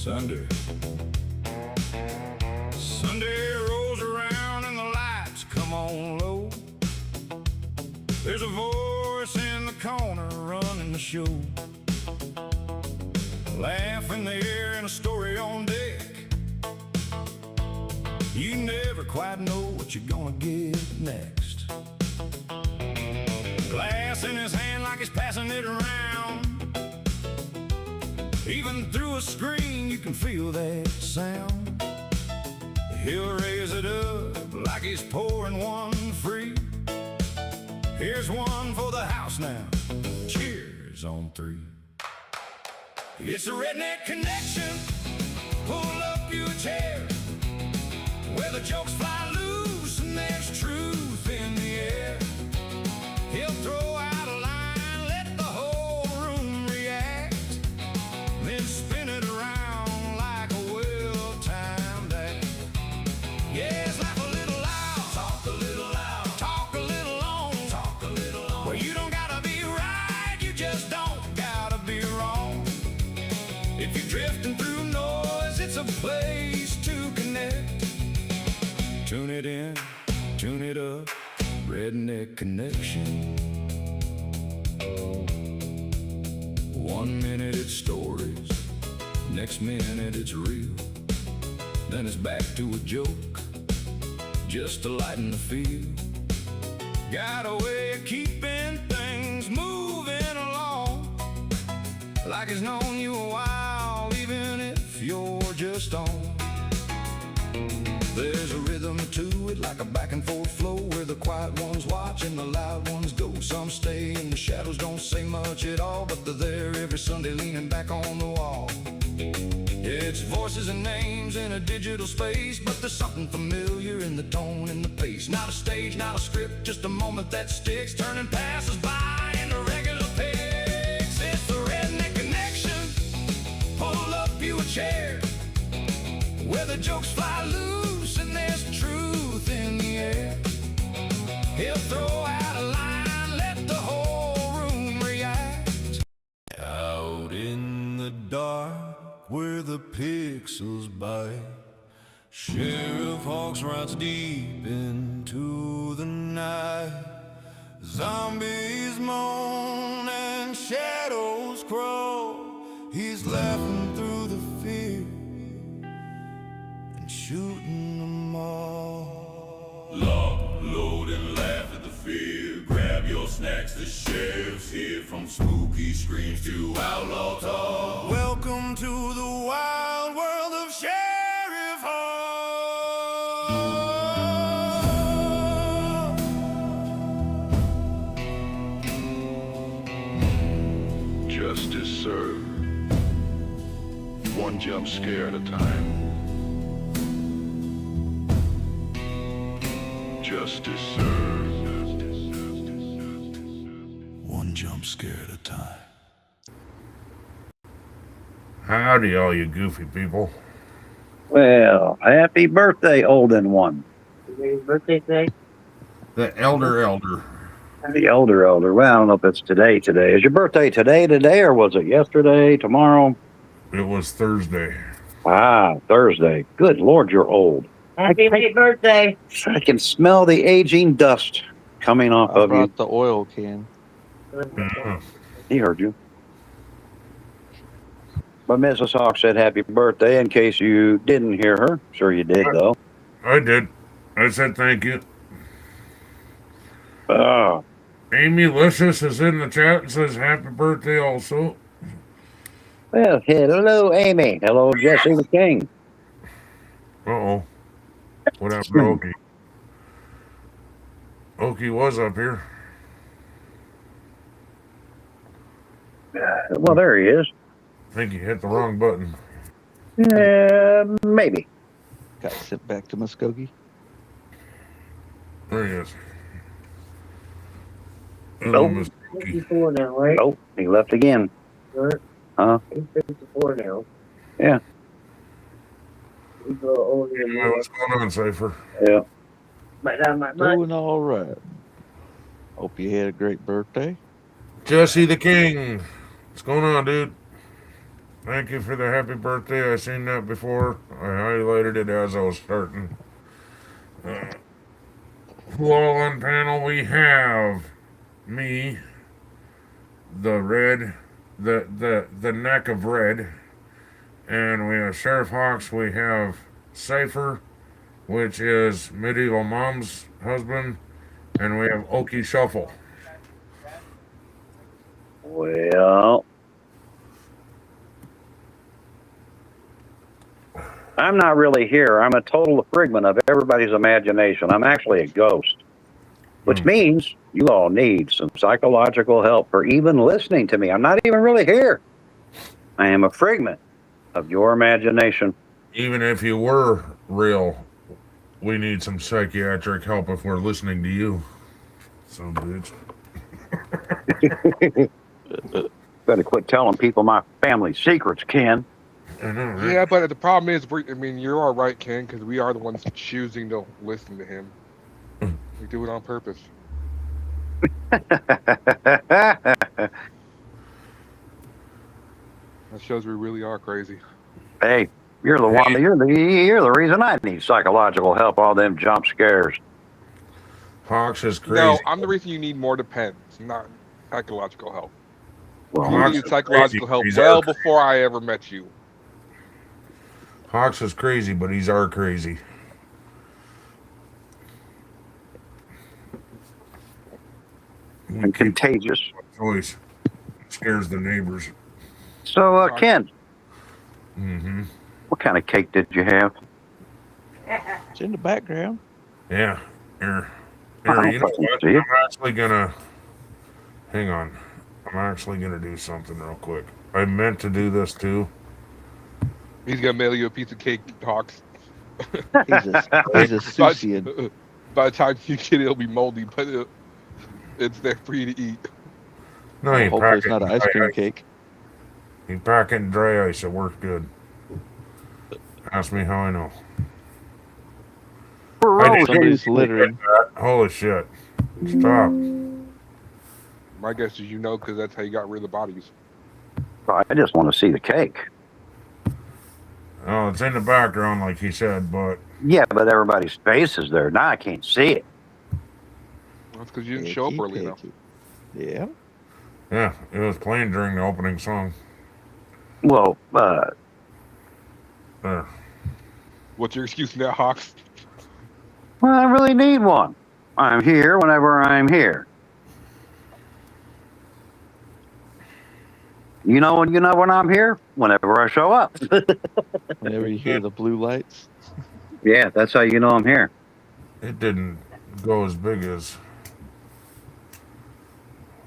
Sunday. Sunday rolls around and the lights come on low. There's a voice in the corner running the show. Laugh in the air and a story on deck. You never quite know what you're gonna get next. Glass in his hand like he's passing it around. Even through a screen you can feel that sound. He'll raise it up like he's pouring one free. Here's one for the house now. Cheers on three. It's a Redneck Connection. Pull up your chair, where the jokes fly loose and there's truth in the air. He'll throw out a line, let the whole room react, then spin it around like a well-timed act. Yes, laugh a little loud, talk a little loud, talk a little long, talk a little long. Well, you don't gotta be right, you just don't gotta be wrong. If you're drifting through noise, it's a place to connect. Tune it in, tune it up, Redneck Connection. 1 minute it's stories, next minute it's real. Then it's back to a joke, just to lighten the feel. Got a way of keeping things moving along, like it's known you a while, even if you're just on. There's a rhythm to it, like a back and forth flow, where the quiet ones watch and the loud ones go. Some stay in the shadows, don't say much at all, but they're there every Sunday leaning back on the wall. It's voices and names in a digital space, but there's something familiar in the tone and the pace. Not a stage, not a script, just a moment that sticks, turning passes by into regular pics. It's the Redneck Connection. Pull up you a chair, where the jokes fly loose and there's truth in the air. He'll throw out a line, let the whole room react. Out in the dark, where the pixels bite, Sheriff Hawks rides deep into the night. Zombies moan and shadows crawl. He's laughing through the fear and shooting them all. Lock, load, and laugh at the fear. Grab your snacks, the sheriff's here. From spooky screams to outlaw talk. Welcome to the wild world of Sheriff Hawk. Justice served. One jump scare at a time. Justice served. One jump scare at a time. Howdy, all you goofy people. Well, happy birthday, olden one. Today's birthday today? The elder. The elder. Well, I don't know if it's today. Is your birthday today, or was it yesterday, tomorrow? It was Thursday. Ah, Thursday. Good Lord, you're old. Happy late birthday. I can smell the aging dust coming off I of you. brought the oil can. He heard you. But Mrs. Hawk said happy birthday in case you didn't hear her. Sure you did, though. I did. I said thank you. Oh, Amy Licious is in the chat and says happy birthday also. well, hello, Amy. Hello, Jesse the King. Uh-oh. What happened to Okie? Okie was up here. Well, there he is. I think he hit the wrong button. Maybe. Got to sit back to Muskogee. There he is. Nope. Miss Okie. 54 now, right? Oh, he left again. Sure. Huh? He's 54 now. Yeah. He's a little older than Yeah, me. what's going on, Cypher? Yeah. But not much. Doing all right. Hope you had a great birthday. Jesse the King. What's going on, dude? Thank you for the happy birthday. I seen that before. I highlighted it as I was starting. Who all on panel we have? Me, the red, the neck of red, and we have Sheriff Hawks. We have Cypher, which is Medieval Mom's husband, and we have Okie Shuffle. Well, I'm not really here. I'm a total figment of everybody's imagination. I'm actually a ghost, which means you all need some psychological help for even listening to me. I'm not even really here. I am a figment of your imagination. Even if you were real, we need some psychiatric help if we're listening to you. Some bitch. Better quit telling people my family secrets, Ken. I know, right? Yeah, but the problem is, you're all right, Ken, because we are the ones choosing to listen to him. We do it on purpose. That shows we really are crazy. Hey, you're the one. You're the reason I need psychological help. All them jump scares. Hawks is crazy. No, I'm the reason you need more depends, not psychological help. Well, You Hawks needed is psychological crazy. help He's well our- before I ever met you. Hawks is crazy, but he's our crazy. and contagious. Choice scares the neighbors. So, Ken, Mm-hmm. what kind of cake did you have? It's in the background. Yeah. Here. I don't You know fucking what? see it. I'm actually gonna. Hang on. I'm actually gonna do something real quick. I meant to do this too. He's gonna mail you a piece of cake, Hawks. He's a Susian. By the time you get it, it'll be moldy, but it's there for you to eat. No, you Hopefully pack it's it not an in ice dry cream ice. cake. You pack it in dry ice. It works good. Ask me how I know. I didn't Somebody's get littering. that. Holy shit! Stop. My guess is you know, because that's how you got rid of the bodies. I just want to see the cake. Oh, it's in the background, like he said, but Yeah, but everybody's face is there. Now I can't see it. That's because you didn't show up early enough. Yeah. yeah, it was playing during the opening song. Well, There. What's your excuse now, Hawks? well, I really need one. I'm here whenever I'm here. You know when I'm here? Whenever I show up. Whenever you hear the blue lights. Yeah, that's how you know I'm here. It didn't go as big as.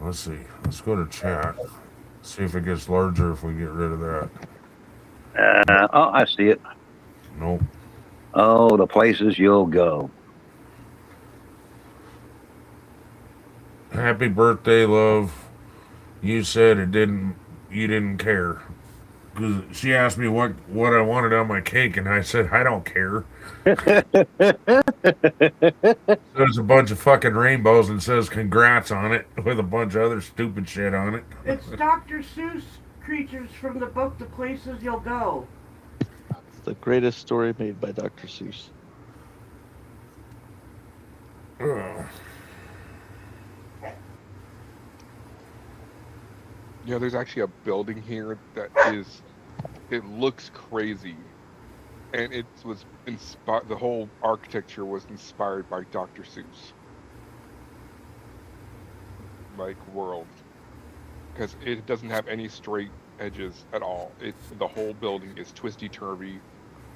Let's see. Let's go to chat. See if it gets larger if we get rid of that. Oh, I see it. Nope. Oh, the places you'll go. Happy birthday, love. You said you didn't care. 'Cause she asked me what I wanted on my cake, and I said, I don't care. There's a bunch of fucking rainbows and says congrats on it with a bunch of other stupid shit on it. It's Dr. Seuss creatures from the book The Places You'll Go. It's the greatest story made by Dr. Seuss. Ugh. Yeah, there's actually a building here that it looks crazy. And it was inspired, the whole architecture was inspired by Dr. Seuss. Like, world. Because it doesn't have any straight edges at all. The whole building is twisty-turvy.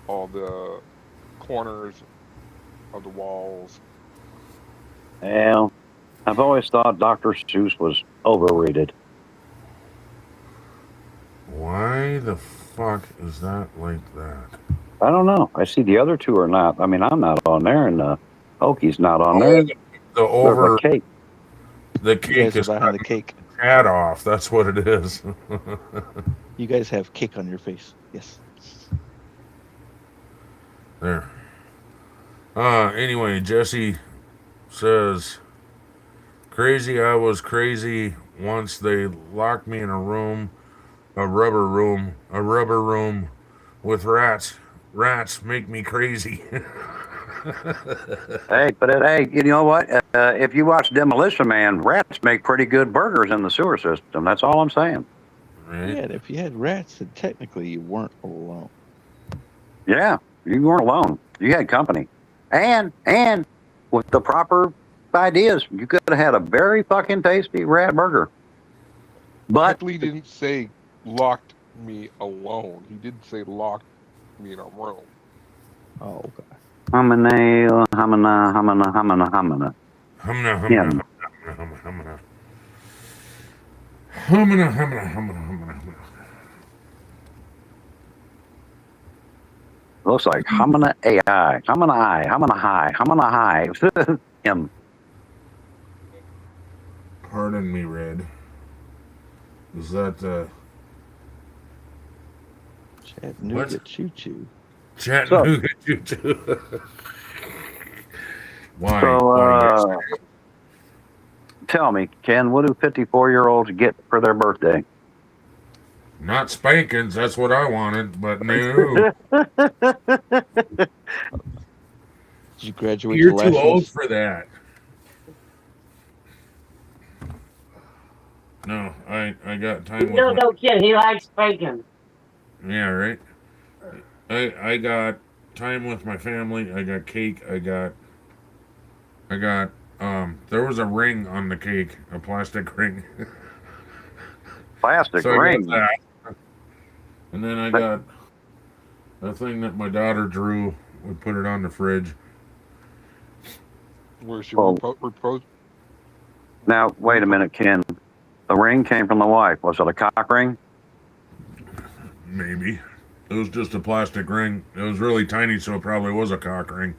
All the corners of the walls. Well, I've always thought Dr. Seuss was overrated. Why the fuck is that like that? I don't know. I see the other two are not. I mean, I'm not on there, and Okie's not on there. The There's over a cake. the You cake guys is are behind the cake. hat off. That's what it is. You guys have cake on your face. Yes. There. Anyway, Jesse says, crazy, I was crazy once they locked me in a room a rubber room with rats. Rats make me crazy. Hey, hey, you know what? If you watch Demolition Man, rats make pretty good burgers in the sewer system. That's all I'm saying. Right? Yeah, and if you had rats, then technically you weren't alone. Yeah, you weren't alone. You had company, and with the proper ideas, you could have had a very fucking tasty rat burger. But Lee didn't say locked me alone. He did say locked me in a room. Oh, okay. humana. Humna. Looks like humana AI, humana high. Him. Pardon me, Red. Is that Chattanooga Choo Choo. Chattanooga Choo Choo? Why? So, tell me, Ken, what do 54-year-olds get for their birthday? Not spankings. That's what I wanted, but no. Did you graduate You're to too last old month? for that. No, I got time with No, kid. He likes bacon. Yeah, right. I got time with my family. I got cake. I got there was a ring on the cake, a plastic ring. Plastic So I ring. got that. And then I got a thing that my daughter drew. We put it on the fridge. Where's she Oh. repose? Now, wait a minute, Ken. The ring came from the wife. Was it a cock ring? Maybe. It was just a plastic ring. It was really tiny, so it probably was a cock ring.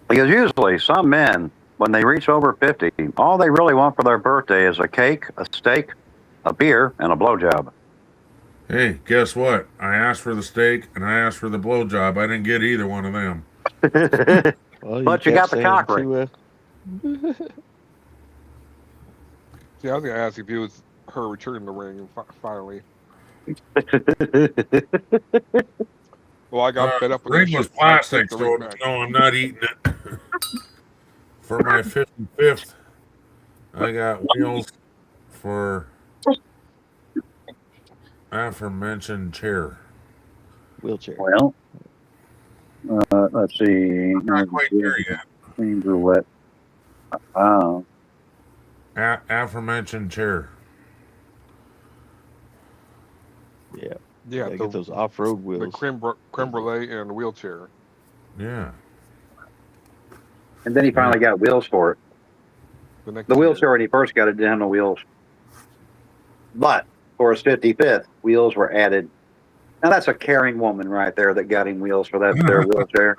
Because usually some men, when they reach over 50, all they really want for their birthday is a cake, a steak, a beer, and a blowjob. Hey, guess what? I asked for the steak and I asked for the blowjob. I didn't get either one of them. Well, But you got kept the cock saying ring. See, I was gonna ask if it was her returning the ring finally. Well, I got fed up with ring that was shit, so I took plastic, the so ring back. no, I'm not eating it. For my 55th, I got wheels for aforementioned chair. Wheelchair. Well, let's see. Not quite there yet. Things are wet. Aforementioned chair. Yeah. Yeah, Gotta get those off-road the wheels. creme brulee and wheelchair. Yeah. And then he finally got wheels for it. The The wheelchair, when he first got it, didn't have no wheels. But for his 55th, wheels were added. Now that's a caring woman right there that got him wheels for that their wheelchair.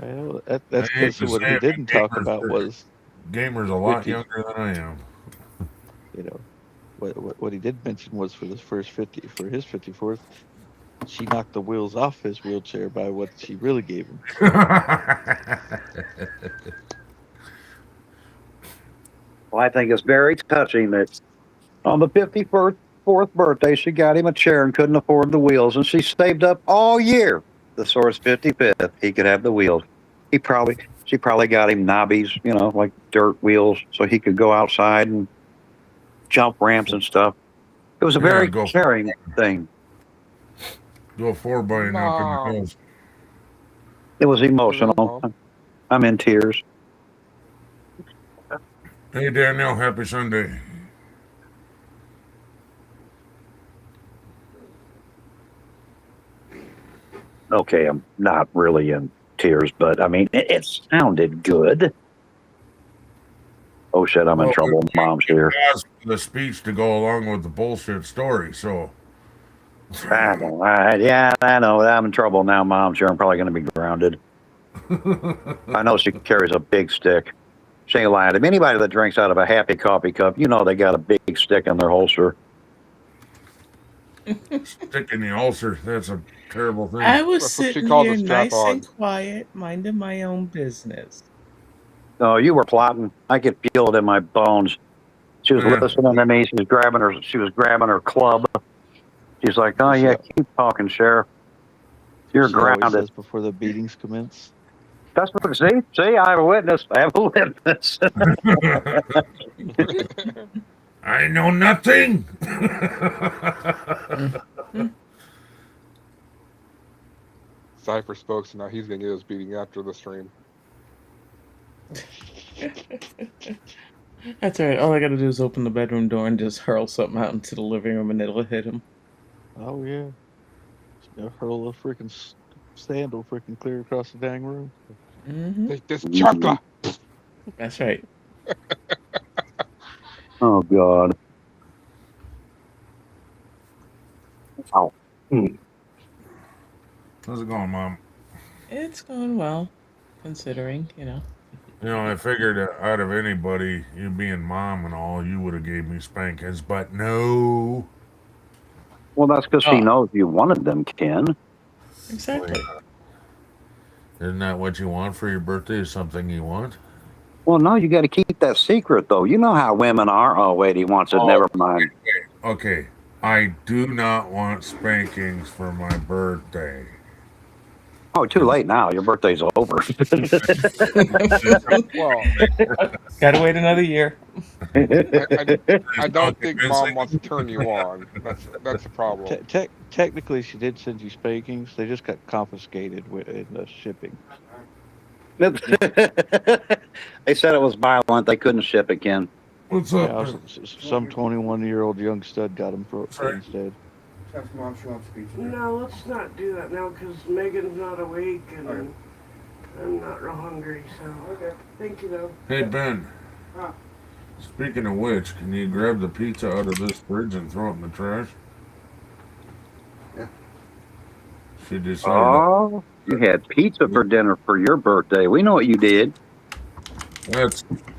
Well, that's I hate because to what say he it, didn't but talk gamers about are- was, Gamer's a lot 50. younger than I am. you know, what he did mention was for his first 50, for his 54th, she knocked the wheels off his wheelchair by what she really gave him. Well, I think it's very touching that on the 54th birthday, she got him a chair and couldn't afford the wheels, and she saved up all year. The source 55th, he could have the wheels. She probably got him knobbies, like dirt wheels, so he could go outside and jump ramps and stuff. It was a Yeah, very go- caring thing. Do a 4x up in the hills. It was emotional. Mom. I'm in tears. Hey Daniel, happy Sunday. Okay, I'm not really in tears, but I mean, it sounded good. Oh shit, I'm in Well, trouble. Mom's here. Asked for the speech to go along with the bullshit story, so I know. Yeah, I know. I'm in trouble now, Mom's here. I'm probably going to be grounded. I know she carries a big stick. She ain't lying to me. Anybody that drinks out of a Happy Coffee cup, they got a big stick in their holster. stick in the ulcer, that's a terrible thing. I was That's what she sitting called here the nice strap-on. and quiet, minding my own business. Oh, you were plotting. I could feel it in my bones. She was Yeah. listening to me. She was grabbing her club. She's like, "Oh yeah, keep talking, Sheriff. You're She always grounded." says before the beatings commence. That's what. See, I have a witness. I have a witness. I know nothing. Cypher spoke, so now he's gonna get his beating after the stream. That's all right. All I gotta do is open the bedroom door and just hurl something out into the living room, and it'll hit him. Oh yeah. She's gonna hurl a freaking sandal freaking clear across the dang room. Hmm. Take this chocolate. That's right. Oh God. Oh. How's it going, Mom? It's going well, considering, you know. You know, I figured that out of anybody, you being mom and all, you would have gave me spankings, but no. Well, that's because she Oh. knows you wanted them, Ken. Exactly. Isn't that what you want for your birthday? Is something you want? Well, no, you got to keep that secret, though. You know how women are. Oh, wait, he wants it. Oh. Never mind. Okay, I do not want spankings for my birthday. Oh, too late now. Your birthday's over. Well, Gotta wait another year. I don't think Mom wants to turn you on. That's the problem. Technically, she did send you spankings. They just got confiscated in the shipping. They said it was violent. They couldn't ship it, Ken. What's Yeah, up? some 21-year-old young stud got them for instead. That's Mom, she wants pizza. No, let's not do that now because Megan's not awake and Okay. I'm not real hungry. So Okay. thank you though. Hey, Ben. Huh. Speaking of which, can you grab the pizza out of this fridge and throw it in the trash? Yeah. She decided. Oh, you had pizza for dinner for your birthday. We know what you did.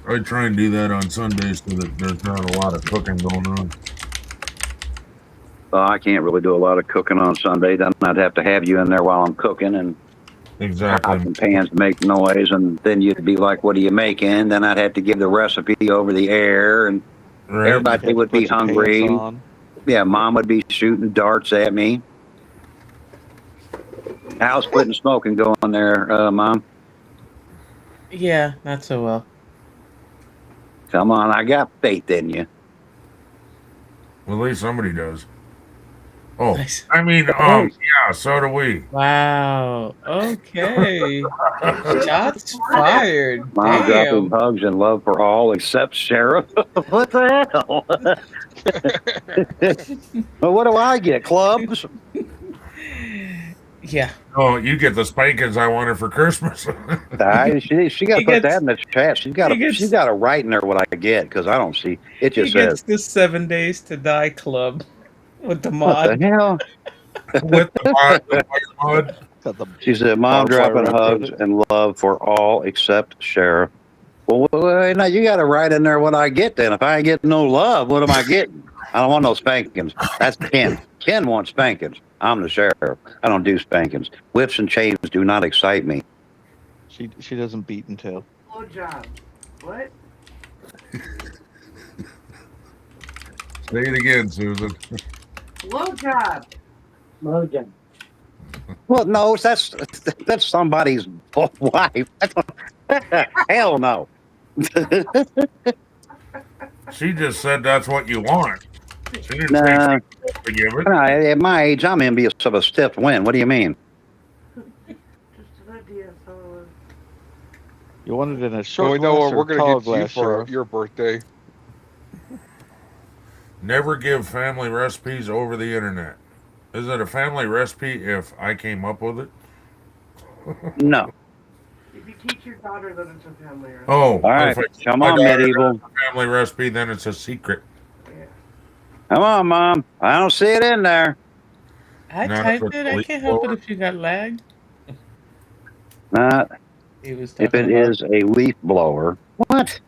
I try and do that on Sundays so that there's not a lot of cooking going on. I can't really do a lot of cooking on Sunday. Then I'd have to have you in there while I'm cooking and Exactly. pots and pans make noise. And then you'd be like, "What are you making?" Then I'd have to give the recipe over the air, and Right? everybody would be Put your pants hungry. on. Yeah, Mom would be shooting darts at me. How's quitting smoking going there, Mom? Yeah, not so well. Come on, I got faith in you. Well, at least somebody does. Oh, Nice. I mean, yeah, so do we. Wow. Okay. Shots fired. Mom dropping Damn. hugs and love for all except Sheriff. What the hell? Well, what do I get? Clubs? Yeah. Oh, you get the spankings I wanted for Christmas. She got to He put gets- that in the chat. She's got he gets- to write in there what I get because I don't see. It He just gets says, the 7 days to die club with the "What mod. the hell?" With the mod. Got the She said, "Mom Barbed wire dropping wrap hugs with it. and love for all except Sheriff." Well, now you got to write in there what I get then. If I ain't getting no love, what am I getting? I don't want no spankings. That's Ken. Ken wants spankings. I'm the sheriff. I don't do spankings. Whips and chains do not excite me. She doesn't beat and tell. Blow job. What? Say it again, Susan. Blow job. Logan. Well, no, that's somebody's wife. Hell no. She just said that's what you want. She didn't Nah. say to give it. At my age, I'm envious of a stiff win. What do you mean? Just an idea. So You wanted in a So short we know glass what or we're gonna tall get you glass, for Sheriff? your birthday. Never give family recipes over the internet. Is it a family recipe if I came up with it? No. if you teach your daughter that it's a family recipe. Oh, All right. if I- Come my on, daughter medieval. has a family recipe, then it's a secret. Yeah. Come on, Mom. I don't see it in there. I Not typed if it. it's I leaf can't help it blower. if you got lag. Not He was if talking it about is a leaf blower. What?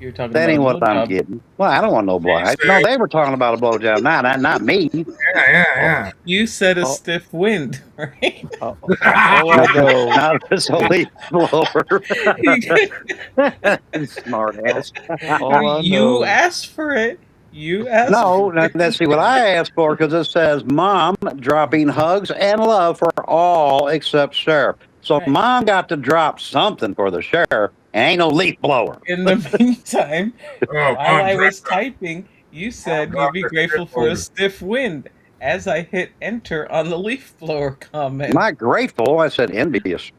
You're talking That about ain't a what I'm blowjob. getting. Well, I don't want no blow. No, they were talking about a blowjob. Not me. Yeah. You said a Oh. stiff wind, right? All I know, Not this leaf blower. You did. Smart ass. all I You know. asked for it. You asked No, for it. let's see what I asked for because it says mom dropping hugs and love for all except sheriff. So Right. mom got to drop something for the sheriff and ain't no leaf blower. In the meantime, Oh, while Mom, I drop was typing, you said drop you'd be the grateful stiff for a wind. stiff wind as I hit enter on the leaf blower comment. Not grateful. I said envious.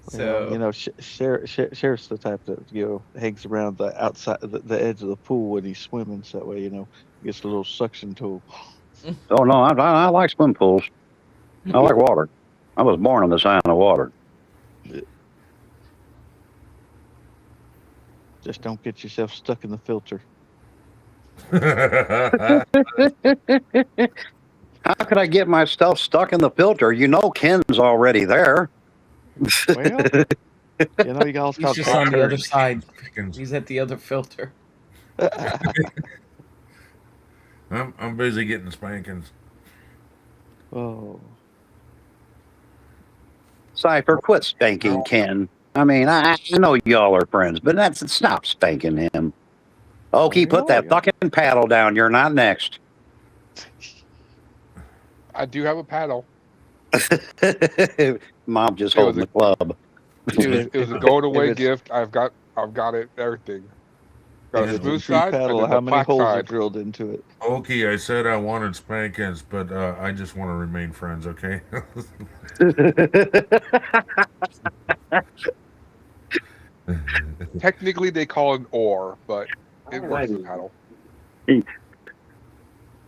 So, You know, Sheriff's the type that hangs around the outside, the edge of the pool when he's swimming. So that way, gets a little suction tool. Oh no, I like swim pools. I like water. I was born on the side of water. Just don't get yourself stuck in the filter. How could I get my stuff stuck in the filter? You know Ken's already there. Well, you got all he's kinds just of on the other options. side. He's at the other filter. I'm busy getting spankings. Oh, Cypher, quit spanking Ken. I mean, I know y'all are friends, but stop spanking him. Okie, put that fucking paddle down. You're not next. I do have a paddle. Mom just It was holding the club. It was a going away it's- gift. I've got it. Everything. Got if a it's smooth a tree side. paddle, and how a many flat holes are side. drilled into it? Okay, I said I wanted spankings, but I just want to remain friends, okay? Technically, they call it an oar, but it works as a paddle.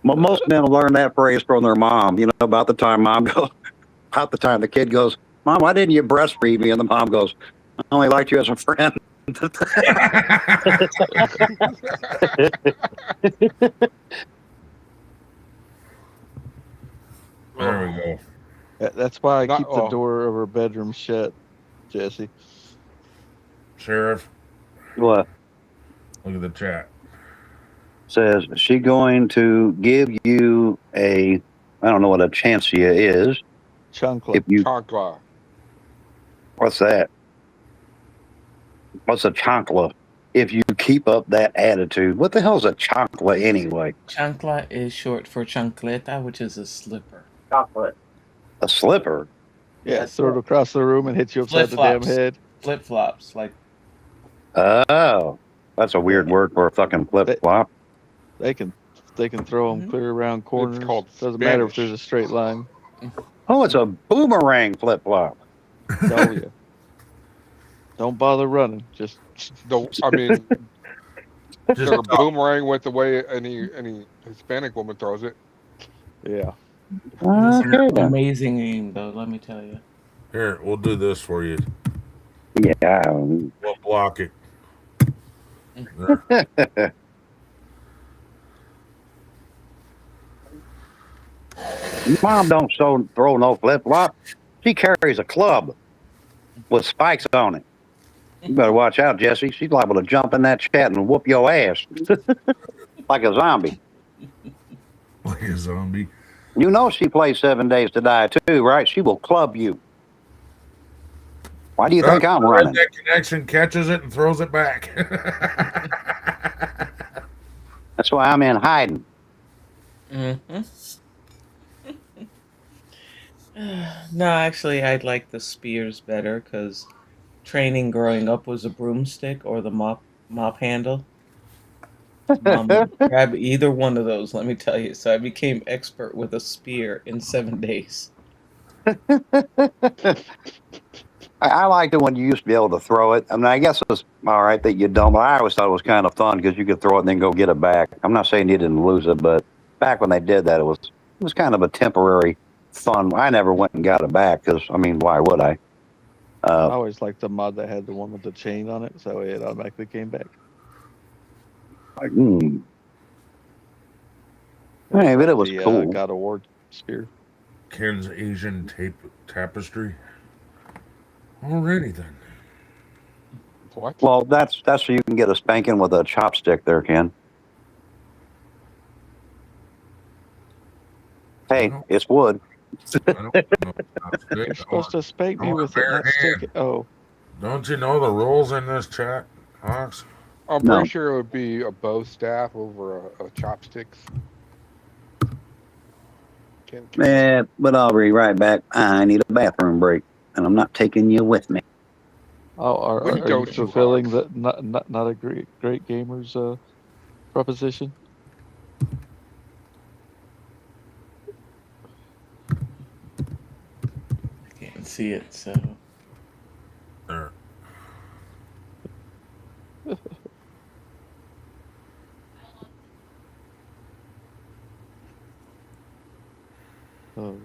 Well, most men learn that phrase from their mom. You know, about the time the kid goes, "Mom, why didn't you breastfeed me?" And the mom goes, "I only liked you as a friend." There we go. That's why I Not- keep the oh. door of her bedroom shut, Jesse. Sheriff, What? look at the chat. Says she going to give you a, I don't know what a chancia is. Chunkla. If you, Chancla. what's that? What's a chancla? If you keep up that attitude, what the hell's a chancla anyway? Chancla is short for chancleta, which is a slipper. Chocolate. A slipper? Yeah, throw it across the room and hit you upside the damn Flip-flops. head. Flip flops, like Oh, that's a weird word for a fucking flip flop. They can throw them clear around corners. called Doesn't matter if Spanish. there's a straight line. Oh, it's a boomerang flip flop. Oh yeah. Don't bother running. Just I mean, Just they're a boomerang with the way any Hispanic woman throws it. yeah. it's Okay, an then. amazing aim, though. Let me tell you. Here, we'll do this for you. Yeah. We'll block it. There. Mom don't throw no flip flop. She carries a club with spikes on it. You better watch out, Jesse. She's liable to jump in that chat and whoop your ass like a zombie. Like a zombie. You know she plays 7 Days to Die too, right? She will club you. Why do you think I'm running? That connection catches it and throws it back. That's why I'm in hiding. Mm-hmm. No, actually, I'd like the spears better because training growing up was a broomstick or the mop handle. Mom would grab either one of those, let me tell you. So I became expert with a spear in 7 days. I liked it when you used to be able to throw it. I mean, I guess it was all right that you don't, but I always thought it was kind of fun because you could throw it and then go get it back. I'm not saying you didn't lose it, but back when they did that, it was kind of a temporary fun. I never went and got it back because, I mean, why would I? I always liked the mod that had the one with the chain on it, so it automatically came back. Like, Hey, but it was the, cool. God of War spear. Ken's Asian tapestry. Alrighty then. What? Well, that's so you can get a spanking with a chopstick there, Ken. Hey, it's wood. I don't know. That's good. You're supposed to spank I me want a with it, bare not stick hand. it. Oh, Don't you know the rules in this chat, Hawks? I'm No. pretty sure it would be a bow staff over a chopsticks. But I'll be right back. I need a bathroom break, and I'm not taking you with me. are When you don't you, fulfilling Hawks? the not a great gamers proposition? I can't see it, so. There. Oh,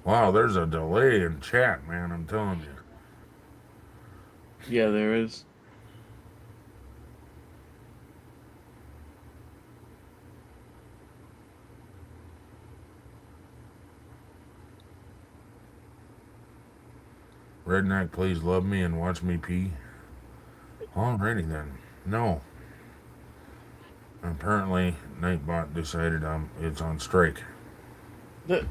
Wow, there's a delay in chat, man. I'm telling you. Yeah, there is. Redneck, please love me and watch me pee. Alrighty then. No. Apparently, Nightbot decided it's on strike. yeah.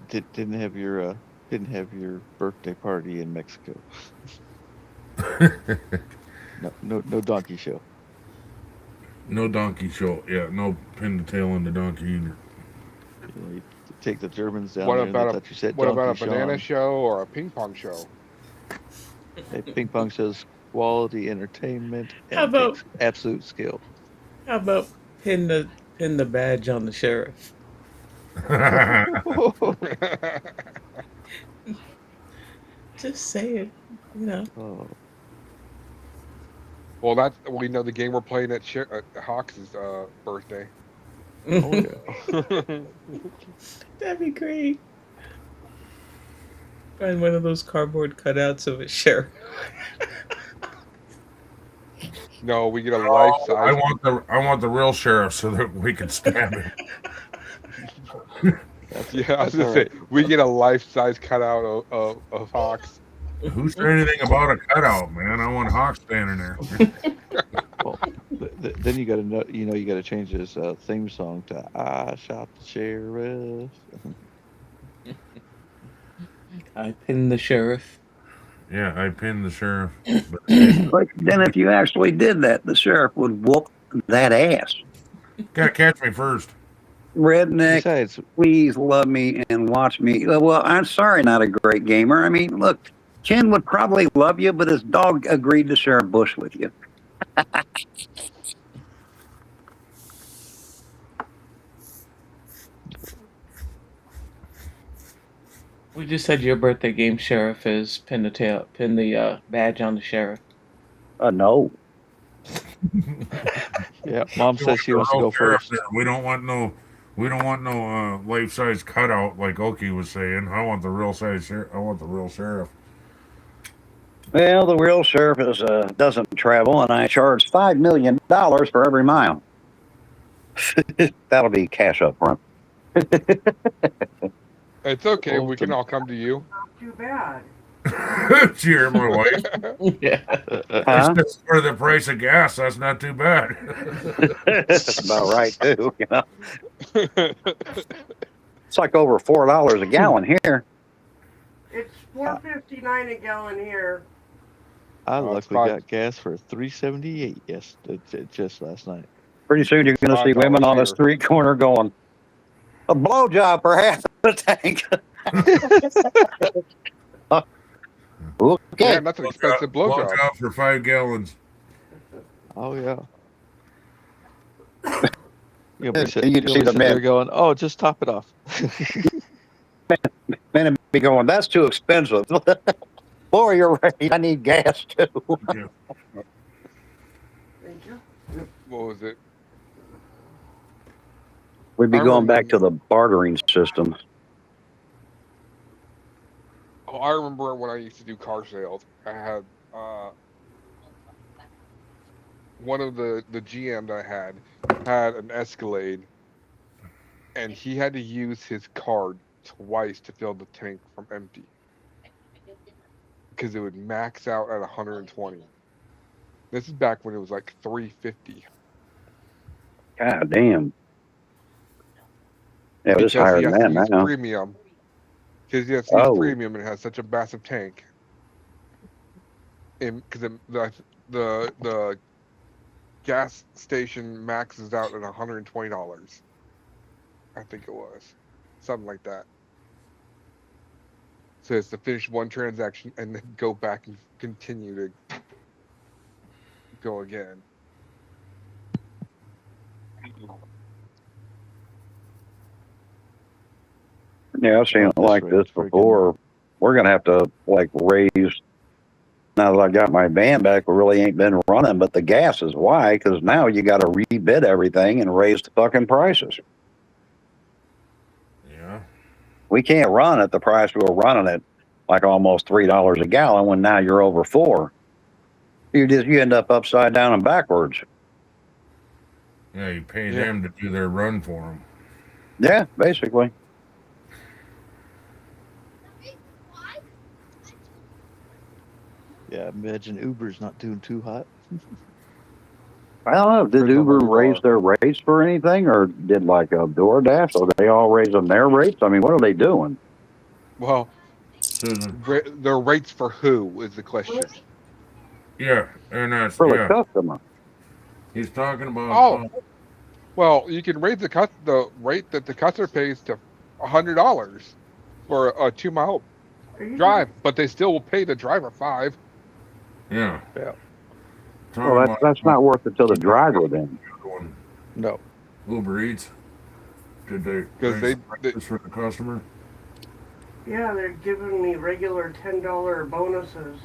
Didn't have your birthday party in Mexico. No donkey show. No donkey show. Yeah, no pin the tail on the donkey either. You take the Germans down What there. about They thought you said what about a Donkey banana Sean. show or a ping pong show? Hey, ping pong shows quality entertainment How and about- absolute skill. How about pin the badge on the sheriff? Just say it. You know. Oh, Well, we know the game we're playing at Hawks' birthday. oh yeah. That'd be great. Find one of those cardboard cutouts of a sheriff. No, we get a life size. I want the real sheriff so that we can stab him. Yeah, I was gonna all say right. we get a life size cutout of Hawks. Who said anything about a cutout, man? I want Hawk standing there. Well, then you got to know. You got to change this theme song to "I shot the sheriff." I pin the sheriff. Yeah, I pinned the sheriff. But then if you actually did that, the sheriff would whoop that ass. Gotta catch me first. Redneck, Besides, please love me and watch me. Well, I'm sorry, not a great gamer. I mean, look, Ken would probably love you, but his dog agreed to share a bush with you. We just said your birthday game, sheriff, is pin the badge on the sheriff. No. yeah, Mom says she wants to go first. We don't want no life size cutout like Oki was saying. I want the real size sheriff. I want the real sheriff. Well, the real sheriff doesn't travel, and I charge $5 million for every mile. That'll be cash up front. It's okay. We can all come to you. Not too bad. Did you hear my wife? Yeah. Huh? It's for the price of gas. That's not too bad. That's about right too. You know, it's like over $4 a gallon here. It's $4.59 a gallon here. I Oh, it's luckily fine. got gas for $3.78. Yes, just last night. Pretty soon you're going to see $5 women on the here. street corner going, "A blowjob for half the tank." Okay. Man, that's an expensive blowjob. Blowjob for 5 gallons. Oh yeah. You'll Yeah, be sitting, you can you'll see be the sitting there men. going, "Oh, just top it off." Men would be going, "That's too expensive." Boy, you're right. I need gas too. Yeah. Thank you. What was it? We'd be I going back to remember- the bartering system. Oh, I remember when I used to do car sales. I had one of the GMs I had an Escalade, and he had to use his card twice to fill the tank from empty. Because it would max out at 120. This is back when it was like 350. God damn. Yeah, it's Because higher he has than to that use now. premium. Because he has to use Oh. premium and it has such a massive tank. Because the gas station maxes out at $120. I think it was. Something like that. So it's to finish one transaction and then go back and continue to go again. Yeah, I've seen it This like rate this freaking- before. We're gonna have to like raise. Now that I got my van back, we really ain't been running, but the gas is why, because now you got to rebid everything and raise the fucking prices. Yeah. We can't run at the price we were running at, like almost $3 a gallon. When now you're over $4, you end up upside down and backwards. Yeah, you pay Yeah. them to do their run for them. Yeah, basically. Yeah, imagine Uber's not doing too hot. I don't know. Did Depends on Uber where you raise are. their rates for anything, or did like a DoorDash? Are they all raising their rates? I mean, what are they doing? Well, Susan. their rates for who is the question. Yeah, and that's For yeah. the customer. He's talking about. Oh. Well, you can raise the rate that the customer pays to $100 for a 2-mile Are you drive, but they still will pay the driver $5. Yeah. Yeah. Talking Well, about that's not worth it to the driver then. doing No. Uber Eats. Did they 'Cause raise they- the prices for the customer? Yeah, they're giving me regular $10 bonuses.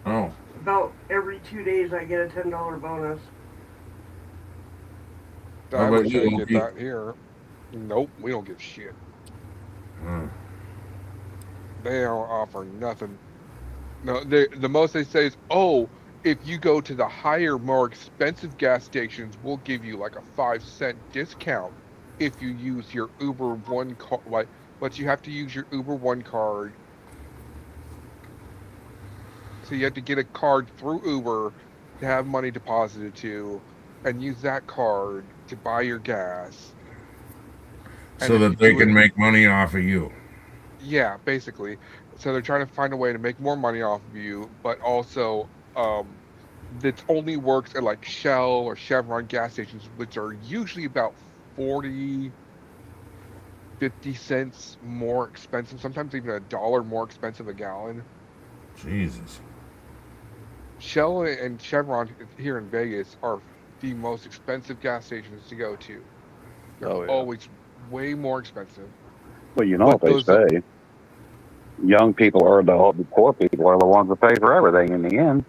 Oh, About every 2 days, I get a $10 bonus. How I about wish you, I could Opie? get that here. Nope, we don't give shit. uh, They don't offer nothing. No, the most they say is, oh, if you go to the higher, more expensive gas stations, we'll give you like a 5-cent discount if you use your Uber One card. Like, but you have to use your Uber One card. So you have to get a card through Uber to have money deposited to, and use that card to buy your gas. And so if that you they do can it- make money off of you. Yeah, basically. So they're trying to find a way to make more money off of you, but also it only works at like Shell or Chevron gas stations, which are usually about 40, 50 cents more expensive, sometimes even $1 more expensive a gallon. Jesus. Shell and Chevron here in Vegas are the most expensive gas stations to go to. They're Oh, yeah. always way more expensive. Well, you know what But they those- say. Young people or the poor people are the ones that pay for everything in the end.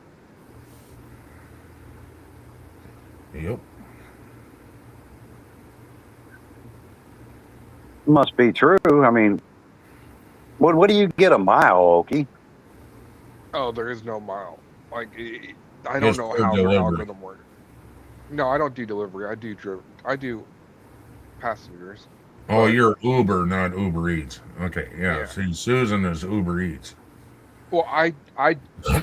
Yep. Must be true. I mean, what do you get a mile, Okie? Oh, there is no mile. Like, I don't Just know for how their delivery. algorithm works. No, I don't do delivery. I do passengers. Oh, But- you're Uber, not Uber Eats. Okay, yeah. Yeah. See, Susan is Uber Eats. Well, I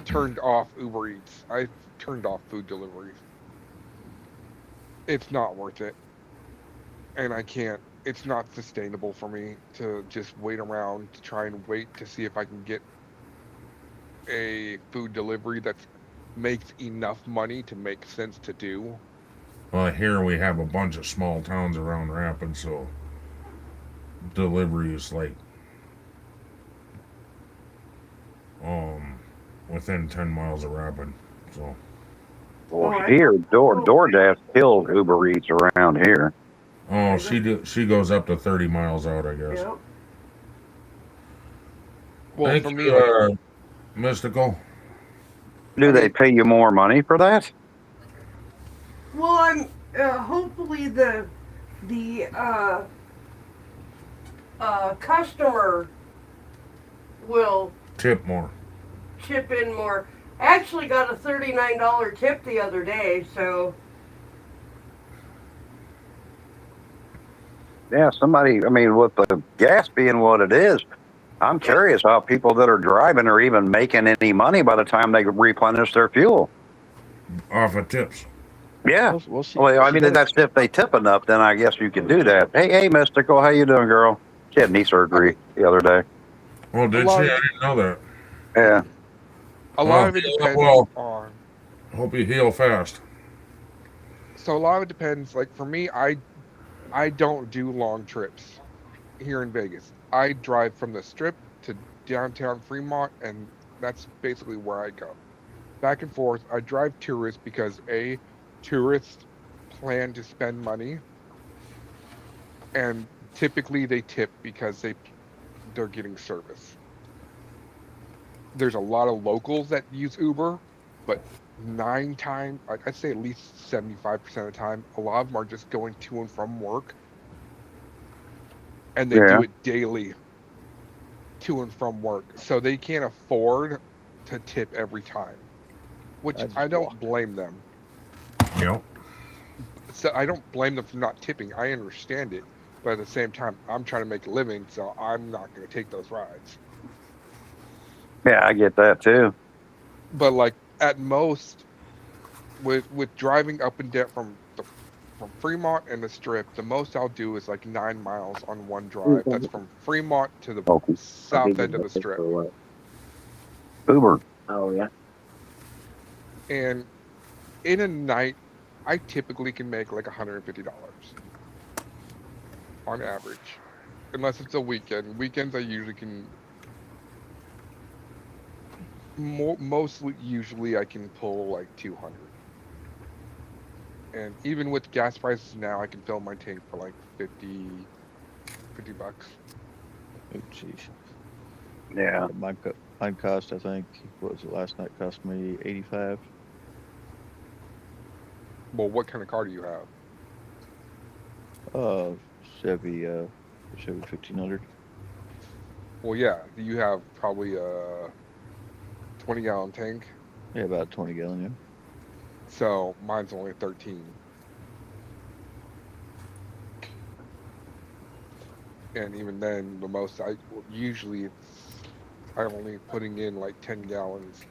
turned off Uber Eats. I turned off food deliveries. It's not worth it, and I can't. It's not sustainable for me to just wait around to try and wait to see if I can get a food delivery that makes enough money to make sense to do. Well, here we have a bunch of small towns around Rapids, so delivery is like within 10 miles of Rapid. So Well, Oh, here, DoorDash kills Uber Eats around here. oh, she goes up to 30 miles out, I guess. Yep. Well, Thank for you, me, like, Mystical. Do they pay you more money for that? Well, I'm hopefully the customer will Tip more. chip in more. Actually, got a $39 tip the other day, so Yeah, somebody. I mean, with the gas being what it is, I'm curious how people that are driving are even making any money by the time they replenish their fuel. Off of tips. Yeah. Well, she, Well, I she mean, does. that's if they tip enough, then I guess you can do that. Hey, Mystical, how you doing, girl? She had knee surgery the other day. Well, did she? lot I of- didn't know that. Yeah. A lot of it depends well. on. Hope you heal fast. So a lot of it depends. Like for me, I don't do long trips here in Vegas. I drive from the Strip to downtown Fremont, and that's basically where I go. Back and forth. I drive tourists because tourists plan to spend money, and typically they tip because they're getting service. There's a lot of locals that use Uber, but I'd say at least 75% of the time, a lot of them are just going to and from work, and they Yeah. do it daily to and from work, so they can't afford to tip every time, which That's I don't blame them. Yep. So I don't blame them for not tipping. I understand it, but at the same time, I'm trying to make a living, so I'm not going to take those rides. Yeah, I get that too. But like at most, with driving up and down from Fremont and the Strip, the most I'll do is like 9 miles on one drive. That's from Fremont to the south end of the Strip. Uber. Oh, yeah. And in a night, I typically can make like $150 on average, unless it's a weekend. Weekends I usually can. Mostly, usually I can pull like 200. And even with gas prices now, I can fill my tank for like 50 bucks. Oh, jeez. Yeah. Mine cost, I think, what was it last night? Cost me 85. Well, what kind of car do you have? Chevy 1500. Well, yeah, you have probably a 20-gallon tank. Yeah, about 20 gallon. Yeah. So mine's only 13. And even then, the most usually I'm only putting in like 10 gallons.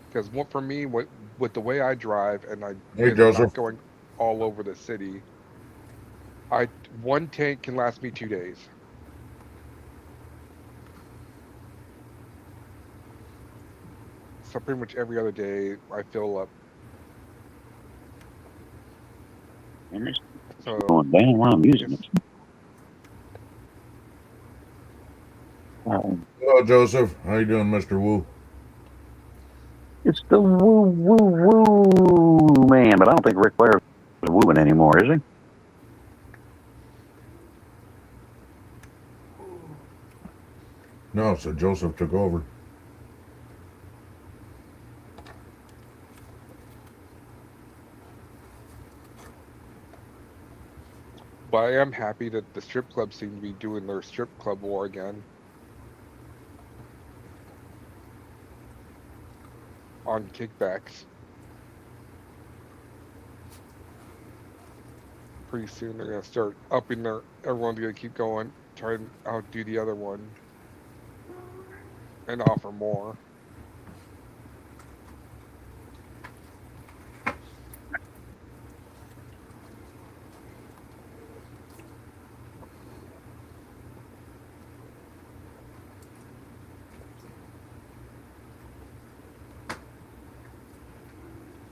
Because for me, with the way I drive, and Hey, because I'm Joseph. not going all over the city, one tank can last me 2 days. So pretty much every other day, I fill up. So Going down while I'm using it. Hello, Joseph. How you doing, Mr. Wu? It's the woo man, but I don't think Ric Flair is wooing anymore, is he? No, so Joseph took over. but I am happy that the strip clubs seem to be doing their strip club war again. On kickbacks. Pretty soon they're gonna start upping their. Everyone's gonna keep going, try and outdo the other one, and offer more.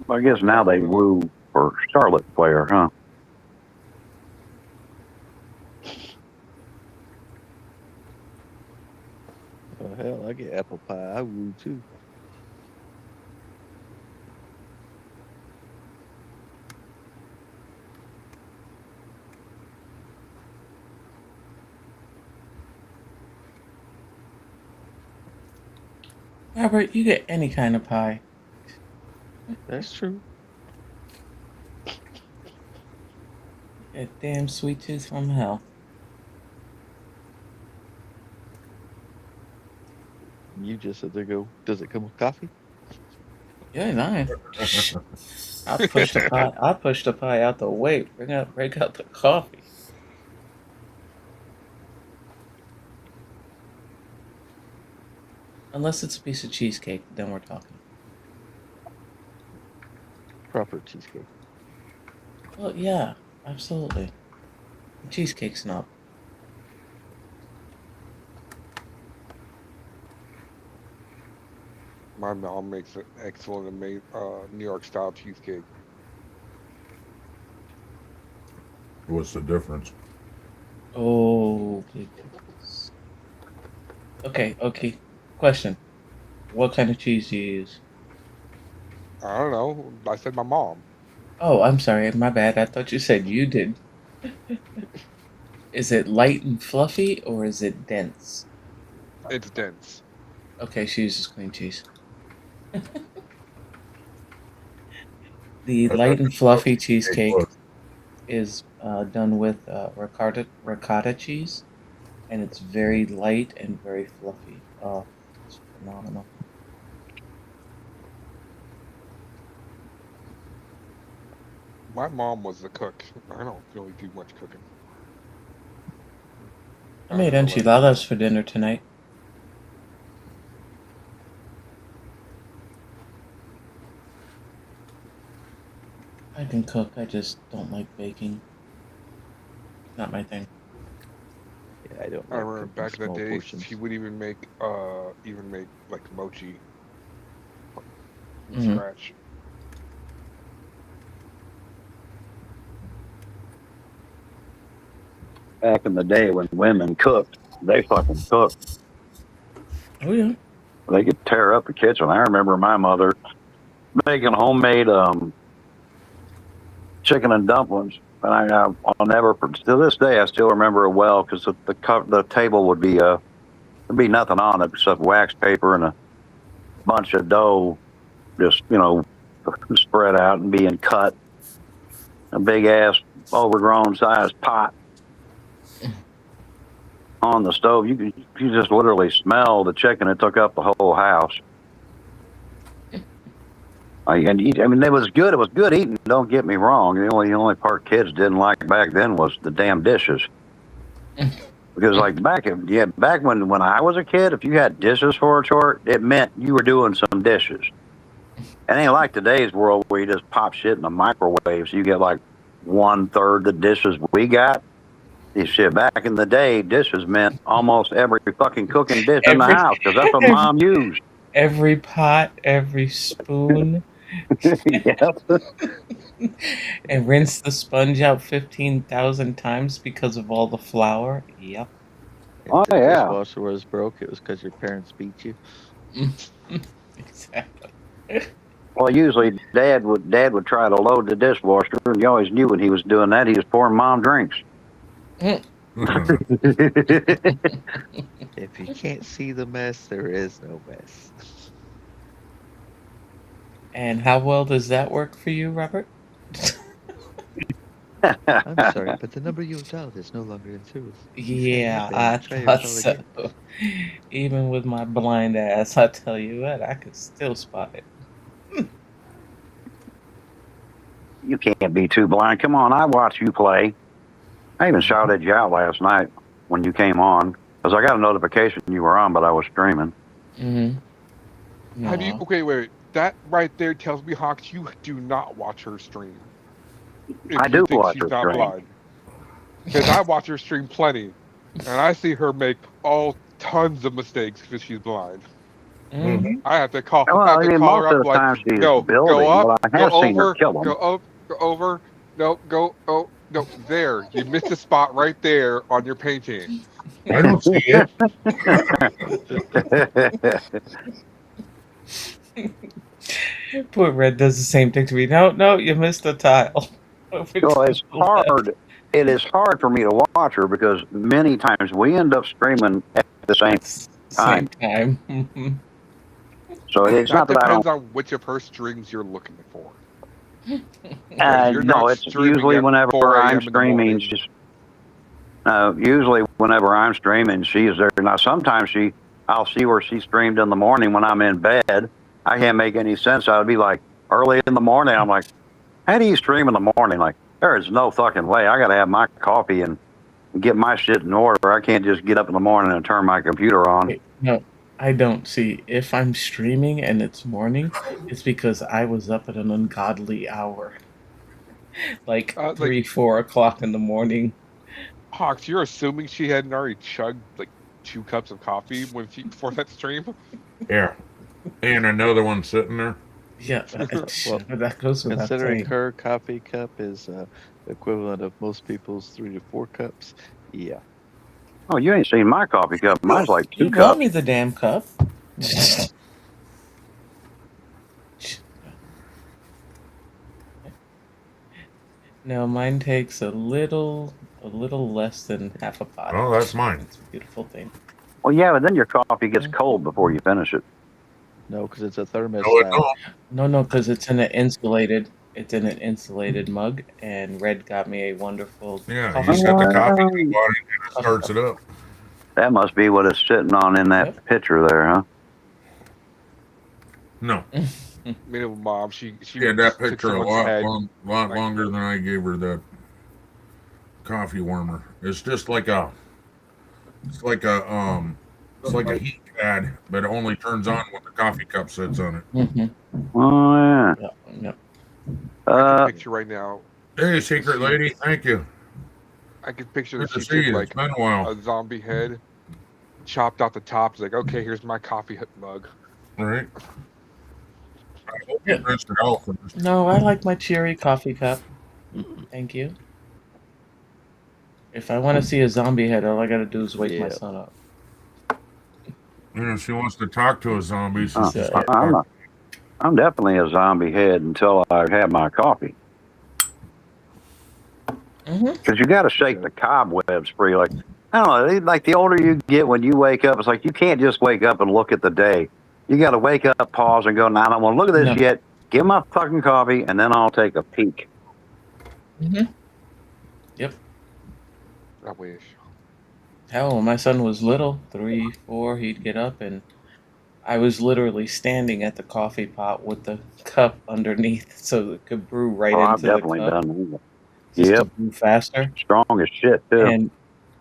I guess now they woo for Charlotte Flair, huh? Oh, hell, I get apple pie. I woo too. Robert, you get any kind of pie. That's true. A damn sweet tooth from hell. You just said there go. Does it come with coffee? Yeah, nine. I pushed the pie. I pushed the pie out the way. Break out the coffee. Unless it's a piece of cheesecake, then we're talking. Proper cheesecake. Well, yeah, absolutely. Cheesecake snob. My mom makes an excellent, New York style cheesecake. What's the difference? Oh, big difference. Okay. Question. What kind of cheese do you use? I don't know. I said my mom. Oh, I'm sorry. My bad. I thought you said you did. Is it light and fluffy or is it dense? It's dense. Okay, she uses cream cheese. The light and fluffy cheesecake is done with ricotta cheese, and it's very light and very fluffy. Oh, it's phenomenal. My mom was the cook. I don't really do much cooking. I made enchiladas for dinner tonight. I can cook, I just don't like baking. Not my thing. Yeah, I don't. I like remember cooking back in the small day, portions. she would even make like mochi from Mhm. scratch. Back in the day when women cooked, they fucking cooked. Oh yeah. They could tear up the kitchen. I remember my mother making homemade chicken and dumplings, and I'll never, to this day, I still remember it well because the table would be there'd be nothing on it except wax paper and a bunch of dough, just spread out and being cut. A big ass overgrown sized pot on the stove. You just literally smell the chicken. It took up the whole house. It was good. It was good eating. Don't get me wrong. The only part kids didn't like back then was the damn dishes. Because like back when I was a kid, if you had dishes for a chore, it meant you were doing some dishes. It ain't like today's world where you just pop shit in the microwave, so you get like 1/3 the dishes we got. Shit, back in the day, dishes meant almost every fucking cooking dish in the house because that's what mom used. Every pot, every spoon. Yep. And rinse the sponge out 15,000 times because of all the flour. Yep. If Oh, the yeah. dishwasher was broke, it was because your parents beat you. Exactly. Well, usually Dad would try to load the dishwasher, and you always knew when he was doing that, he was pouring mom drinks. If you can't see the mess, there is no mess. And how well does that work for you, Robert? I'm sorry, but the number you dialed is no longer in service. Yeah, Try I your thought call so. again. Even with my blind ass, I tell you what, I could still spot it. You can't be too blind. Come on, I watched you play. I even shouted you out last night when you came on because I got a notification you were on, but I was streaming. Mm-hmm. Have you? Okay, wait. That right there tells me, Hawks, you do not watch her stream. If I you do think watch she's her not stream. blind. Because I watch her stream plenty, and I see her make all tons of mistakes because she's blind. Mm-hmm. I have to call. Well, I have to call most her of up the like, time she's go building, up, but I go have seen her over, kill them. go up, go over. No, go. Oh, no, there. You missed a spot right there on your painting. I don't see it. Poor Red does the same thing to me. No, you missed a tile. So it's hard. It is hard for me to watch her because many times we end up streaming at the same Same time. time. So it's That not that I depends don't. on which of her streams you're looking for. You're No, not it's streaming usually at whenever 4 I'm a.m. in the streaming. morning. Usually whenever I'm streaming, she's there. Now sometimes I'll see where she streamed in the morning when I'm in bed. I can't make any sense. I would be like early in the morning. I'm like, how do you stream in the morning? Like, there is no fucking way. I got to have my coffee and get my shit in order. I can't just get up in the morning and turn my computer on. No, I don't see. If I'm streaming and it's morning, it's because I was up at an ungodly hour. Like 3, 4 o'clock in the morning. Hawks, you're assuming she hadn't already chugged like 2 cups of coffee before that stream? Yeah. And another one sitting there. Yeah, Well, that goes without Considering saying. her coffee cup is the equivalent of most people's 3 to 4 cups, yeah. Oh, you ain't seen my coffee cup. Mine's like 2 You cups. got me the damn cup. No, mine takes a little less than half a pot. Oh, that's mine. It's a beautiful thing. Well, yeah, but then your coffee gets cold before you finish it. No, because it's a thermos No, it style. don't. No, because it's in an insulated mug, and Red got me a wonderful. Yeah, coffee you set the cup. coffee in the bottom and it starts it up. That must be what it's sitting on in that picture there, huh? No. Middle mom, she She had that took picture a someone's lot head. longer than I gave her that coffee warmer. It's just like a heat pad, but it only turns on when the coffee cup sits on it. Mm-hmm. Oh, yeah. Yeah. Picture right now. Hey, secret lady, thank you. I can picture Good that to she see took you. like It's been a while. a zombie head, chopped out the top. It's like, okay, here's my coffee mug. All right. I hope you rinsed it out first. No, I like my cheery coffee cup. Thank you. If I want to see a zombie head, all I gotta do is wake my Yeah. son up. If she wants to talk to a zombie, she's just I'm definitely a zombie head until I have my coffee. Because you got to shake the cobwebs free. Like, I don't know, like the older you get when you wake up, it's like you can't just wake up and look at the day. You got to wake up, pause, and go, nah, I don't want to look at this yet. Give my fucking coffee, and then I'll take a peek. Yep. I wish. Hell, when my son was little, 3, 4, he'd get up and I was literally standing at the coffee pot with the cup underneath so it could brew right Oh, into I've definitely the cup. done that. Just to Yep. brew faster. Strong as shit, too. And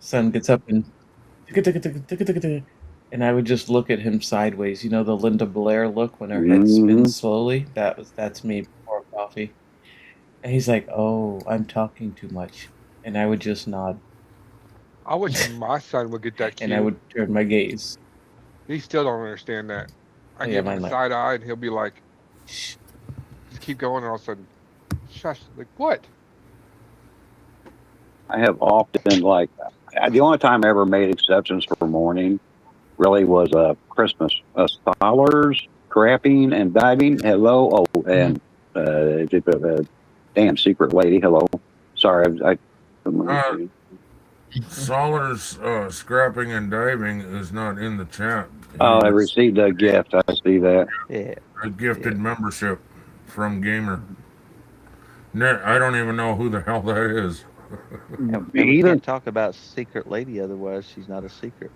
son gets up and I would just look at him sideways. You know the Linda Blair look when her head spins slowly? That's me before coffee. And he's like, "Oh, I'm talking too much." And I would just nod. I wish my son would get that cue. And I would turn my gaze. He still don't understand that. I Oh, yeah, give him mine a like- side eye, and he'll be like, "Shh." Just keep going, and all of a sudden, shush. Like, what? I have often, like, the only time I ever made exceptions for morning really was Christmas. Scholars, crapping, and diving. Hello. Oh, and damn secret lady. Hello. Sorry. Solar's scrapping and diving is not in the chat. Oh, I received a gift. I see that. Yeah. A gifted membership from Gamer. I don't even know who the hell that is. And we can't talk about Secret Lady, otherwise she's not a secret.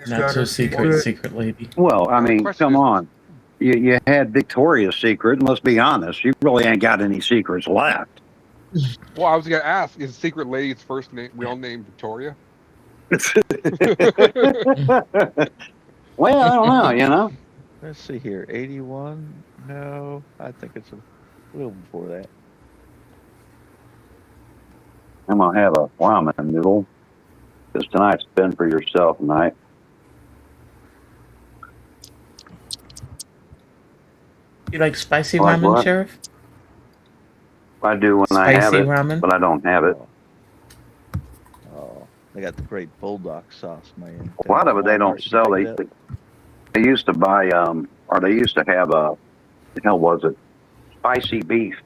Not so secret lady. Well, I mean, come on. You had Victoria's Secret, and let's be honest, you really ain't got any secrets left. Well, I was gonna ask, is Secret Lady's first name real name Victoria? Well, I don't know, you know. Let's see here. 81? No, I think it's a little before that. I'm going to have a ramen noodle, because tonight's been for yourself night. You like spicy Like ramen, what? Sheriff? I do when I have Spicy it, ramen? but I don't have it. Oh, they got the great bulldog sauce, man. A lot of it they don't sell. They used to buy, or they used to have the hell was it? Spicy beef.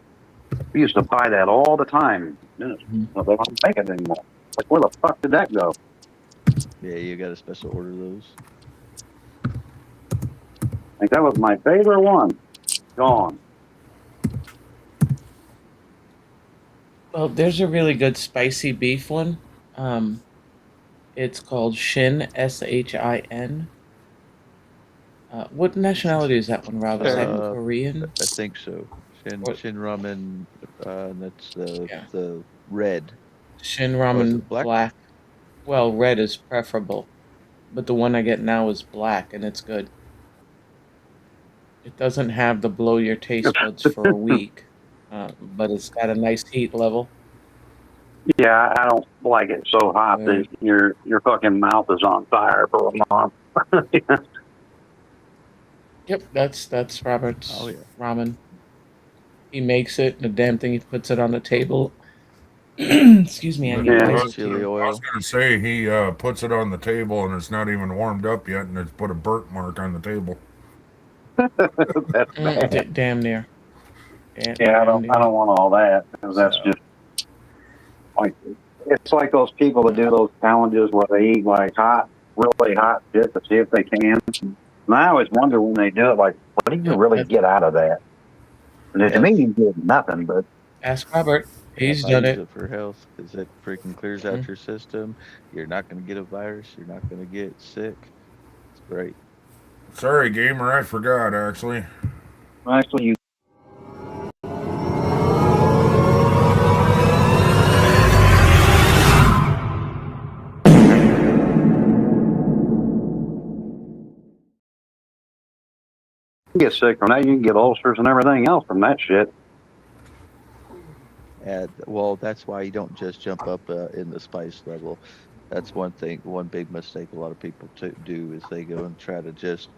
We used to buy that all the time. Well, they don't make it anymore. Like, where the fuck did that go? Yeah, you got to special order those. I think that was my favorite one. Gone. Well, there's a really good spicy beef one. It's called Shin, Shin. What nationality is that one, Rob? Is that Uh, Korean? I think so. What? Shin Ramen, that's Yeah. the red. Shin Oh, is Ramen it black? Black. Well, red is preferable, but the one I get now is black, and it's good. It doesn't have the blow your taste buds for a week, but it's got a nice heat level. Yeah, I don't like it so hot that your fucking mouth is on fire for a month. Yep, that's Robert's Oh, yeah. ramen. He makes it, and the damn thing he puts it on the table. Excuse me, I need Yeah. ice Chili too. I oil. was gonna say he puts it on the table and it's not even warmed up yet, and it's put a burnt mark on the table. That's bad. Damn near. Yeah, Damn I near. don't want all that because that's So- just like it's like those people that do those challenges where they eat like hot, really hot shit to see if they can. And I always wonder when they do it, like, what do you Yep, really that's- get out of that? And to Yeah. me, you get nothing. But Ask Robert. He's I done use it. it for health because it freaking clears out Mhm. your system. You're not going to get a virus. You're not going to get sick. It's great. Sorry, gamer, I forgot actually. actually, you get sick from that. You can get ulcers and everything else from that shit. And well, that's why you don't just jump up in the spice level. That's one thing. One big mistake a lot of people do is they go and try to just,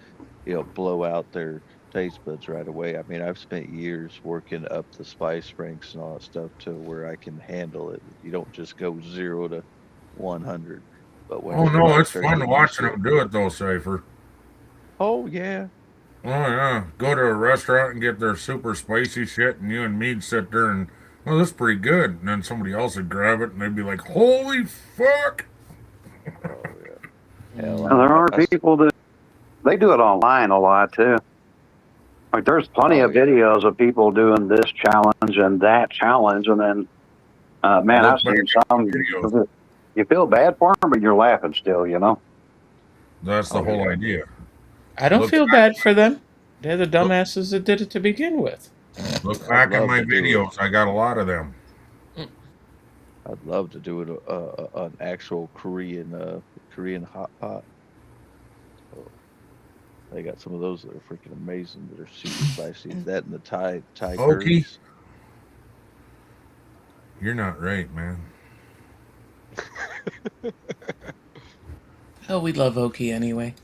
blow out their taste buds right away. I mean, I've spent years working up the spice ranks and all that stuff to where I can handle it. You don't just go 0 to 100. But when Oh your no, body it's starts fun getting watching used them do it though, Cypher. oh yeah, Oh yeah, go to a restaurant and get their super spicy shit, and you and me'd sit there and, well, that's pretty good. And then somebody else would grab it, and they'd be like, "Holy fuck!" oh yeah. Hell, And there are I- people that they do it online a lot too. Like there's plenty of videos of people doing this challenge and that challenge, and then man, Look I've seen back at some. the videos. You feel bad for them, but you're laughing still. You know. That's the Oh, whole yeah. idea. I don't Look feel back- bad for them. They're the dumbasses that did it to begin with. Look I'd back at love my to do it. videos. I got a lot of them. I'd love to do it an actual Korean hot pot. Oh, they got some of those that are freaking amazing. That are super spicy. That and the Thai Okay. curries. You're not right, man. Oh, we love Oki anyway.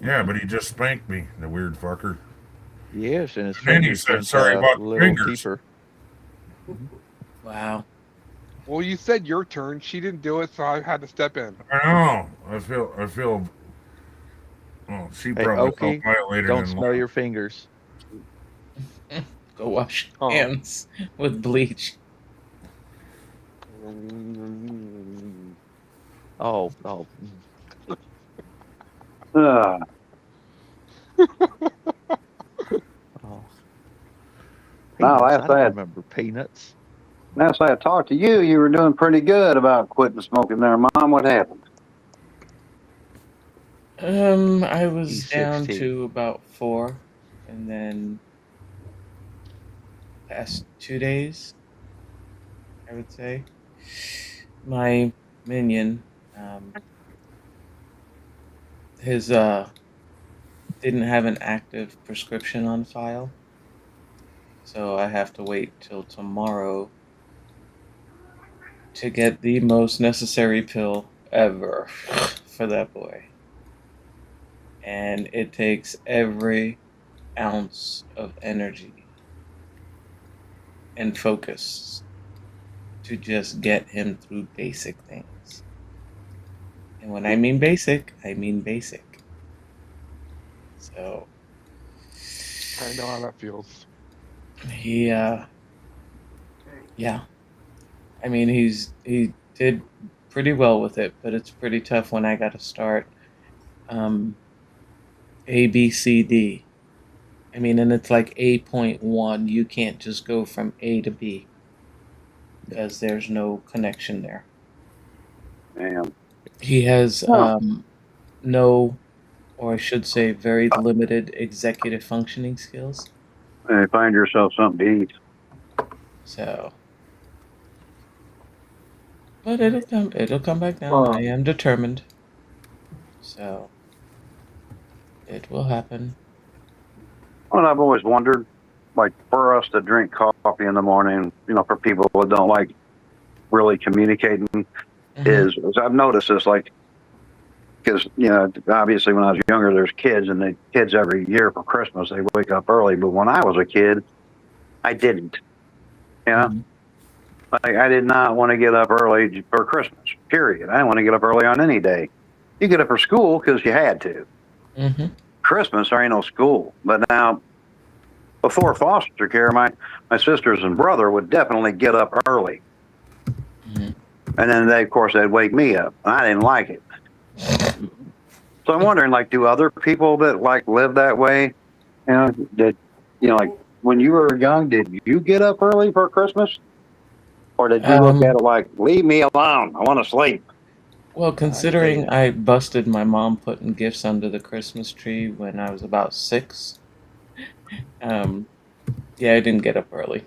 Yeah, but he just spanked me, the weird fucker. Yes, and his And then he fingers said, went, "Sorry about a the little fingers." deeper. Wow. Well, you said your turn. She didn't do it, so I had to step in. I know. I feel. Well, she Hey, probably Oki, felt violated. don't and smell your fingers. Go wash Oh. your hands with bleach. Oh. Uh, Oh. No, Peanuts, that's I don't bad. remember peanuts. Last I talked to you, you were doing pretty good about quitting smoking there, Mom. What happened? I was He's down 16. to about 4, and then past 2 days, I would say, my minion, his didn't have an active prescription on file, so I have to wait till tomorrow to get the most necessary pill ever for that boy. And it takes every ounce of energy and focus to just get him through basic things. And when I mean basic, I mean basic. So I know how that feels. he yeah. I mean he did pretty well with it, but it's pretty tough when I gotta start A, B, C, D. I mean, and it's like A.1. You can't just go from A to B because there's no connection there. Damn. He has no, or I should say, very limited executive functioning skills. Hey, find yourself something to eat. So, but it'll come. It'll come back down. I am determined. So, it will happen. Well, I've always wondered, like, for us to drink coffee in the morning, for people who don't like really communicating, is I've noticed this, like, because, obviously when I was younger, there's kids, and the kids every year for Christmas, they wake up early. But when I was a kid, I didn't. Like, I did not want to get up early for Christmas, period. I didn't want to get up early on any day. You get up for school because you had to. Christmas, there ain't no school. But now, before foster care, my sisters and brother would definitely get up early. And then of course, they'd wake me up. And I didn't like it. So I'm wondering, like, do other people that, like, live that way, like, when you were young, did you get up early for Christmas? Or did you look at it like, leave me alone, I want to sleep? Well, considering I busted my mom putting gifts under the Christmas tree when I was about 6, yeah, I didn't get up early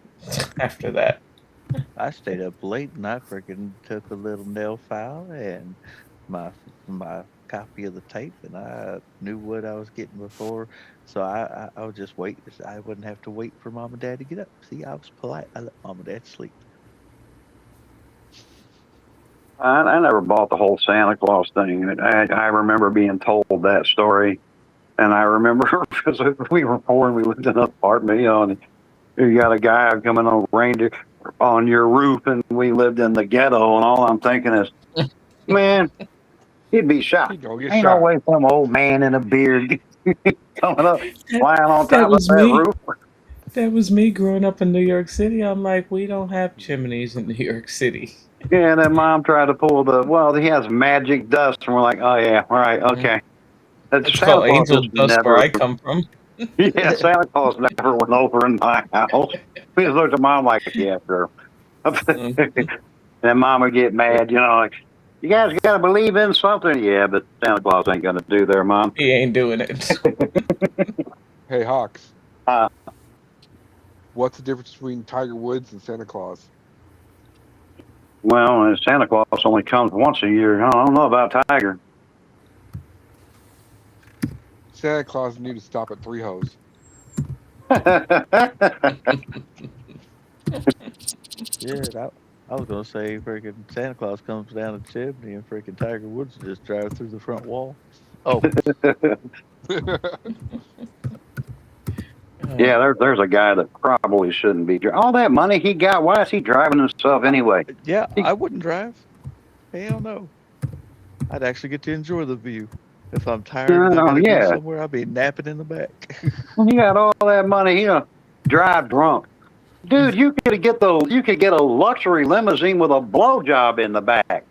after that. I stayed up late and I freaking took a little nail file and my copy of the tape, and I knew what I was getting before, so I would just wait. I wouldn't have to wait for mom and dad to get up. See, I was polite. I let mom and dad sleep. I never bought the whole Santa Claus thing. I remember being told that story, and I remember because we were poor and we lived in an apartment, and you got a guy coming on reindeer on your roof, and we lived in the ghetto, and all I'm thinking is, man, he'd be shot. Ain't no way some old man in a beard coming up, flying on top of that roof. That was me growing up in New York City. I'm like, we don't have chimneys in New York City. Yeah, and then mom tried to pull he has magic dust, and we're like, oh yeah, all right, okay. It's called angel dust where I come from. Yeah, Santa Claus never went over in my house. We just looked at mom like, yeah, sure. And then mom would get mad, like, you guys got to believe in something. Yeah, but Santa Claus ain't going to do there, Mom. He ain't doing it. Hey, Hawks. What's the difference between Tiger Woods and Santa Claus? Well, Santa Claus only comes once a year. I don't know about Tiger. Santa Claus need to stop at 3 hoes. Yeah, I was gonna say freaking Santa Claus comes down the chimney and freaking Tiger Woods just drive through the front wall. Oh. Yeah, there's a guy that probably shouldn't be. All that money he got, why is he driving himself anyway? Yeah, I wouldn't drive. Hell no. I'd actually get to enjoy the view. If I'm tired and I gotta go somewhere, I'll be napping in the back. You got all that money, drive drunk. Dude, you could get a luxury limousine with a blowjob in the back.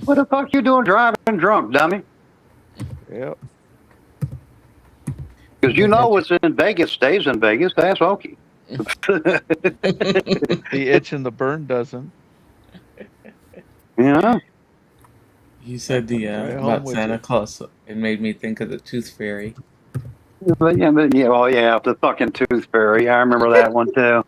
What the fuck you doing driving drunk, dummy? Yep. Because what's in Vegas stays in Vegas. That's okay. The itch and the burn doesn't. Yeah. You said about Santa Claus. It made me think of the Tooth Fairy. The fucking Tooth Fairy. I remember that one too.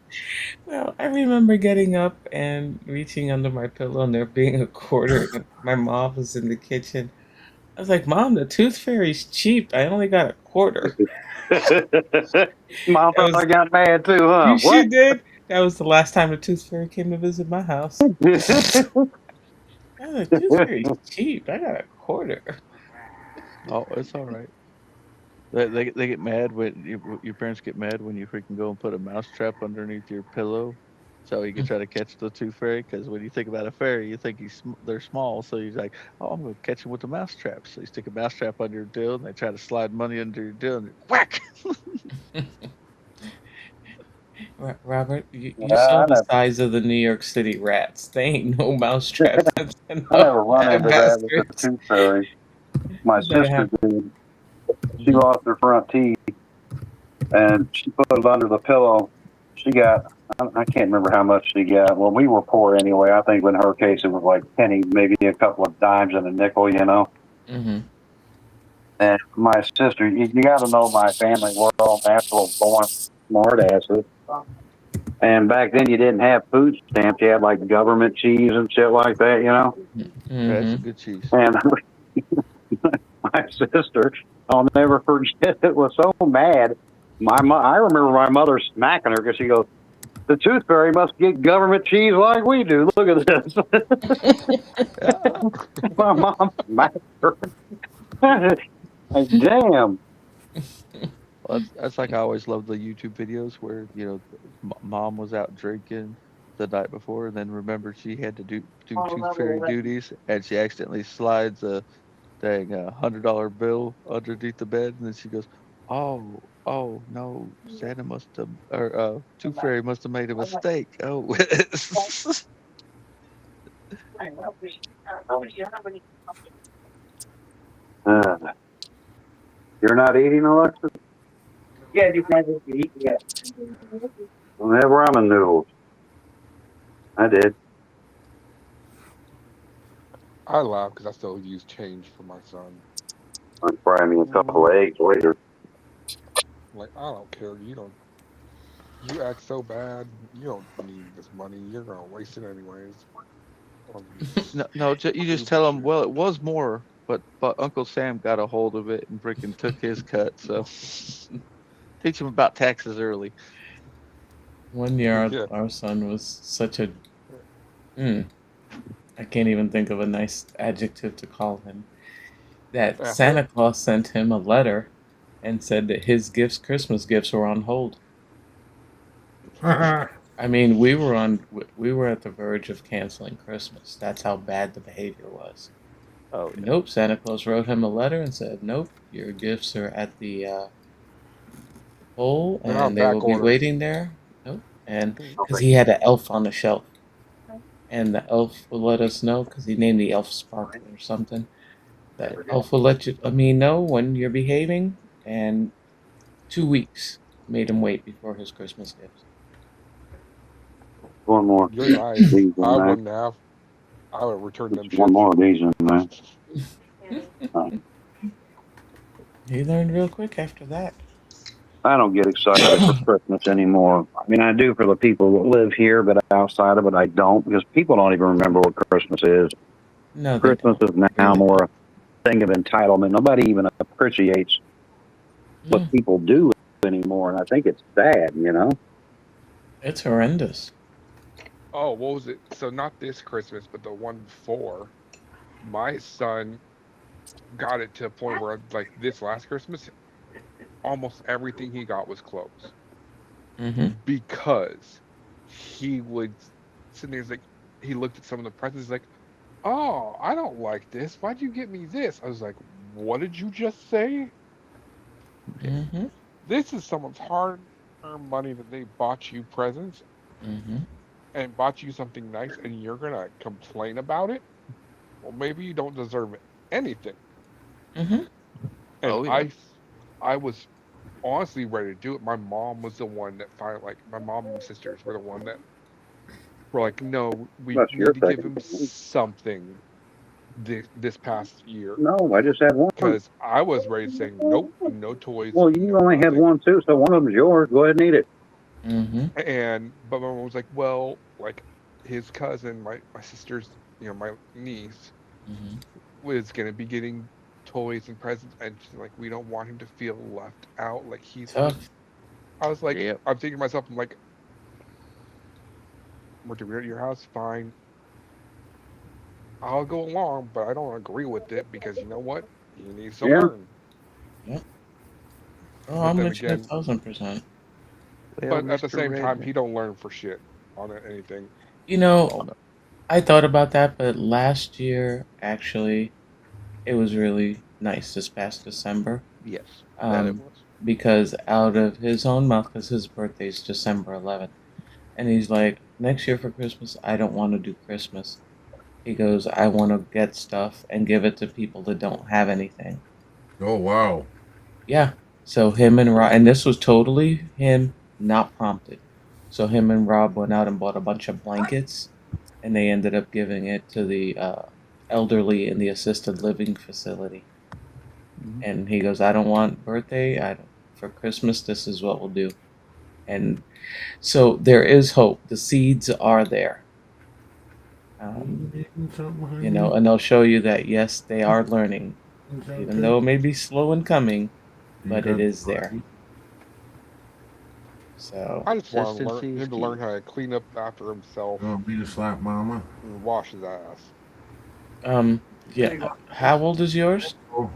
Well, I remember getting up and reaching under my pillow and there being a quarter. And my mom was in the kitchen. I was like, Mom, the Tooth Fairy's cheap. I only got a quarter. Mom probably got mad too, huh? She did. That was the last time the Tooth Fairy came to visit my house. I was like, Tooth Fairy's cheap. I got a quarter. Oh, it's all right. They get mad when your parents get mad when you freaking go and put a mouse trap underneath your pillow, so you can try to catch the Tooth Fairy. Because when you think about a fairy, you think they're small, so you're like, oh, I'm gonna catch them with the mouse trap. So you stick a mouse trap under your deal, and they try to slide money under your deal, and whack. Robert, you saw the size of the New York City rats. They ain't no mouse traps. I never run into that with the Tooth Fairy. My sister did. She lost her front teeth, and she put it under the pillow. She got I can't remember how much she got. Well, we were poor anyway. I think in her case it was like penny, maybe a couple of dimes and a nickel, you know. Mm-hmm. And my sister, you got to know my family. We're all natural born smartasses. And back then you didn't have food stamps. You had like government cheese and shit like that, you know. Mm-hmm. That's a good cheese. And my sister, I'll never forget it, was so mad. I remember my mother smacking her because she goes, "The tooth fairy must get government cheese like we do. Look at this." My mom smacked her. Like, damn. Well, that's like I always loved the YouTube videos where mom was out drinking the night before, and then remember she had to do tooth fairy duties, and she accidentally slides a dang $100 bill underneath the bed, and then she goes, "Oh, no, Santa must have, or tooth fairy must have made a mistake." Oh, You're not eating, Alexis? Yeah, you can just eat. Yeah. Well, have ramen noodles. I did. I laugh because I still use change for my son. I'll fry me a couple of eggs later. Like, I don't care. You act so bad. You don't need this money. You're gonna waste it anyways. no, you just tell them. Well, it was more, but Uncle Sam got a hold of it and freaking took his cut. So teach him about taxes early. One year, Yeah. our son was such a. I can't even think of a nice adjective to call him. That Uh-huh. Santa Claus sent him a letter and said that his Christmas gifts were on hold. I mean, we were at the verge of canceling Christmas. That's how bad the behavior was. Oh, yeah. Nope, Santa Claus wrote him a letter and said, "Nope, your gifts are at the hole, They're on and they will back be order." waiting there." Nope, and because he had an elf on the shelf, and the elf will let us know because he named the elf Sparkle or something. That elf will let me know when you're behaving, and 2 weeks made him wait before his Christmas gifts. One more. You're nice. These in I there. wouldn't have. I would have returned them One shits. more of these in there. He learned real quick after that. I don't get excited for Christmas anymore. I mean, I do for the people that live here, but outside of it, I don't, because people don't even remember what Christmas is. No, they Christmas is now Really? more a thing of entitlement. Nobody even appreciates what Mm, people do anymore, and I think it's sad, you know? it's horrendous. Oh, what was it? So not this Christmas, but the one before. My son got it to a point where, like, this last Christmas, almost everything he got was clothes Mm-hmm. because he would sit there. He's like, he looked at some of the presents. He's like, "Oh, I don't like this. Why'd you get me this?" I was like, "What did you just say? Mm-hmm. This is someone's hard-earned money that they bought you presents Mm-hmm. and bought you something nice, and you're gonna complain about it? Well, maybe you don't deserve anything." Mm-hmm. And Oh, yeah. I was honestly ready to do it. My mom was the one that finally, like, my mom and sisters were the one that were like, "No, we That's need your to give him thing. something this past year." No, I just had one. Because I was ready to say, "Nope, no toys." Well, you no only had nothing." one too, so one of them's yours. Go ahead and eat it. Mm-hmm. But my mom was like, "Well, like, his cousin, my sister's, my niece, Mm-hmm. was gonna be getting toys and presents, and she's like, we don't want him to feel left out. Like, he's." Tough. I was like, Yep. I'm thinking to myself, I'm like, "We're doing it at your house, fine. I'll go along, but I don't agree with it because you know what? He needs to Yeah. learn." Oh, But I'm then with you again, 1000%. Well, but at the Mr. same time, Redneck. he don't learn for shit on anything. You know, Oh, no. I thought about that, but last year, actually, it was really nice this past December. Yes, that it Um, was. because out of his own mouth, because his birthday's December 11th, and he's like, "Next year for Christmas, I don't want to do Christmas." He goes, "I want to get stuff and give it to people that don't have anything." Oh wow. Yeah. So him and and this was totally him, not prompted. So him and Rob went out and bought a bunch of blankets, and they ended up giving it to the elderly in the assisted living facility. And he goes, "I don't want birthday. For Christmas. This is what we'll do." And so there is hope. The seeds are there. You know, and they'll show you that yes, they are learning, even though it may be slow in coming, but it is there. So I just want to Consistency learn is him to key. learn how to clean up after himself You want me to slap mama? and wash his ass. yeah. How old is yours? You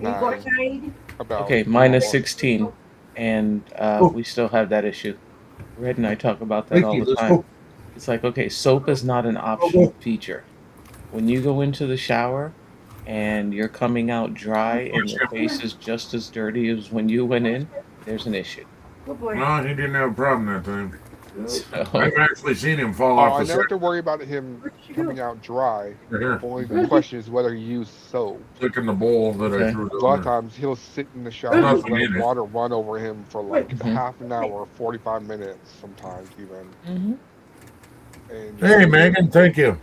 go Nine, outside? about Okay, mine is almost- 16, and we still have that issue. Red and I talk about that Thank all you, the let's time. go. It's like, okay, soap is not an optional feature. When you go into the shower and you're coming out dry and your face is just as dirty as when you went in, there's an issue. Good boy. No, he didn't have a problem that time. So, I've actually seen him fall Oh, off I the never have to worry about him coming out dry. Here, Only the question is whether he used soap. look in the bowl that I Okay. threw A down lot of there. times he'll sit in the shower and Nothing let in it. water run over him for like Mhm. half an hour, 45 minutes sometimes even. Mhm. And Hey, Megan, thank you.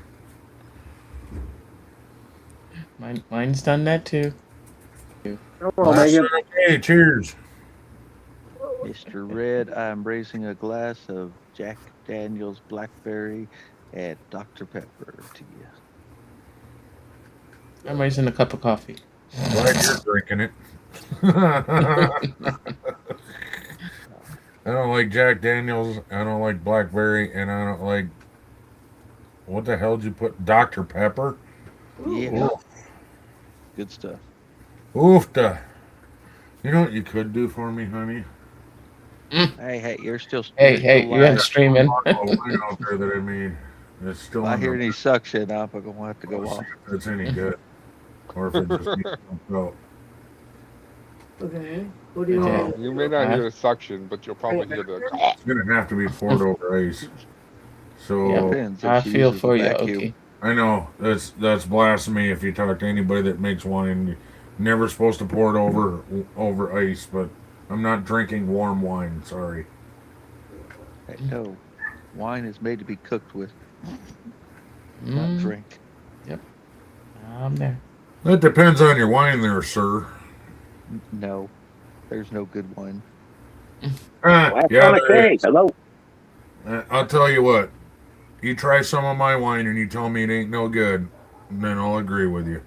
Mine's done that too. Hello, Megan. Hey, cheers. Mr. Red, I'm raising a glass of Jack Daniels Blackberry and Dr. Pepper to you. I'm raising a cup of coffee. Glad you're drinking it. I don't like Jack Daniels. I don't like Blackberry, and I don't like. What the hell did you put? Dr. Pepper? Yeah, good stuff. Oofta. You know what you could do for me, honey? Hey, you're still. Hey, you're hey, still you ain't live. streaming. A wine out there that I made. It's still If I in hear the- any suction, I'm gonna have to go Let's see off. if it's any good. Or if it just needs some out. Okay. What do you Okay. want? you may not hear the suction, but you'll probably hear the. It's gonna have to be poured over ice. So Yeah. Depends if I she feel uses the for you, vacuum. Okie. I know that's blasphemy if you talk to anybody that makes wine. You're never supposed to pour it over ice, but I'm not drinking warm wine. Sorry. Hey, no, wine is made to be cooked with, not drink. I'm there. That depends on your wine, there, sir. No, there's no good wine. Last Yeah, on a there cake. is. Hello. I'll tell you what. You try some of my wine and you tell me it ain't no good, then I'll agree with you.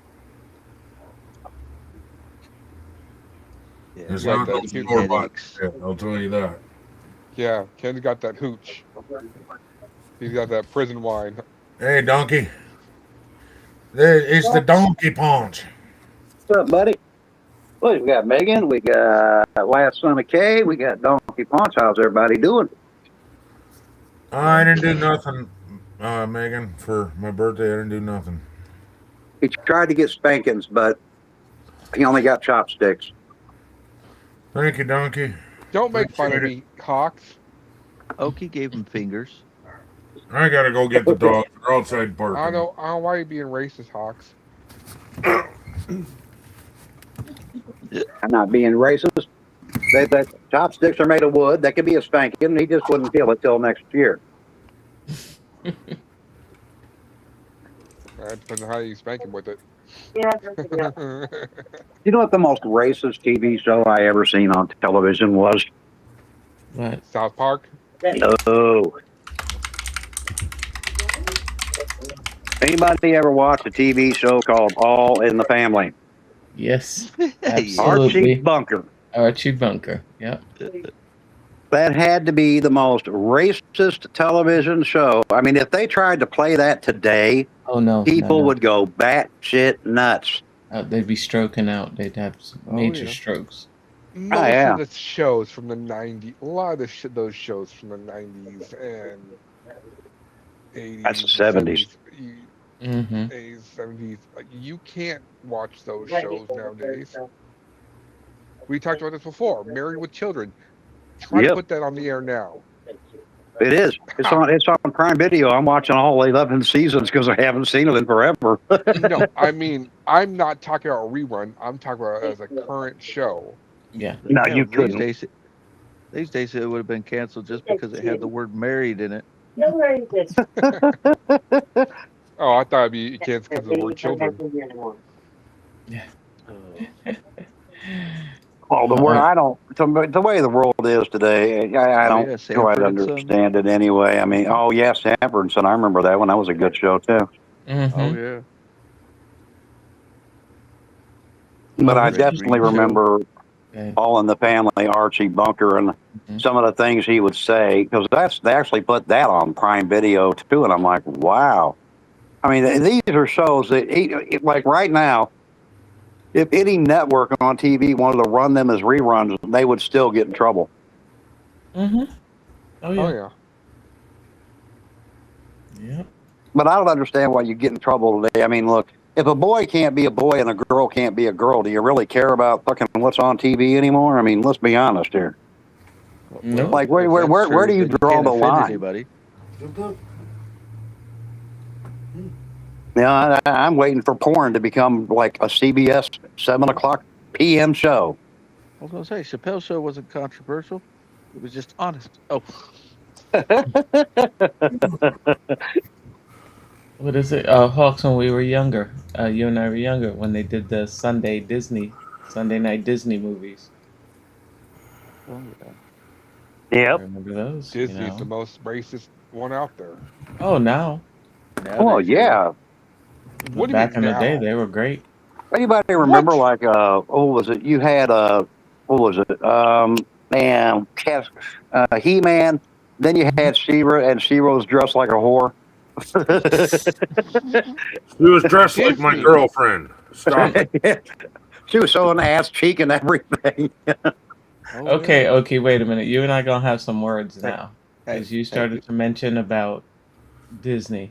Yeah, It's Yeah, not that no huge store-bought headaches. shit, I'll tell you that. Yeah, Ken's got that hooch. He's got that prison wine. Hey, donkey. It's the donkey punch. What's up, buddy? Well, we got Megan. We got Last Son of Kay. We got Donkey Punch. How's everybody doing? I didn't do nothing, Megan, for my birthday. I didn't do nothing. He tried to get spankings, but he only got chopsticks. Thank you, donkey. Don't make fun of me, Hawks. Okie gave him fingers. I gotta go get the dogs. They're outside barking. I don't know why you're being racist, Hawks. I'm not being racist. The chopsticks are made of wood. That could be a spanking. He just wouldn't feel it till next year. Depends on how you spank him with it. Yeah. You know what the most racist TV show I ever seen on television was? What? South Park. No. Anybody ever watch a TV show called All in the Family? Yes. Archie Absolutely. Bunker. Archie Bunker. Yep. That had to be the most racist television show. I mean, if they tried to play that today, Oh no. people no. would go batshit nuts. They'd be stroking out. They'd have some major yeah. strokes. Most yeah. of the shows from the 90s, a lot of those shows from the 90s and 80s. That's the 70s. Mm-hmm. 80s, 70s. Like, you can't watch those shows nowadays. We talked about this before. Married with Children. Try Yep. to put that on the air now. It is. It's on Prime Video. I'm watching all 11 seasons because I haven't seen it in forever. No, I mean, I'm not talking about a rerun. I'm talking about as a current show. Yeah. No, Yeah, you these couldn't. days, These days it would have been canceled just because it had the word married in it. No races. Oh, I thought it'd be canceled because of the word children. Well, the word I don't. The way the world is today, I Oh, don't yeah, quite Sanford and Son. understand it anyway. I mean, oh yeah, Sanford and Son. I remember that one. That was a good show too. Oh yeah. But I Red definitely Green Show. remember Okay. All in the Family, Archie Bunker, and Mhm. some of the things he would say, because they actually put that on Prime Video too, and I'm like, wow. I mean, these are shows that like right now, if any network on TV wanted to run them as reruns, they would still get in trouble. Mm-hmm. Oh yeah. Oh yeah. Yeah. But I don't understand why you get in trouble today. I mean, look, if a boy can't be a boy and a girl can't be a girl, do you really care about fucking what's on TV anymore? I mean, let's be honest here. No. Like, where If where that's where, where do true, you then draw can't the offend line? Anybody. Yeah, I'm waiting for porn to become like a CBS 7 o'clock p.m. show. I was gonna say Chappelle's show wasn't controversial. It was just honest. Oh, What is it? Hawks, when we were younger, you and I were younger, when they did the Sunday night Disney movies. oh yeah. I Yep. remember those. Disney's the most racist one out there. Oh, now. Oh Nowadays, yeah. But What do you back mean in the day, now? they were great. Anybody remember What? like what was it? You had what was it? Man, He-Man. Then you had She-Ra, and She-Ra was dressed like a whore. He was dressed like my Disney. girlfriend. Stop it. She was showing ass cheek and everything. Oh, Okay, yeah. okay, wait a minute. You and I gonna have some words now. Hey, As you hey, started to mention about Disney.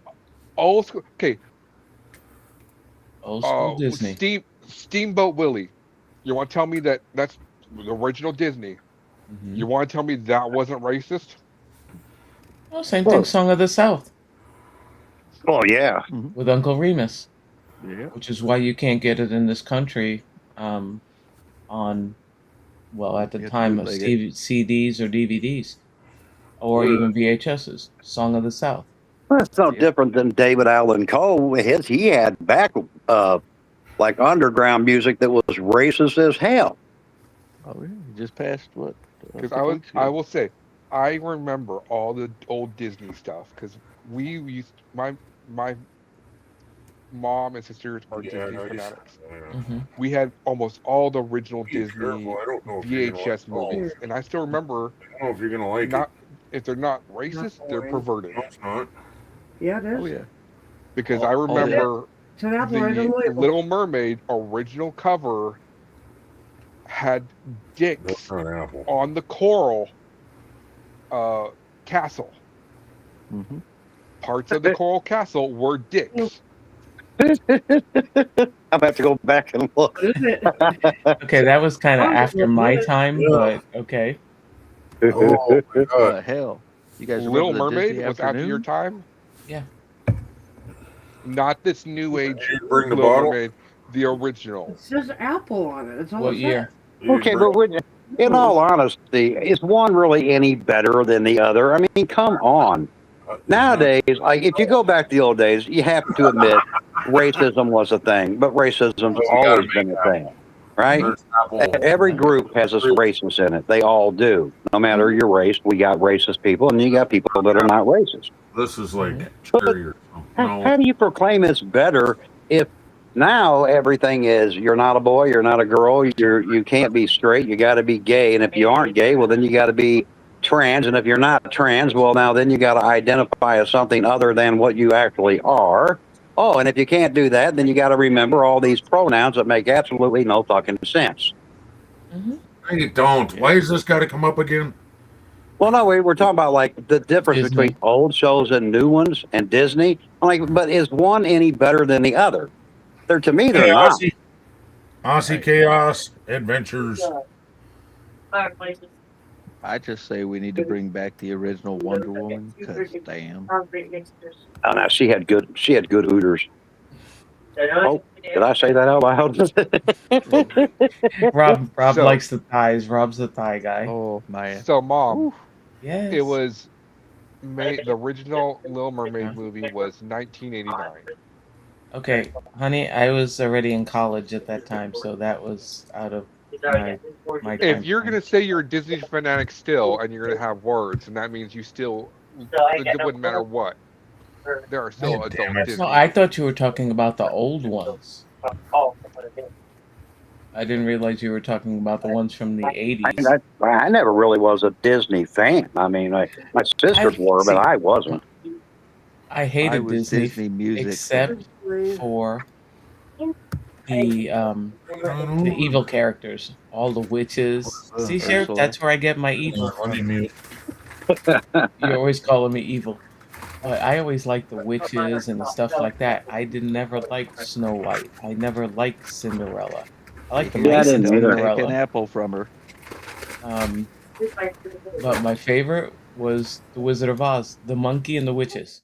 Old school. Okay. Old school Disney. Steamboat Willie. You want to tell me that that's the original Disney? Mhm. You want to tell me that wasn't racist? Oh, same thing, Song of the South Oh yeah. with Uncle Remus, Yeah. which is why you can't get it in this country on, well, at the You have to time of bootleg CDs or DVDs or even VHSs. Song of the South. Well, it's no Yeah. different than David Allen Coe. He had back like underground music that was racist as hell. Oh yeah. You just passed what? a Because couple weeks I ago. will say, I remember all the old Disney stuff. Because we used my mom and sisters are Yeah, Disney nice. fanatics. Yeah. Hmm. We had almost all the original Be Disney careful. I don't know if you're gonna VHS like movies, and I still remember I don't know if you're gonna like not if they're not racist, they're perverted. it. No, it's not. Yeah, it is. Oh yeah. Because Oh, I yeah. remember It's an apple right on the the label. Little Mermaid original cover had That's dicks not an apple. on the coral castle. Mm-hmm. Parts of the coral castle were dicks. I'm have to go back and look. What is it? Okay, that was kind of Oh, after well, my yeah. time, Yeah. but okay. Oh my god. Hell. You guys Little remember the Mermaid Disney was after Afternoon? your time. Yeah. Not this new age Did you bring the Little bottle? Mermaid, the original. It says apple on it. It's all What it year? Did you Okay, bring- but in all honesty, is one really any better than the other? I mean, come on. Nowadays, like if you go back to the old days, you have to admit racism was a thing, but racism's always been a thing, right? There's apple. Every group has a racist in it. They all do. No matter your race, we got racist people, and you got people that are not racist. This is like But cherry or something. how do you proclaim it's better if now everything is you're not a boy, you're not a girl, you can't be straight, you got to be gay, and if you aren't gay, well then you got to be trans, and if you're not trans, well now then you got to identify as something other than what you actually are. Oh, and if you can't do that, then you got to remember all these pronouns that make absolutely no fucking sense. Mm-hmm. No, you don't. Why has this got to come up again? Well, no, we're talking about like the difference Disney. between old shows and new ones and Disney. I'm like, but is one any better than the other? They're to me, they're not. Aussie Chaos Adventures. Fireplaces. I just say we need to bring back the original Wonder Woman, because damn. Concrete mixtures. Oh no, she had good Hooters. Oh, did I say that out loud? Rob So- likes the thighs. Rob's the thigh guy. Oh man. So, Mom, Yes. it was the original Little Mermaid movie was 1989. Okay, honey, I was already in college at that time, so that was out of my If time you're frame. gonna say you're a Disney fanatic still, and you're gonna have words, and that means you still, it wouldn't matter what. There are still God damn adult it. Disney. No, I thought you were talking about the old ones. I didn't realize you were talking about the ones from the 80s. I never really was a Disney fan. I mean, my sisters were, but I wasn't. I I hated was Disney, Disney music. except for the evil characters, all the witches. See, Sheriff, Ursula. that's where I get my evil Let me from. mute. You're always calling me evil. But I always liked the witches and stuff like that. I never liked Snow White. I never liked Cinderella. I like the You Yeah, I mice in didn't either. Take an Cinderella. apple from her. But my favorite was The Wizard of Oz, the monkey and the witches.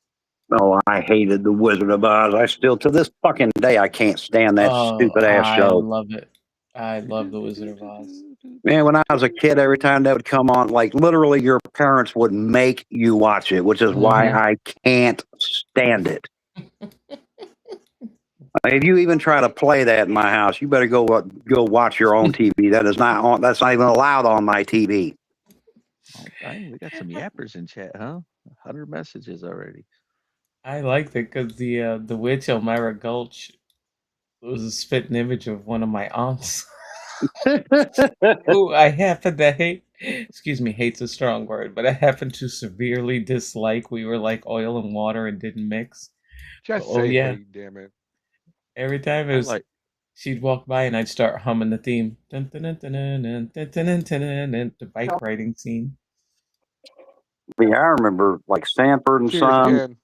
Oh, I hated The Wizard of Oz. I still, to this fucking day, I can't stand that stupid ass I show. love it. I love The Wizard of Oz. Man, when I was a kid, every time that would come on, like literally your parents would make you watch it, which is why I can't stand it. If you even try to play that in my house, you better go watch your own TV. That is not on. That's not even allowed on my TV. Oh, dang, we got some yappers in chat, huh? 100 messages already. I liked it because the witch Elmira Gulch was a spitting image of one of my aunts. Who I happen to hate. Excuse me, hate's a strong word, but I happen to severely dislike. We were like oil and water and didn't mix. Just Oh, say, yeah. hey, damn it. Every time it I was, like she'd walk by and I'd start humming the theme. Dun, dun, dun, dun, dun, dun, dun, dun, dun, dun, dun, the bike riding scene. Yeah, I remember like Sanford and Cheers Son, again.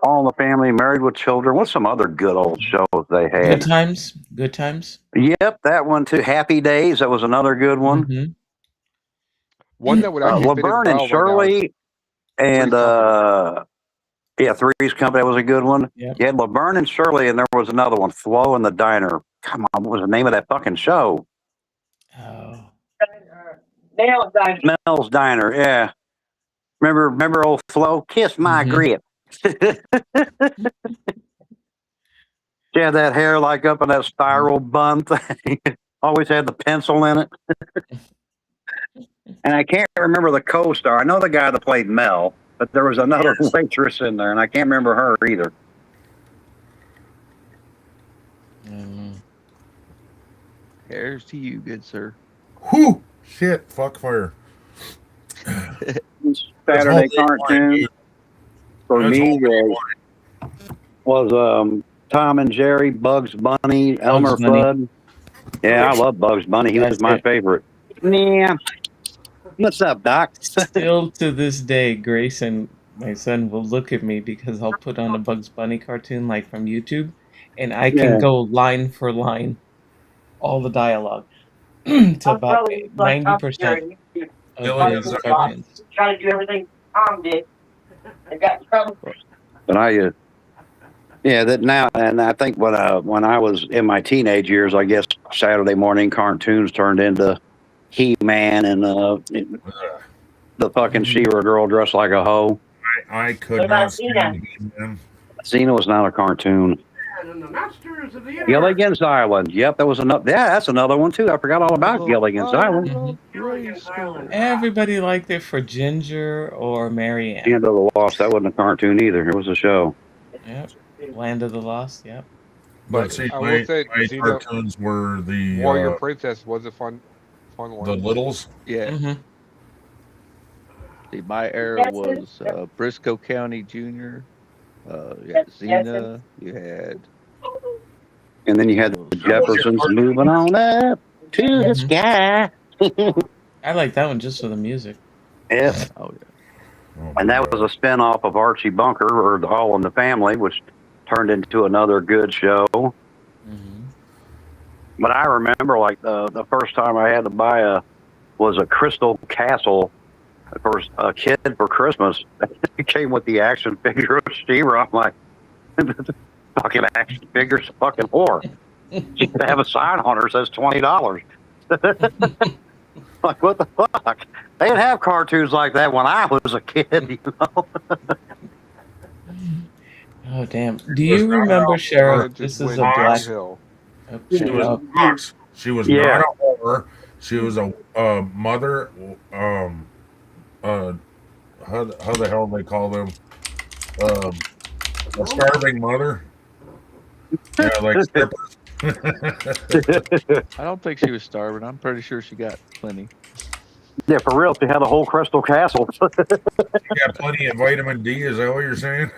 All in the Family, Married with Children. What's some other good old shows they Good had? times. Good times. Yep, that one too. Happy Days. That was another good one. Mhm. One that would actually fit as Laverne well and right now is Shirley, and Three's Company. That was a good one. Yep. You had Laverne and Shirley, and there was another one, Flo and the Diner. Come on, what was the name of that fucking show? Oh. Mel's Diner. Yeah. Remember old Flo? Kiss my Mhm. grip. She had that hair like up in that spiral bun thing. Always had the pencil in it. And I can't remember the co-star. I know the guy that played Mel, but there was another waitress in there, and I can't remember her either. Here's to you, good sir. Whew! Shit! Fuck fire. Saturday That's all they cartoon like, for That's me all they was Tom and Jerry, Bugs Bunny, Elmer Bunny. Fudd. Yeah, I love Bugs Bunny. He was That's my it. favorite. Yeah. What's up, Doc? Still to this day, Grace and my son will look at me because I'll put on a Bugs Bunny cartoon like from YouTube, and I can Yeah. go line for line, all the dialogue, to about 90% of Dylan, his is there- cartoons. Trying to do everything Tom did. I got in trouble. But yeah, that now, and I think when I was in my teenage years, I guess Saturday morning cartoons turned into He-Man and the fucking She-Ra girl dressed like a hoe. I could What about not stand him. Xena was not a cartoon. And the Masters of the Universe. Gilligan's Island. Yep, that was another. Yeah, that's another one too. I forgot all about Gilligan's Island. Mhm. Gilligan's Island. Everybody liked it for Ginger or Marianne. End of the Lost. That wasn't a cartoon either. It was a show. Yep. Land of the Lost. Yep. But see, I will my say Xena- cartoons were the Warrior Princess was a fun one. the littles. Yeah. hmm See, my era was Briscoe County Jr. You had Xena. You had And then you had the Jeffersons moving on up to the sky. I like that one just for the music. Yeah. oh yeah. Oh, And that was a spin-off of Archie Bunker, or All in the Family, which turned into another good show. hmm But I remember, like, the first time I had to buy was a Crystal Castle for a kid for Christmas. It came with the action figure of She-Ra. I'm like, fucking action figures, fucking whore. She could have a sign on her that says $20. Like, what the fuck? They didn't have cartoons like that when I was a kid, you know? Oh damn! Do you remember, Sheriff? This is a black. Hill. Oh, She shut was up. Fox. She was Yeah. not a whore. She was a mother. How the hell do they call them? A starving mother. Yeah, like strippers. I don't think she was starving. I'm pretty sure she got plenty. Yeah, for real. She had a whole Crystal Castle. You got plenty of vitamin D. Is that what you're saying?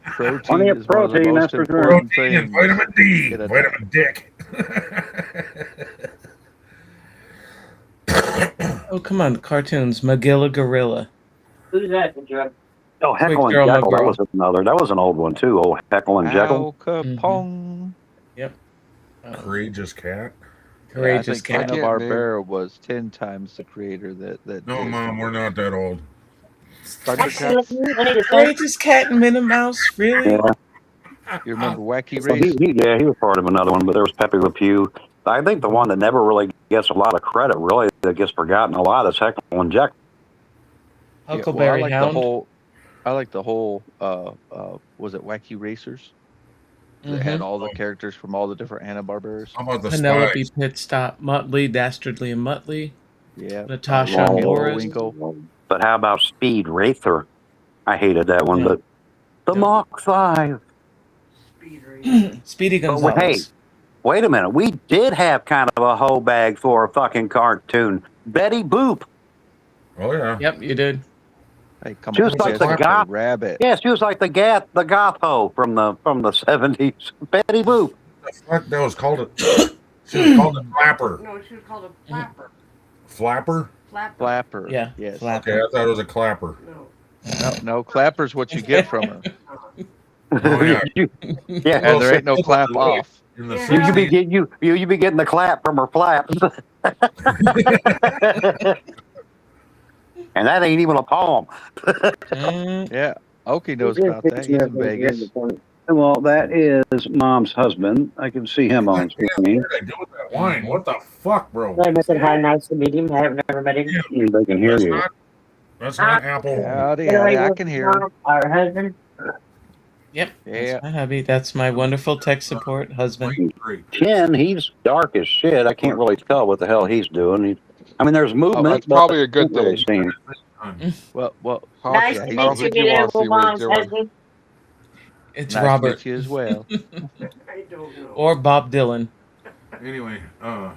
Protein Plenty of is one of the protein, most that's for sure. important Protein and things. vitamin D. Get a- Vitamin Dick. Oh come on, cartoons. Magilla Gorilla. Who's that, Joe? Oh, Heckle and Girl, Jekyll. That McGraw. was another. That was an old one, too. Oh, Heckle and Jekyll. Al Capone. Courageous cat. Courageous yeah, I cat. think Cat. Hanna-Barbera was 10 times the creator that No, did. Mom, we're not that old. Thundercats. Courageous Cat and Minnie Mouse. Really? Yeah. You remember Wacky Well, Race? he was part of another one, but there was Pepe Le Pew. I think the one that never really gets a lot of credit, really, that gets forgotten a lot, is Heckle and Jekyll. Huckleberry I like Hound. the whole. I like the whole. Was it Wacky Racers? That had all the characters from all the different Hanna-Barberas. How about the Penelope Spies? Pitstop, Muttley, Dastardly and Muttley, Yeah. Natasha Wow. and Boris. Bullwinkle. But how about Speed Racer? I hated that one, Yeah. but the Yeah. Mach 5. Speed racer. Speedy But Gonzales. hey, wait a minute. We did have kind of a hoe bag for a fucking cartoon. Betty Boop. Oh yeah. Yep, you did. Hey, come She on, was like Jessica the goth- Rabbit. Yeah, she was like the goth hoe from the 70s. Betty Boop. What that was called a. She was called a flapper. No, she was called a flapper. Flapper. Flapper. Flapper. Yeah, Yes. Flapper. Okay, I thought it was a clapper. No. No, clapper's what you get from her. Oh yeah. Yeah. And there ain't no clap off. In the Yeah. You be 60s. getting you be getting the clap from her flaps. And that ain't even a poem. Mm, Yeah. Oki knows about that. He's in Vegas. Well, that is Mom's husband. I can see him on screen. What did I do with that wine? What the fuck, bro? Hi, Mr. Hi, nice to meet you. I have never met him. They can hear That's you. not. That's not apple. Howdy, howdy. I can hear him. Our husband. yep. Yeah. That's my hubby. That's my wonderful tech support husband. Great. Ken, he's dark as shit. I can't really tell what the hell he's doing. I mean, there's movement. that's but probably a good I can't really thing. see him. Well, Hawk, Nice yeah, to he I don't meet you, think you want to beautiful see what he's mom's doing. husband. It's nice to Robert meet you as well. I don't know. or Bob Dylan. Anyway, apple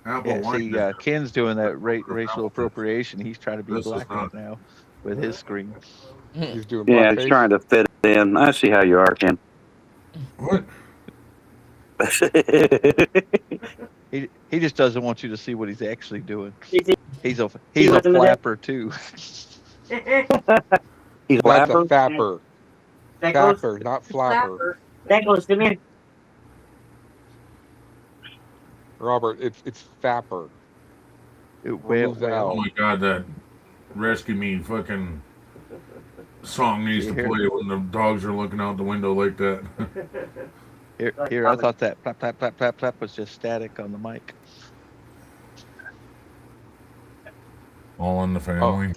Yeah, wine. see, Ken's doing that racial appropriation. He's trying to be This is black not- right now with his screen. He's doing Yeah, blackface. he's trying to fit in. I see how you are, Ken. What? He just doesn't want you to see what he's actually doing. Is it- He's a He wasn't there? flapper too. He's That's a flapper. fapper. That goes, Fapper, not flapper. that goes to me. Robert, it's fapper. Remove the Oh L. my god, that Rescue Me fucking song needs to You hear- play when the dogs are looking out the window like that. Here, I thought that plap, plap, plap, plap, plap was just static on the mic. All in the family.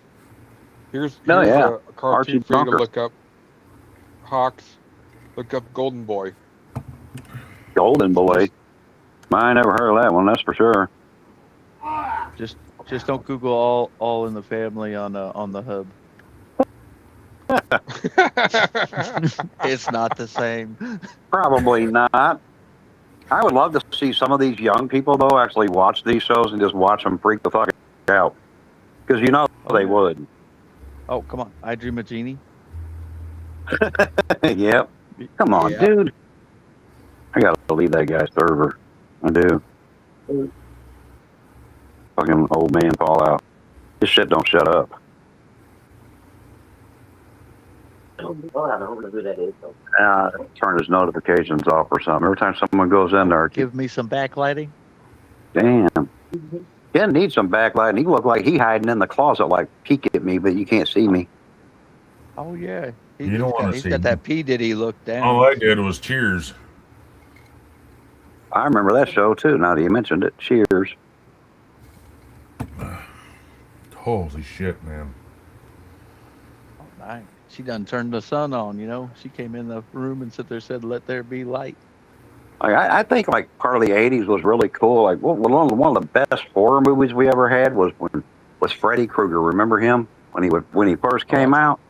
Here's Oh, yeah. a cartoon Archie for you to Bunker. look up. Hawks, look up Golden Boy. Golden Boy. I never heard of that one, that's for sure. Just don't Google all in the family on the hub. It's not the same. Probably not. I would love to see some of these young people, though, actually watch these shows and just watch them freak the fuck out. Because you know they would. Oh, come on. I Dream of Genie. Yep. Come on, Yeah. dude. I gotta leave that guy's server. I do. Fucking old man Fallout. This shit don't shut up. I don't know who that is. Though. Turn his notifications off or something. Every time someone goes in there, Give me some backlighting. damn. Ken needs some backlight. He look like he hiding in the closet, like peek at me, but you can't see me. Oh yeah, You don't wanna he's see got that P Diddy look down. All I did was Cheers. I remember that show too. Now that you mentioned it, Cheers. Holy shit, man. Oh, nice. She done turned the sun on. You know, she came in the room and said "Let there be light." I think like part of the '80s was really cool. Like one of the best horror movies we ever had was Freddy Krueger. Remember him when he first came out?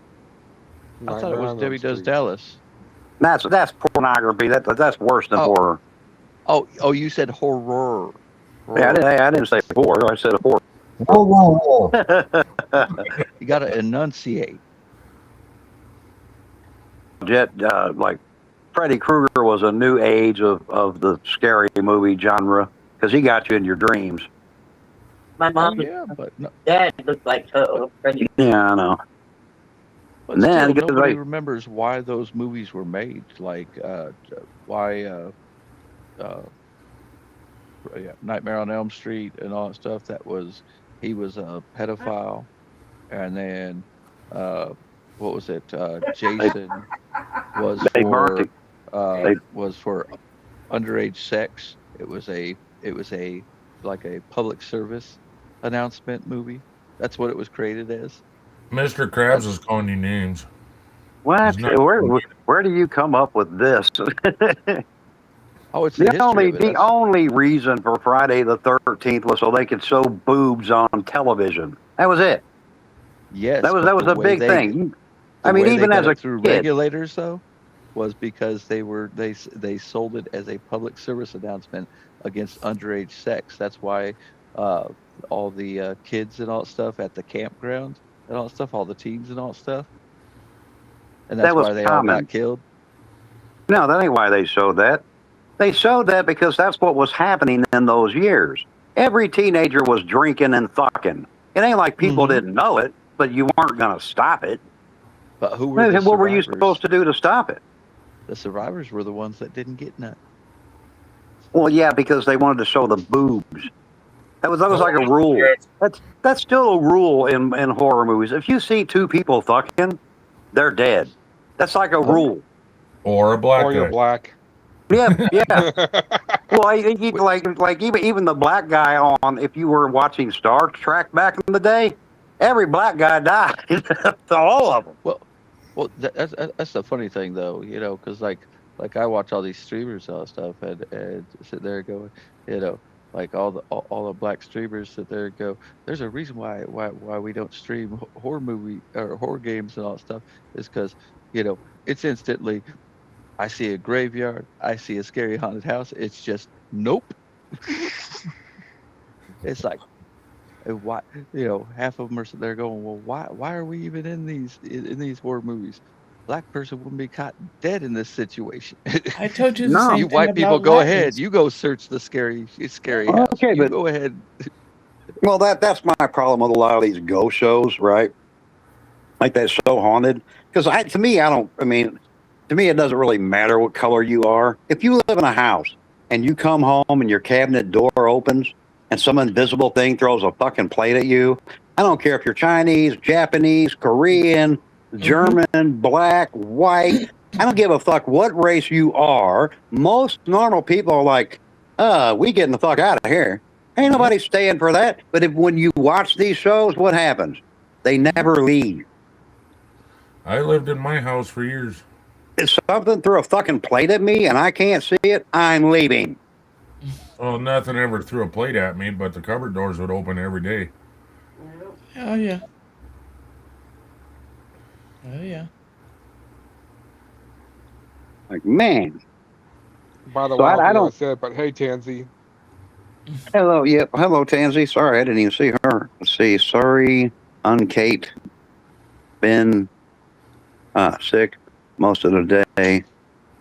I thought it Nightmare was on Debbie Elm Does Street. Dallas. That's pornography. That's worse than Oh. horror. Oh, you said horror. Yeah, I didn't say horror. I said horror. Whoa, whoa, whoa. You got to enunciate. Jet, like Freddy Krueger was a new age of the scary movie genre because he got you in your dreams. My Oh mom yeah, but no, dad looked like Freddy. Yeah, I know. but And then, still, because, nobody like- remembers why those movies were made. Like why yeah, Nightmare on Elm Street and all that stuff. He was a pedophile, and then what was it? Jason was They burnt for They- was for underage sex. It was a like a public service announcement movie. That's what it was created as. Mr. Krabs is calling you names. What? He's not- Where do you come up with this? Oh, it's the history of it. The That's- only reason for Friday the 13th was so they could show boobs on television. That was it. Yes, That was but the a way big they- thing. the I mean, way they even got as a it through kid. regulators though was because they sold it as a public service announcement against underage sex. That's why all the kids and all that stuff at the campground and all that stuff, all the teens and all that stuff, and that's That was why they all common. got killed. No, that ain't why they showed that. They showed that because that's what was happening in those years. Every teenager was drinking and fucking. It ain't like people Mhm. didn't know it, but you weren't going to stop it. But who were the What were you survivors? supposed to do to stop it? The survivors were the ones that didn't get none. Well, yeah, because they wanted to show the boobs. That was like a rule. That's still a rule in horror movies. If you see two people fucking, they're dead. That's like a rule. Or a black Or you're guy. black. Yeah, yeah. Well, like even the black guy on, if you were watching Star Trek back in the day, every black guy died. All of them. Well, that's the funny thing though, you know, because like I watch all these streamers and all that stuff, and sit there going, you know, like all the black streamers sit there and go, there's a reason why we don't stream horror movie or horror games and all that stuff is because, you know, it's instantly, I see a graveyard, I see a scary haunted house. It's just nope. It's like, why, you know, half of them are sitting there going, well, why are we even in these horror movies? Black person wouldn't be caught dead in this situation. I told you the No. same You thing white people, about go Latins. ahead. You go search the scary house. Okay, You but- go ahead. Well, that's my problem with a lot of these ghost shows, right? Like that's so haunted. Because to me, it doesn't really matter what color you are. If you live in a house and you come home and your cabinet door opens and some invisible thing throws a fucking plate at you, I don't care if you're Chinese, Japanese, Korean, German, black, white. I don't give a fuck what race you are. Most normal people are like, we getting the fuck out of here. Ain't nobody staying for that. But when you watch these shows, what happens? They never leave. I lived in my house for years. If something threw a fucking plate at me and I can't see it, I'm leaving. Well, nothing ever threw a plate at me, but the cupboard doors would open every day. Oh yeah. Oh yeah. Like, man. By the So way, I I don't- said, but hey, Tansy, Hello, yep. Hello, Tansy. Sorry, I didn't even see her. Let's see. Sorry, Unkate. Been sick most of the day.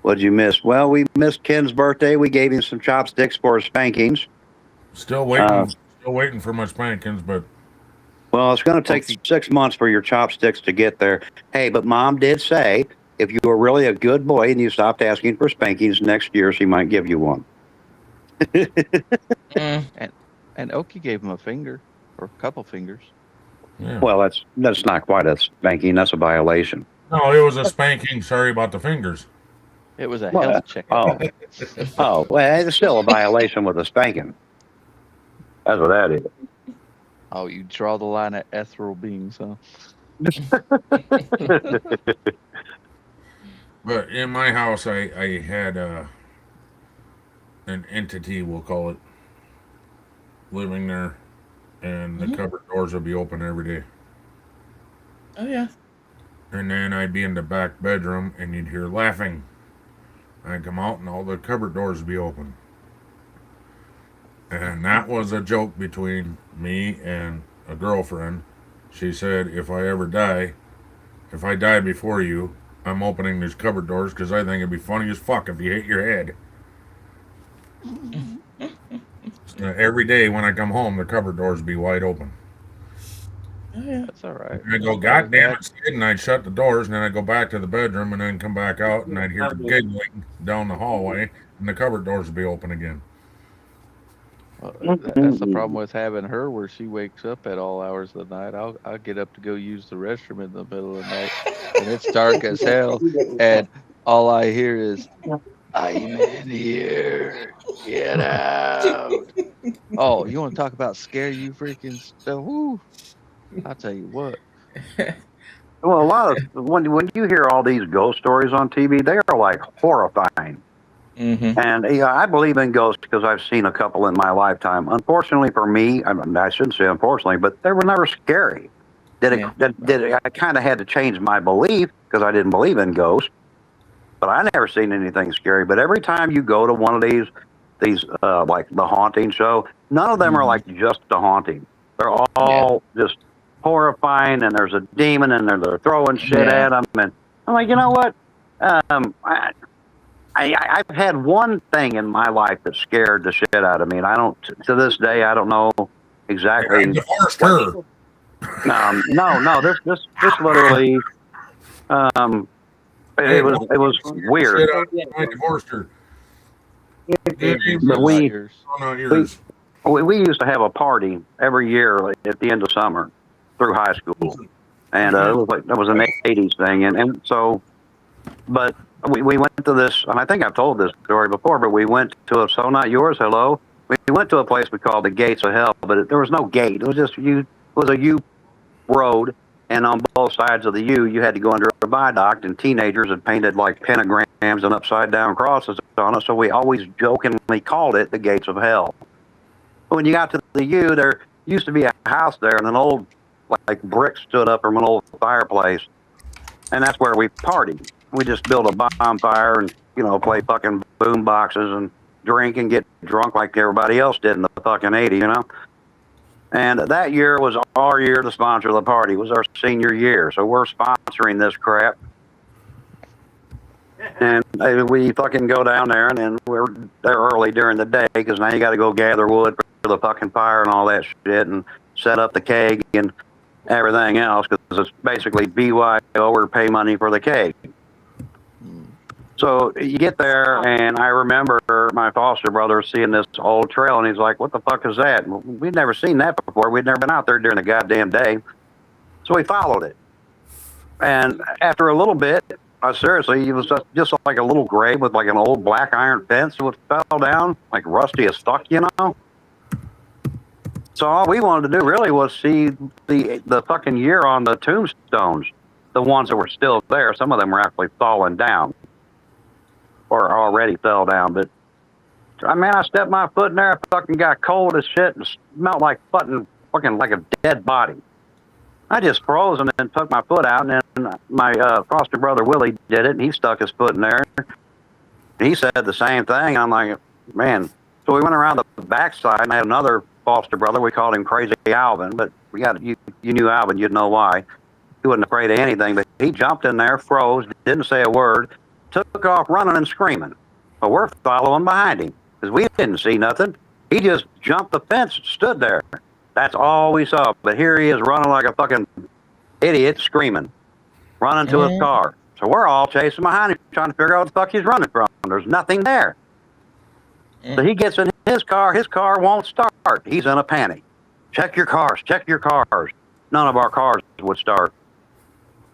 What'd you miss? Well, we missed Ken's birthday. We gave him some chopsticks for his spankings. Still waiting for my spankings, but Well, it's going to take 6 months for your chopsticks to get there. Hey, but Mom did say if you were really a good boy and you stopped asking for spankings next year, she might give you one. And Oki gave him a finger or a couple fingers. yeah. Well, that's not quite a spanking. That's a violation. No, it was a spanking. Sorry about the fingers. It was a Well, health checkup. Oh, well, it's still a violation with a spanking. That's what that is. Oh, you draw the line at ethereal beings, huh? But in my house, I had an entity, we'll call it, living there, and the cupboard doors would be open every day. Oh yeah. And then I'd be in the back bedroom, and you'd hear laughing. I'd come out, and all the cupboard doors would be open. And that was a joke between me and a girlfriend. She said, if I die before you, I'm opening these cupboard doors because I think it'd be funny as fuck if you hit your head. So every day when I come home, the cupboard doors be wide open. Oh yeah. That's all right. And I'd go, God damn it, Sid, and I'd shut the doors, and then I'd go back to the bedroom, and then come back out, and I'd hear the giggling down the hallway, and the cupboard doors would be open again. Well, that's the problem with having her, where she wakes up at all hours of the night. I'll get up to go use the restroom in the middle of the night, and it's dark as hell, and all I hear is, "I'm in here, get out." Oh, you want to talk about scare you freaking stuff? Woo! I'll tell you what. Well, a lot of when you hear all these ghost stories on TV, they are like horrifying. Mm-hmm. And yeah, I believe in ghosts because I've seen a couple in my lifetime. Unfortunately for me, I shouldn't say unfortunately, but they were never scary. I kind of had to change my belief because I didn't believe in ghosts. But I never seen anything scary. But every time you go to one of these like the haunting show, none of them are like just a haunting. They're all just horrifying, and there's a demon, and they're throwing shit at them. And I'm like, you know what? I've had one thing in my life that scared the shit out of me, and I don't, to this day, I don't know exactly. Divorced her. No, this literally, it was weird. I divorced her. But we used to have a party every year at the end of summer through high school, and it was an '80s thing, and so, but we went to this, and I think I've told this story before, but we went to a So Not Yours, hello. We went to a place we called the Gates of Hell, but there was no gate. It was just it was a U road, and on both sides of the U, you had to go under a viaduct, and teenagers had painted like pentagrams and upside down crosses on it, so we always jokingly called it the Gates of Hell. When you got to the U, there used to be a house there, and an old like brick stood up from an old fireplace, and that's where we partied. We just built a bonfire and, play fucking boom boxes and drink and get drunk like everybody else did in the fucking 80s, And that year was our year to sponsor the party. It was our senior year. So we're sponsoring this crap. And we fucking go down there, and then we're there early during the day because now you got to go gather wood for the fucking fire and all that shit and set up the keg and everything else because it's basically BYO or pay money for the keg. So you get there, and I remember my foster brother seeing this old trail, and he's like, what the fuck is that? We'd never seen that before. We'd never been out there during the goddamn day. So we followed it. And after a little bit, seriously, it was just like a little grave with like an old black iron fence that fell down, like rusty as fuck, So all we wanted to do really was see the fucking year on the tombstones, the ones that were still there. Some of them were actually falling down. Or already fell down, but I stepped my foot in there, I fucking got cold as shit and smelled like fucking like a dead body. I just froze and then took my foot out, and then my foster brother Willie did it, and he stuck his foot in there. He said the same thing. I'm like, man. So we went around the backside, and I had another foster brother. We called him Crazy Alvin, but you knew Alvin, you'd know why. He wasn't afraid of anything, but he jumped in there, froze, didn't say a word, took off running and screaming. But we're following behind him because we didn't see nothing. He just jumped the fence, stood there. That's all we saw. But here he is running like a fucking idiot, screaming, running to his car. So we're all chasing behind him, trying to figure out what the fuck he's running from. There's nothing there. So he gets in his car won't start. He's in a panic. Check your cars. None of our cars would start.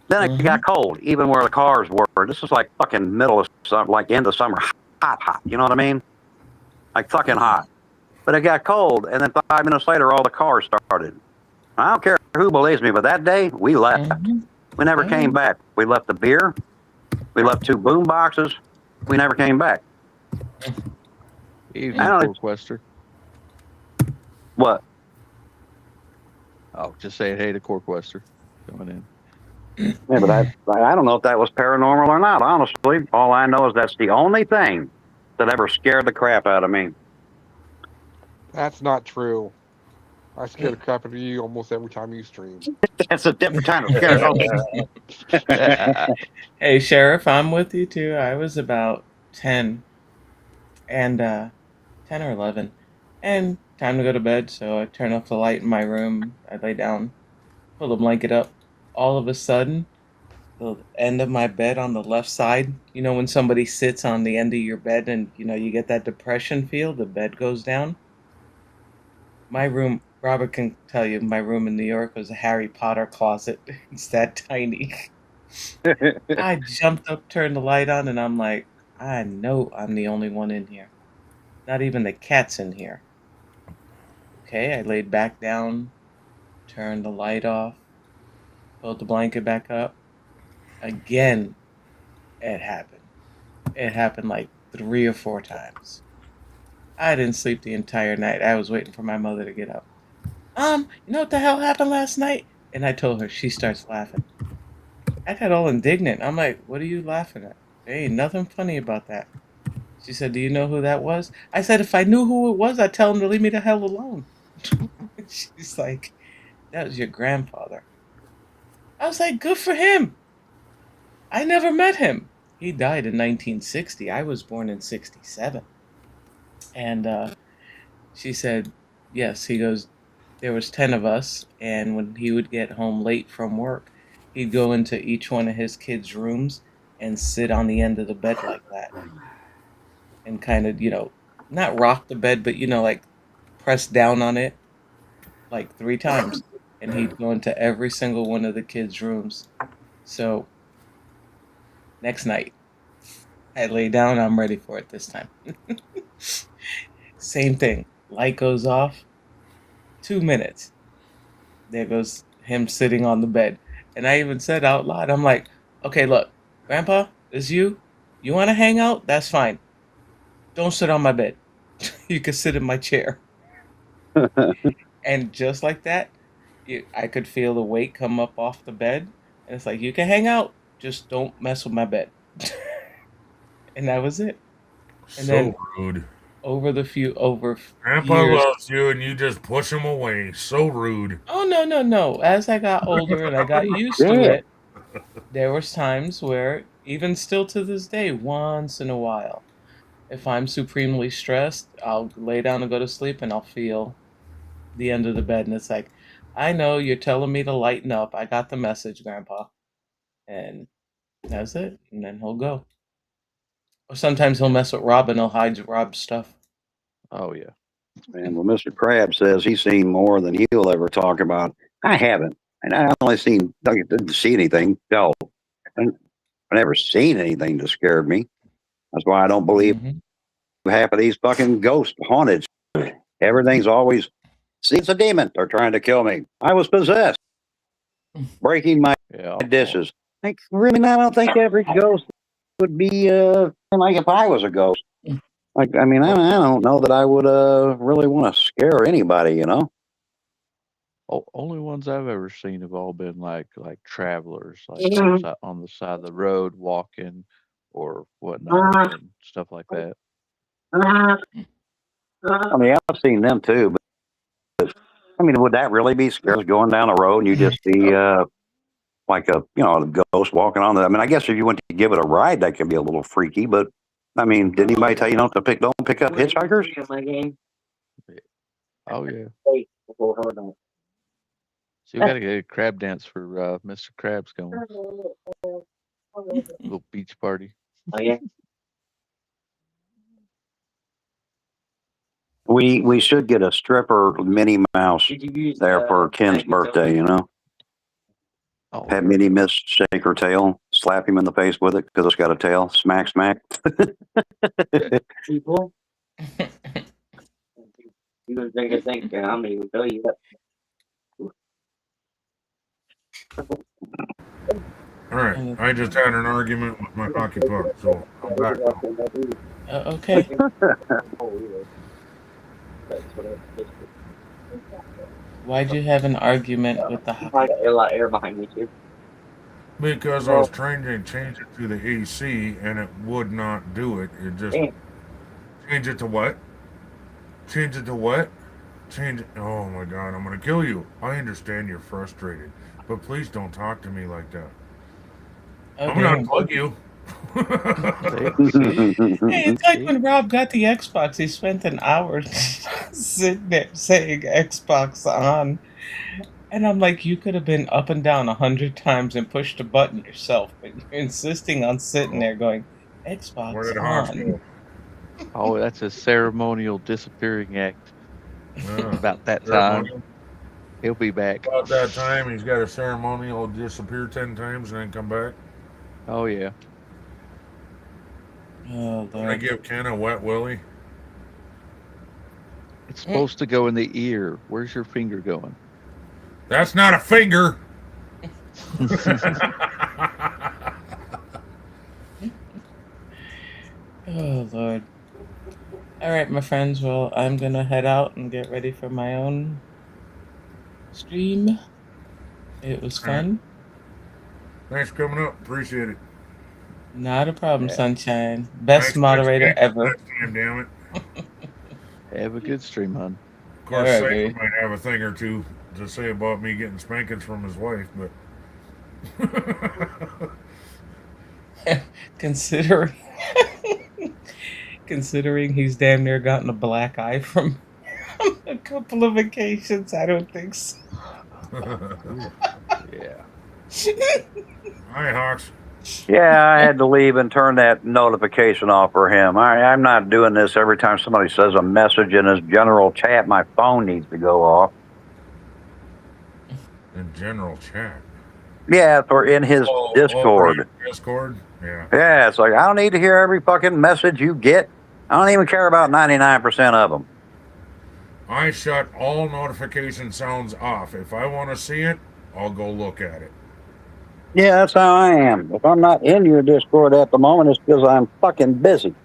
Then it got cold, even where the cars were. This is like fucking middle of summer, like end of summer, hot. You know what I mean? Like fucking hot. But it got cold, and then 5 minutes later, all the cars started. I don't care who believes me, but that day we left. We never came back. We left the beer. We left 2 boom boxes. We never came back. Evening, I don't- Corquester. What? Oh, just saying hey to Corquester coming in. Yeah, but I don't know if that was paranormal or not, honestly. All I know is that's the only thing that ever scared the crap out of me. That's not true. I scare the crap out of you almost every time you stream. That's a different kind of scare. Hey, Sheriff, I'm with you too. I was about 10 and 10 or 11, and time to go to bed. So I turn off the light in my room. I lay down, pull the blanket up. All of a sudden, the end of my bed on the left side, you know, when somebody sits on the end of your bed and, you know, you get that depression feel, the bed goes down. My room, Robert can tell you, my room in New York was a Harry Potter closet. It's that tiny. I jumped up, turned the light on, and I'm like, I know I'm the only one in here. Not even the cat's in here. Okay, I laid back down, turned the light off, pulled the blanket back up. Again, it happened. It happened like 3 or 4 times. I didn't sleep the entire night. I was waiting for my mother to get up. You know what the hell happened last night? And I told her. She starts laughing. I got all indignant. I'm like, what are you laughing at? There ain't nothing funny about that. She said, do you know who that was? I said, if I knew who it was, I'd tell him to leave me the hell alone. She's like, that was your grandfather. I was like, good for him. I never met him. He died in 1960. I was born in 67. And she said, yes, he goes, there was 10 of us, and when he would get home late from work, he'd go into each one of his kids' rooms and sit on the end of the bed like that. And kind of, you know, not rock the bed, but, you know, like press down on it like 3 times. And he'd go into every single one of the kids' rooms. So, next night, I lay down, I'm ready for it this time. Same thing. Light goes off. 2 minutes. There goes him sitting on the bed. And I even said out loud, I'm like, okay, look, Grandpa, it's you. You want to hang out? That's fine. Don't sit on my bed. You can sit in my chair. And just like that, I could feel the weight come up off the bed. And it's like, you can hang out. Just don't mess with my bed. And that was it. And So then rude. over Grandpa years. loves you and you just push him away. So rude. Oh, no. As I got older and I got used to it, there was times where, even still to this day, once in a while, if I'm supremely stressed, I'll lay down and go to sleep and I'll feel the end of the bed. And it's like, I know you're telling me to lighten up. I got the message, Grandpa. And that's it. And then he'll go. Or sometimes he'll mess with Rob and he'll hide Rob's stuff. Oh yeah. And well, Mr. Krabs says he's seen more than he'll ever talk about. I haven't. And I only didn't see anything. No. I've never seen anything that scared me. That's why I don't believe half of these fucking ghost haunted. Everything's always, see, it's a demon. They're trying to kill me. I was possessed. Breaking my dishes. Like, really, I don't think every ghost would be like if I was a ghost. Like, I mean, I don't know that I would really want to scare anybody, you know? Only ones I've ever seen have all been like travelers, like on the side of the road walking or whatnot and stuff like that. I mean, I've seen them too, but I mean, would that really be scary? Going down the road and you just see like a ghost walking on the. I mean, I guess if you went to give it a ride, that could be a little freaky. But I mean, did anybody tell you don't pick up hitchhikers? Oh yeah. So we got to get a crab dance for Mr. Krabs going. Little beach party. Oh yeah. We should get a stripper Minnie Mouse there for Ken's birthday, you know? Oh, Have Minnie Miss shake her tail, slap him in the face with it because it's got a tail. Smack, smack. People. You gonna think, I'm gonna even tell you that. All right, I just had an argument with my hockey puck, so I'm back now. Okay. Why'd you have an argument with the I got a lot of air behind me too. Because I was trying to change it to the AC and it would not do it. It just Damn. change it to what? Change it to what? Change it. Oh my God, I'm gonna kill you. I understand you're frustrated, but please don't talk to me like that. I'm gonna unplug you. Hey, it's like when Rob got the Xbox, he spent an hour sitting there saying Xbox on. And I'm like, you could have been up and down 100 times and pushed a button yourself, but you're insisting on sitting there going, Xbox Where did Hawks on. go? Oh, that's a ceremonial disappearing act. About that time. Ceremonial? He'll be back. About that time, he's got a ceremonial disappear 10 times and then come back. Oh, yeah. Oh, Can I Lord. give Ken a wet willy? It's supposed to go in the ear. Where's your finger going? That's not a finger. Oh, Lord. All right, my friends. Well, I'm going to head out and get ready for my own stream. It was fun. Thanks for coming up. Appreciate it. Not a problem, Sunshine. Best Thanks, moderator next ever. time, damn it. Have a good stream, hon. Of course, All right, Sagan baby. might have a thing or two to say about me getting spankings from his wife, but Considering he's damn near gotten a black eye from a couple of occasions, I don't think so. Yeah. Hi, Hawks. Yeah, I had to leave and turn that notification off for him. I'm not doing this every time somebody says a message in his general chat. My phone needs to go off. In general chat. Yeah, or in his Discord. Right, Discord? Yeah. Yeah, it's like, I don't need to hear every fucking message you get. I don't even care about 99% of them. I shut all notification sounds off. If I want to see it, I'll go look at it. Yeah, that's how I am. If I'm not in your Discord at the moment, it's because I'm fucking busy.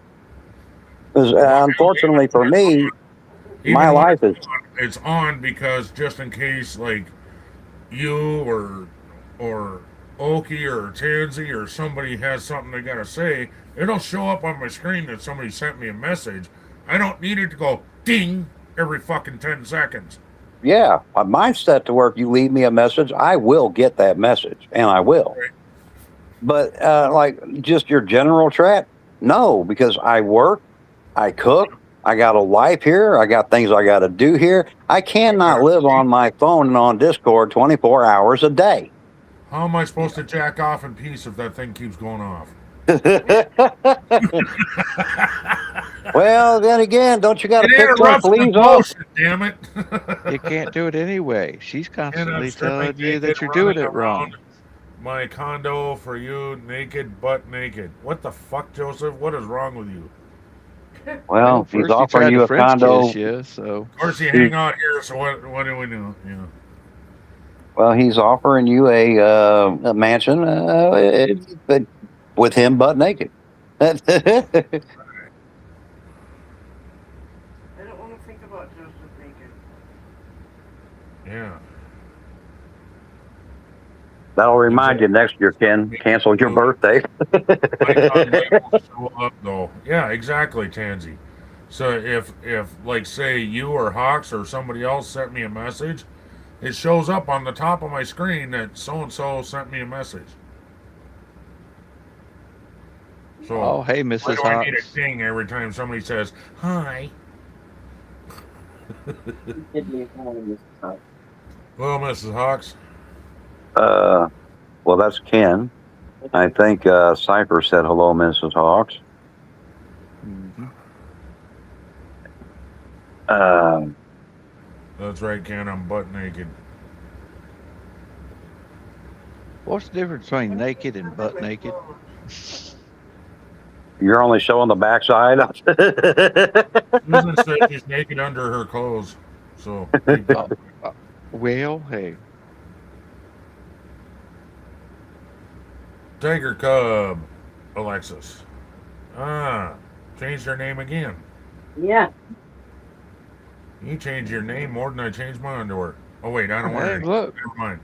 Because unfortunately for me, my life is... It's on because just in case, like, you or Oki or Tansy or somebody has something they gotta say, it'll show up on my screen that somebody sent me a message. I don't need it to go ding every fucking 10 seconds. Yeah, mine's set to work. You leave me a message, I will get that message, and I will. Right. But like just your general chat, no, because I work, I cook, I got a life here, I got things I got to do here. I cannot live on my phone and on Discord 24 hours a day. How am I supposed to jack off in peace if that thing keeps going off? Well, then again, don't you got to It pick some interrupts the fleas off? motion, damn it. You can't do it anyway. She's And constantly I'm stripping telling you that naked, you're doing running it wrong. around my condo for you, naked, butt naked. What the fuck, Joseph? What is wrong with you? Well, he's First offering tried you to a French condo. kiss you, so Of course, you hang out here, so what do we do? You know. Well, he's offering you a mansion, but with him butt naked. I don't want to think about Joseph naked. Yeah. That'll remind you next year, Ken. Cancel your birthday. My condo will show up, though. Yeah, exactly, Tansy. So if like say you or Hawks or somebody else sent me a message, it shows up on the top of my screen that so and so sent me a message. So oh hey why Mrs. do I need a Hawks. ding every time somebody says hi? Well, Mrs. Hawks. Well, that's Ken. I think Cypher said hello, Mrs. Hawks. Mhm. That's right, Ken. I'm butt naked. What's the difference between naked and butt naked? You're only showing the backside. Susan said she's naked under her clothes. So Well, hey, Tiger Cub, Alexis. Changed her name again. Yeah. You changed your name more than I changed my underwear. Oh wait, I don't wear hey, any. look, Never mind.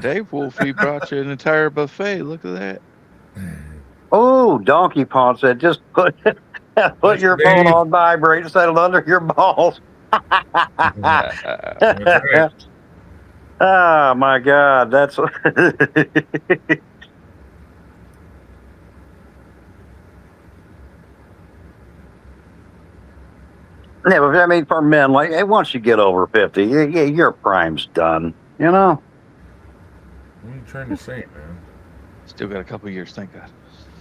Dave Wolfie brought you an entire buffet. Look at that. Oh, Donkey Paw said, just put your phone Dave. on vibrate and set it under your balls. That's right. Oh my God, that's. Yeah, but I mean, for men, like, hey, once you get over 50, your prime's done. You know. What are you trying to say, man? Still got a couple years, thank God.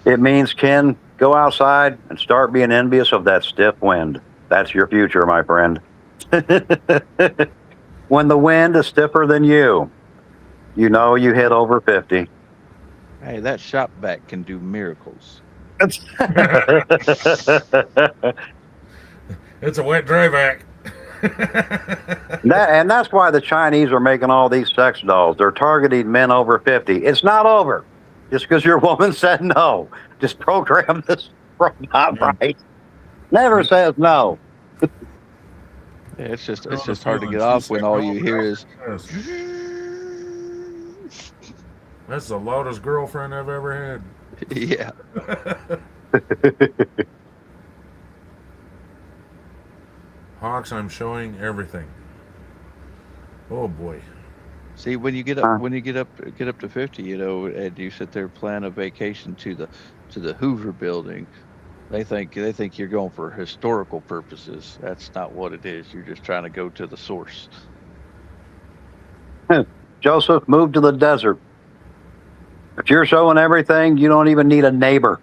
It means, Ken, go outside and start being envious of that stiff wind. That's your future, my friend. When the wind is stiffer than you know you hit over 50. Hey, that shop vac can do miracles. It's a wet dry vac. And that's why the Chinese are making all these sex dolls. They're targeting men over 50. It's not over. Just because your woman said no. Just program this robot right. Never says no. Yeah, it's just hard to get off when all you hear is. That's the loudest girlfriend I've ever had. Yeah. Hawks, I'm showing everything. Oh boy. See, when you get up to 50, you know, and you sit there plan a vacation to the Hoover Building, they think you're going for historical purposes. That's not what it is. You're just trying to go to the source. Joseph, move to the desert. If you're showing everything, you don't even need a neighbor.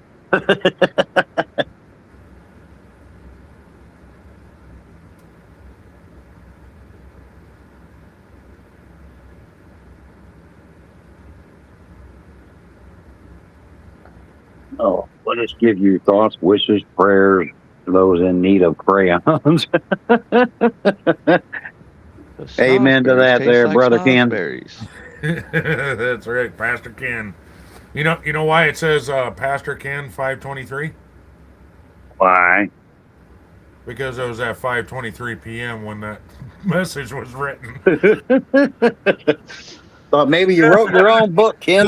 Oh, let us give you thoughts, wishes, prayers to those in need of crayons. Amen to that there, Brother Ken. That's right, Pastor Ken. You know why it says Pastor Ken 523? Why? Because it was at 5:23 p.m. when that message was written. Thought maybe you wrote your own book, Ken.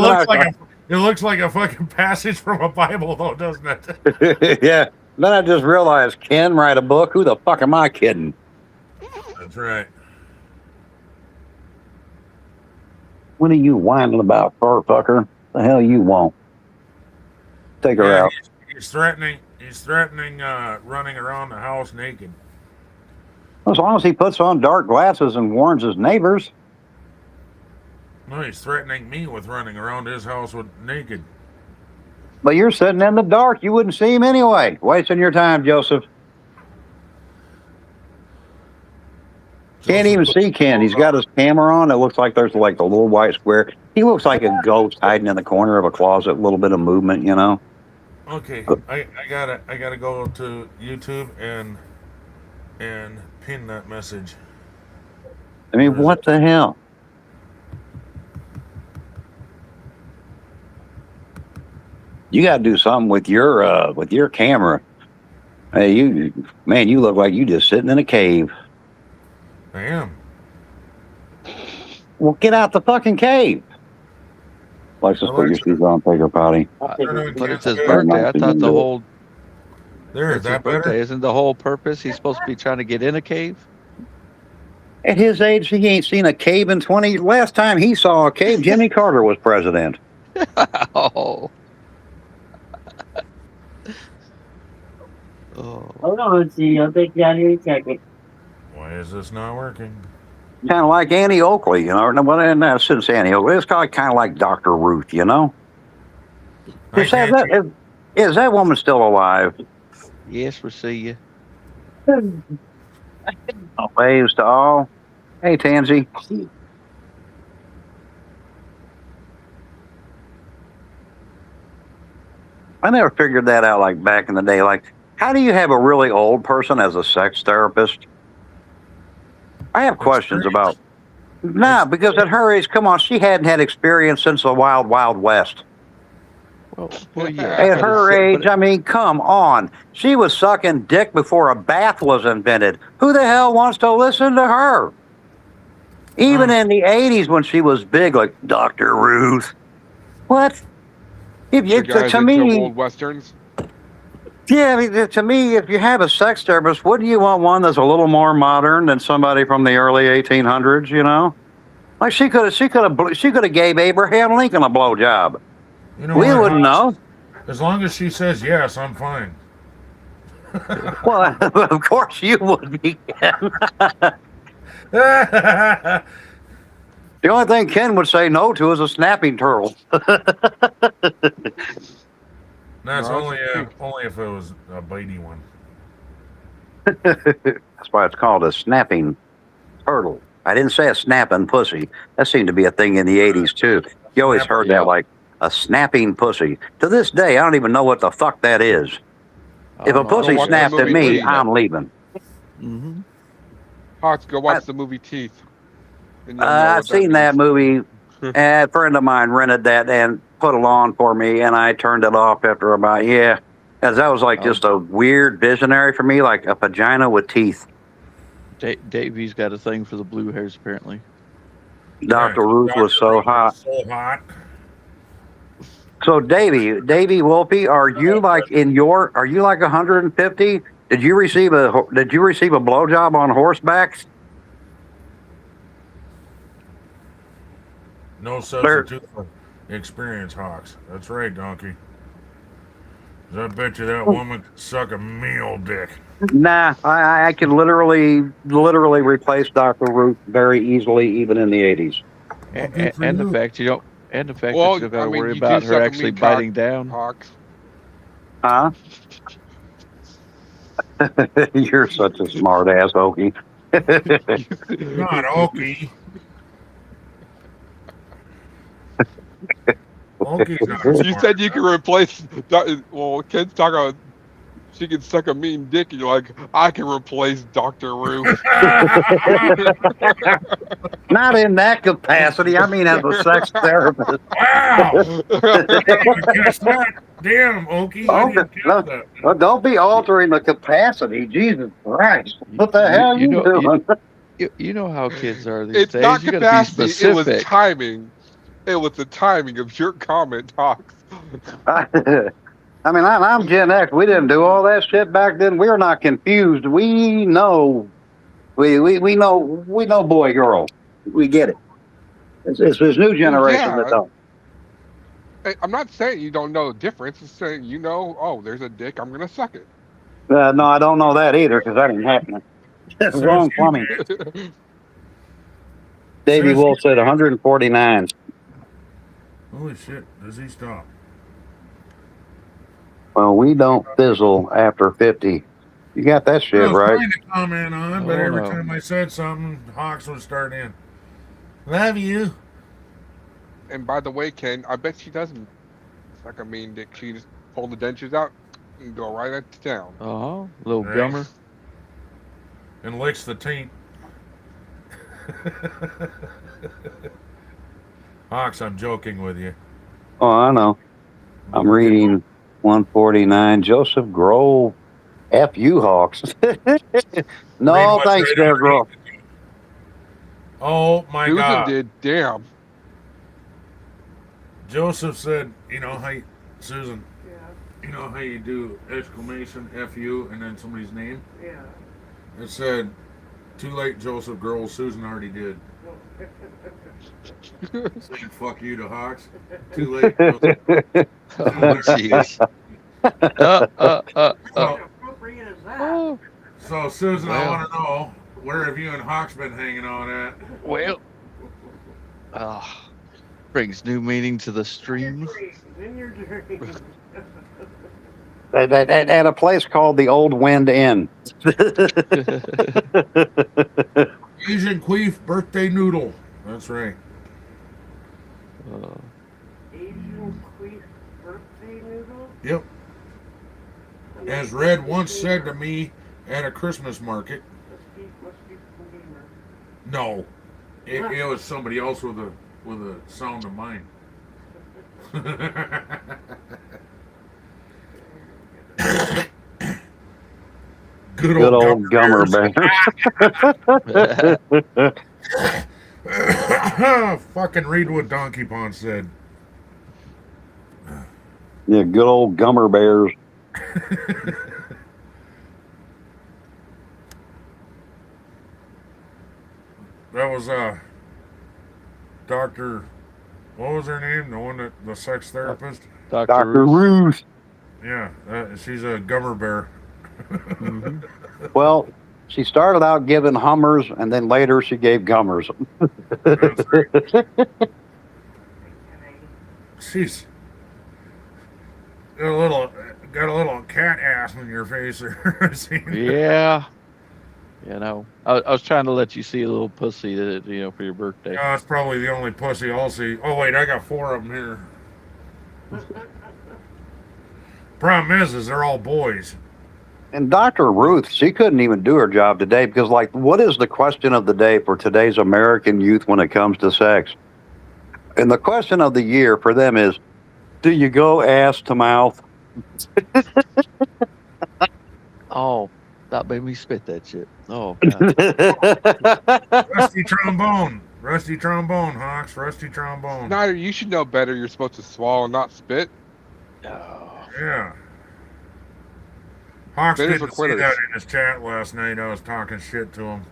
It looks like a fucking passage from a Bible, though, doesn't it? Yeah. Then I just realized, Ken write a book? Who the fuck am I kidding? That's right. What are you whining about, fur fucker? The hell you want? Take her out. He's threatening. He's threatening running around the house naked. As long as he puts on dark glasses and warns his neighbors. No, he's threatening me with running around his house with naked. But you're sitting in the dark. You wouldn't see him anyway. Wasting your time, Joseph. Can't even see Ken. He's got his camera on. It looks like there's like a little white square. He looks like a ghost hiding in the corner of a closet. A little bit of movement, you know. Okay, I gotta go to YouTube and pin that message. I mean, what the hell? You got to do something with your camera. Hey, you look like you just sitting in a cave. I am. Well, get out the fucking cave. Alexis, put your shoes on, take her potty. But it's his birthday. I thought the whole. There, is that better? Isn't the whole purpose he's supposed to be trying to get in a cave? At his age, he ain't seen a cave in 20 years. Last time he saw a cave, Jimmy Carter was president. Oh. Hold on, let's see. I'll take you down here in a second. Why is this not working? Kind of like Annie Oakley, you know. Well, I shouldn't say Annie Oakley. It's kind of like Dr. Ruth, you know. Is that woman still alive? Yes, we'll see you. Waves to all. Hey, Tansy. I never figured that out. Like back in the day, like how do you have a really old person as a sex therapist? I have questions about. Nah, because at her age, come on, she hadn't had experience since the Wild Wild West. Well, yeah. At her age, I mean, come on. She was sucking dick before a bath was invented. Who the hell wants to listen to her? Even in the 80s when she was big, like Dr. Ruth. What? If You you, guys to into me, old westerns? yeah, I mean, to me, if you have a sex therapist, wouldn't you want one that's a little more modern than somebody from the early 1800s? You know, like she could have gave Abraham Lincoln a blowjob. You know We what, wouldn't Hox? know. As long as she says yes, I'm fine. Well, of course you would be. The only thing Ken would say no to is a snapping turtle. That's No, only it's- only if it was a bitey one. That's why it's called a snapping turtle. I didn't say a snapping pussy. That seemed to be a thing in the 80s too. You always heard Yeah. that like a snapping pussy. To this day, I don't even know what the fuck that is. If a pussy watch the snapped at movie me, Teeth. I'm leaving. Mm-hmm. Hawks, go watch the movie Teeth. and you'll know I've what seen that means. movie. A friend of mine rented that and put it on for me, and I turned it off after about, because that was like just a weird visionary for me, like a vagina with teeth. Davey's got a thing for the blue hairs, apparently. Dr. Ruth was Dr. so Ruth hot. was so hot. So Davey Wolpe, are you like 150? Did you receive a blowjob on horseback? No substitute for experience, Hawks. That's right, Donkey. 'Cause I bet you that woman could suck a meal dick. Nah, I could literally replace Dr. Ruth very easily, even in the 80s. And the fact you don't, and the fact Well, that you don't got I to mean, worry you do about suck her a actually mean cock. biting down. Hawks. Huh? You're such a smart ass, Okie. Not Okie. Okie's not a You smart said you guy. could replace. Well, Ken's talking about she can suck a mean dick, and you're like, I can replace Dr. Ruth. Not in that capacity. I mean, as a sex therapist. Wow! I didn't even catch that. Damn, Okie. I didn't catch that. Well, don't be altering the capacity. Jesus Christ. What the hell are you doing? You know how kids are these It's days. not You got to be capacity. It was specific. timing. It was the timing of your comment, Hawks. I mean, I'm Gen X. We didn't do all that shit back then. We're not confused. We know. We know boy, girl. We get it. It's this new generation yeah. that don't. I'm not saying you don't know the difference. It's saying you know, oh, there's a dick. I'm going to suck it. No, I don't know that either because that didn't happen. Wrong plumbing. Davey Wolf said 149. Holy shit, does he stop? Well, we don't fizzle after 50. You got that I shit was right. trying to comment on, but Oh, every no. time I said something, Hawks would start in. Love you. And by the way, Ken, I bet she doesn't suck a mean dick. She just pull the dentures out and go right into town. Little Right. gummer. And licks the taint. Hawks, I'm joking with you. Oh, I know. I'm reading 149. Joseph Grove. F you, Hawks. Read No, what's thanks, right there, underneath Grove. it. Oh my Susan God. did. Damn. Joseph said, you know how, Susan, Yeah, you know how you do exclamation FU and then somebody's name? yeah. It said, too late, Joseph Girls. Susan already did. Saying fuck you to Hawks. Too late, Joseph. Oh, jeez. How appropriate is that? So, Susan, I Well. want to know, where have you and Hawks been hanging on at? Well, brings new meaning to the stream. In your dreams. At a place called the Old Wind Inn. Asian Queef birthday noodle. That's right. Asian queef birthday noodle? Yep. As Red once said to me at a Christmas market. Must be from Gamer. No, it was somebody else with a sound of mine. Good Good old old Gummer Bears. Bear. Fucking read what Donkey Pond said. Yeah, good old Gummer Bears. That was Dr. What was her name? The one that the sex therapist? Dr. Ruth. Yeah, she's a Gummer Bear. Mhm. Well, she started out giving Hummers, and then later she gave Gummers. That's right. She's got a little cat ass in your face there. Yeah. You know, I was trying to let you see a little pussy that for your birthday. Yeah, that's probably the only pussy I'll see. Oh wait, I got 4 of them here. Problem is they're all boys. And Dr. Ruth, she couldn't even do her job today because, like, what is the question of the day for today's American youth when it comes to sex? And the question of the year for them is, do you go ass to mouth? Oh, that made me spit that shit. Oh, God. Rusty trombone, Hawks, rusty trombone. Snyder, you should know better. You're supposed to swallow, not spit. Oh. Yeah. Hawks Spitters didn't are see that quitters. in his chat last night. I was talking shit to him.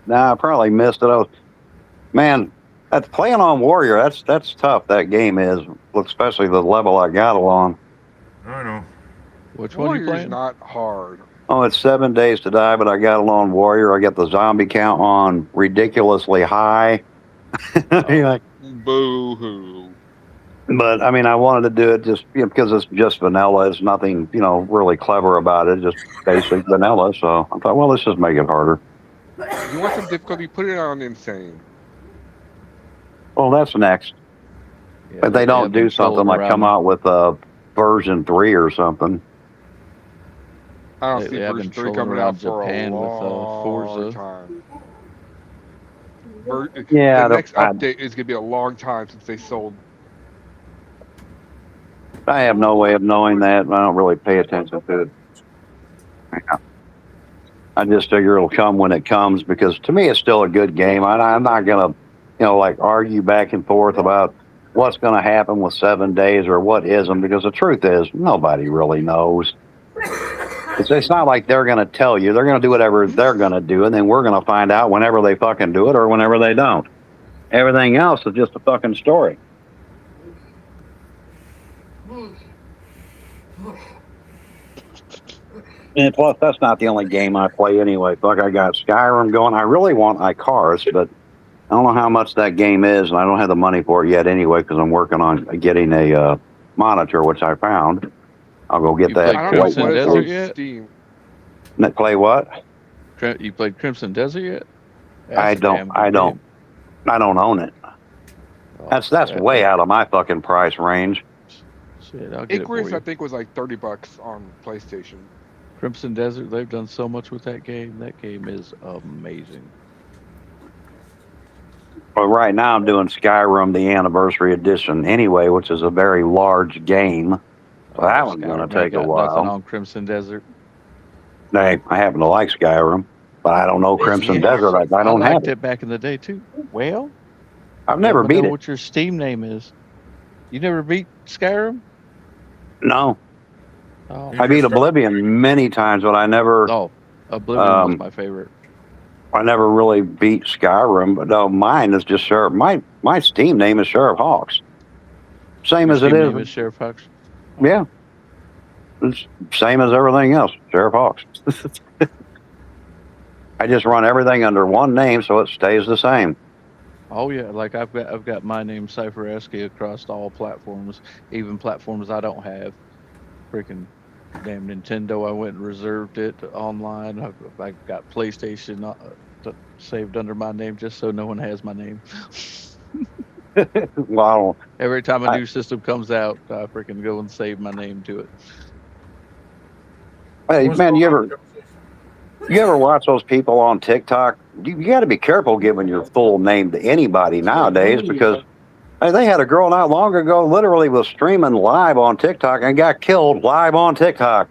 Nah, I probably missed it. Man, that's playing on Warrior. That's tough. That game is, especially the level I got along. I know. Which one are you Warrior's playing? not hard. Oh, it's 7 Days to Die, but I got along Warrior. I got the zombie count on ridiculously high. Like, Boo-hoo. but I mean, I wanted to do it just because it's just vanilla. It's nothing, really clever about it. Just basic vanilla. So I thought, well, let's just make it harder. You want some difficulty? Put it on insane. Well, that's next. Yeah, But they don't have been do something trolling like come around. out with version 3 or something. I don't They see have version been 3 coming trolling out around for Japan a with, long Forza. time. Yeah, the next I- update is going to be a long time since they sold. I have no way of knowing that. I don't really pay attention to it. I just figure it'll come when it comes because to me it's still a good game. I'm not gonna, like argue back and forth about what's gonna happen with 7 days or what isn't because the truth is nobody really knows. It's not like they're gonna tell you. They're gonna do whatever they're gonna do, and then we're gonna find out whenever they fucking do it or whenever they don't. Everything else is just a fucking story. And plus, that's not the only game I play anyway. Fuck, I got Skyrim going. I really want Icarus, but I don't know how much that game is, and I don't have the money for it yet anyway because I'm working on getting a monitor, which I found. I'll go get You that. played I don't know Crimson what it's Desert on yet? Steam. Play what? You played Crimson Desert yet? I That's a don't. damn good I don't. game. I don't own it. Oh, That's yeah, way out of my fucking price range. Shit, I'll get it Icarus, for I you. think, was like $30 on PlayStation. Crimson Desert, they've done so much with that game. That game is amazing. But right now I'm doing Skyrim, the Anniversary Edition, anyway, which is a very large game. So that one's going to Skyrim, take a got while. Nothing on Crimson Desert. Hey, I happen to like Skyrim, but I don't know Crimson Yeah, Desert. I don't have liked it. it back in the day too. Well, I've never let me beat know it. what your Steam name is. You never beat Skyrim? No, Oh, I beat Oblivion many times, but I never, oh Oblivion was Um, my favorite. I never really beat Skyrim. But no, mine is just Sheriff. My Steam name is Sheriff Hawks. Same Your as it Steam is. name is Sheriff Hawks. Yeah, it's same as everything else. Sheriff Hawks. I just run everything under one name, so it stays the same. Oh yeah, like I've got my name Cypher Esky across all platforms, even platforms I don't have. Freaking damn Nintendo! I went and reserved it online. I've got PlayStation saved under my name just so no one has my name. Well, Every time a I- new system comes out, I freaking go and save my name to it. hey, What's man, going you on, ever Joseph? you ever watch those people on TikTok? You got to be careful giving your full name to anybody nowadays because hey, they had a girl not long ago literally was streaming live on TikTok and got killed live on TikTok.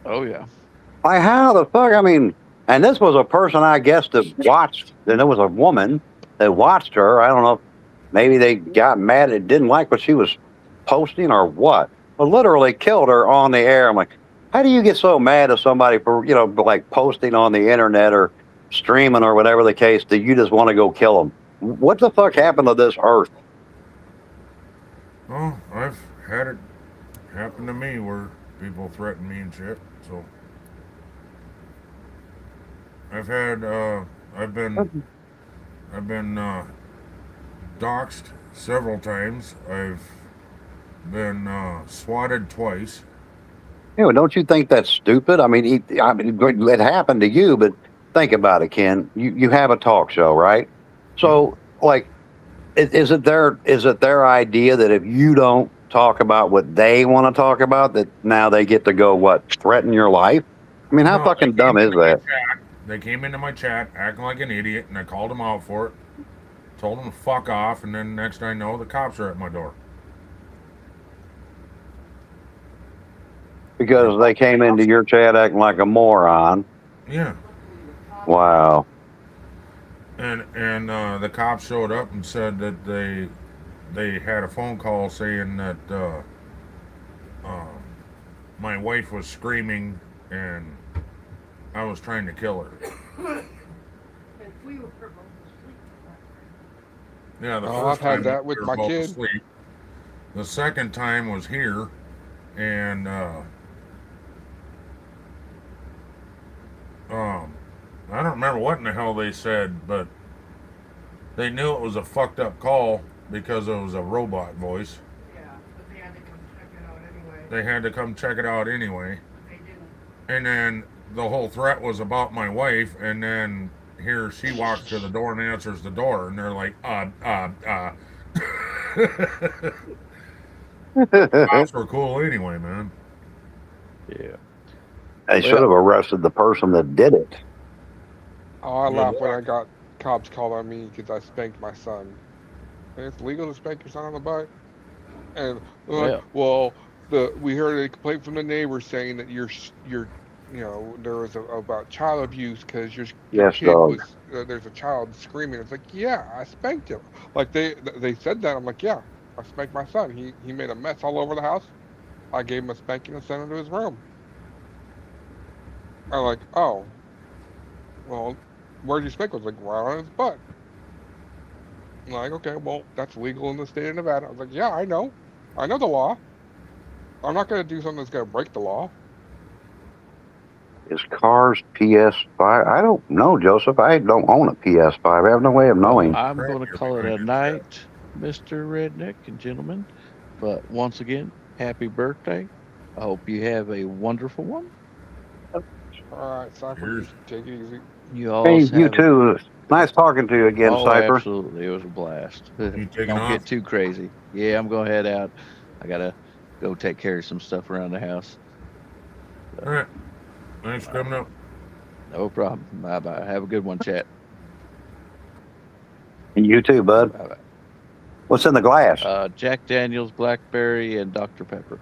Oh yeah. Like, how the fuck? I mean, and this was a person I guess that watched, and there was a woman that watched her. I don't know, maybe they got mad and didn't like what she was posting or what, but literally killed her on the air. I'm like, how do you get so mad at somebody for, like posting on the internet or streaming or whatever the case that you just want to go kill them? What the fuck happened to this earth? Oh, I've had it happen to me where people threaten me and shit. So I've had I've been doxxed several times. I've been swatted twice. Don't you think that's stupid? I mean, it happened to you, but think about it, Ken. You have a talk show, right? So, like, is it their idea that if you don't talk about what they want to talk about, that now they get to go threaten your life? I mean, how No, fucking dumb is that? They came into my chat acting like an idiot, and I called them out for it. Told them to fuck off, and then next I know, the cops are at my door. Because they came into your chat acting like a moron. Yeah. Wow. And the cops showed up and said that they had a phone call saying that my wife was screaming and I was trying to kill her. Yeah, the Oh, first I've had time that with we were my both kid. asleep. The second time was here, and I don't remember what in the hell they said, but they knew it was a fucked up call because it was a robot voice. Yeah, but they had to come check it out anyway. They had to come check it out anyway. They didn't. And then the whole threat was about my wife, and then here she walks to the door and answers the door, and they're like, Cops were cool anyway, man. Yeah. They should have arrested the person that did it. Oh, I Good laughed when luck. I got cops called on me because I spanked my son. And it's legal to spank your son on the butt. And they're like, well, we heard a complaint from the neighbors saying that there was about child abuse because your Yes, kid dog. was there's a child screaming. It's like, yeah, I spanked him. Like they said that. I'm like, yeah, I spanked my son. He made a mess all over the house. I gave him a spanking and sent him to his room. I'm like, oh, well, where'd you spank? I was like, right on his butt. I'm like, okay, well, that's legal in the state of Nevada. I was like, yeah, I know the law. I'm not gonna do something that's gonna break the law. Is Cars PS5? I don't know, Joseph. I don't own a PS5. I have no way of knowing. I'm going to call it a night, Mr. Redneck and gentlemen. But once again, happy birthday. I hope you have a wonderful one. All right, Cypher, take it easy. You all Hey, have you too. Nice talking to you again, Oh, Cypher. absolutely. It was a blast. You taking Don't off? get too crazy. Yeah, I'm going to head out. I got to go take care of some stuff around the house. All right. Thanks for coming up. No problem. Bye-bye. Have a good one, chat. And you too, bud. Bye-bye. What's in the glass? Jack Daniels, Blackberry, and Dr. Pepper.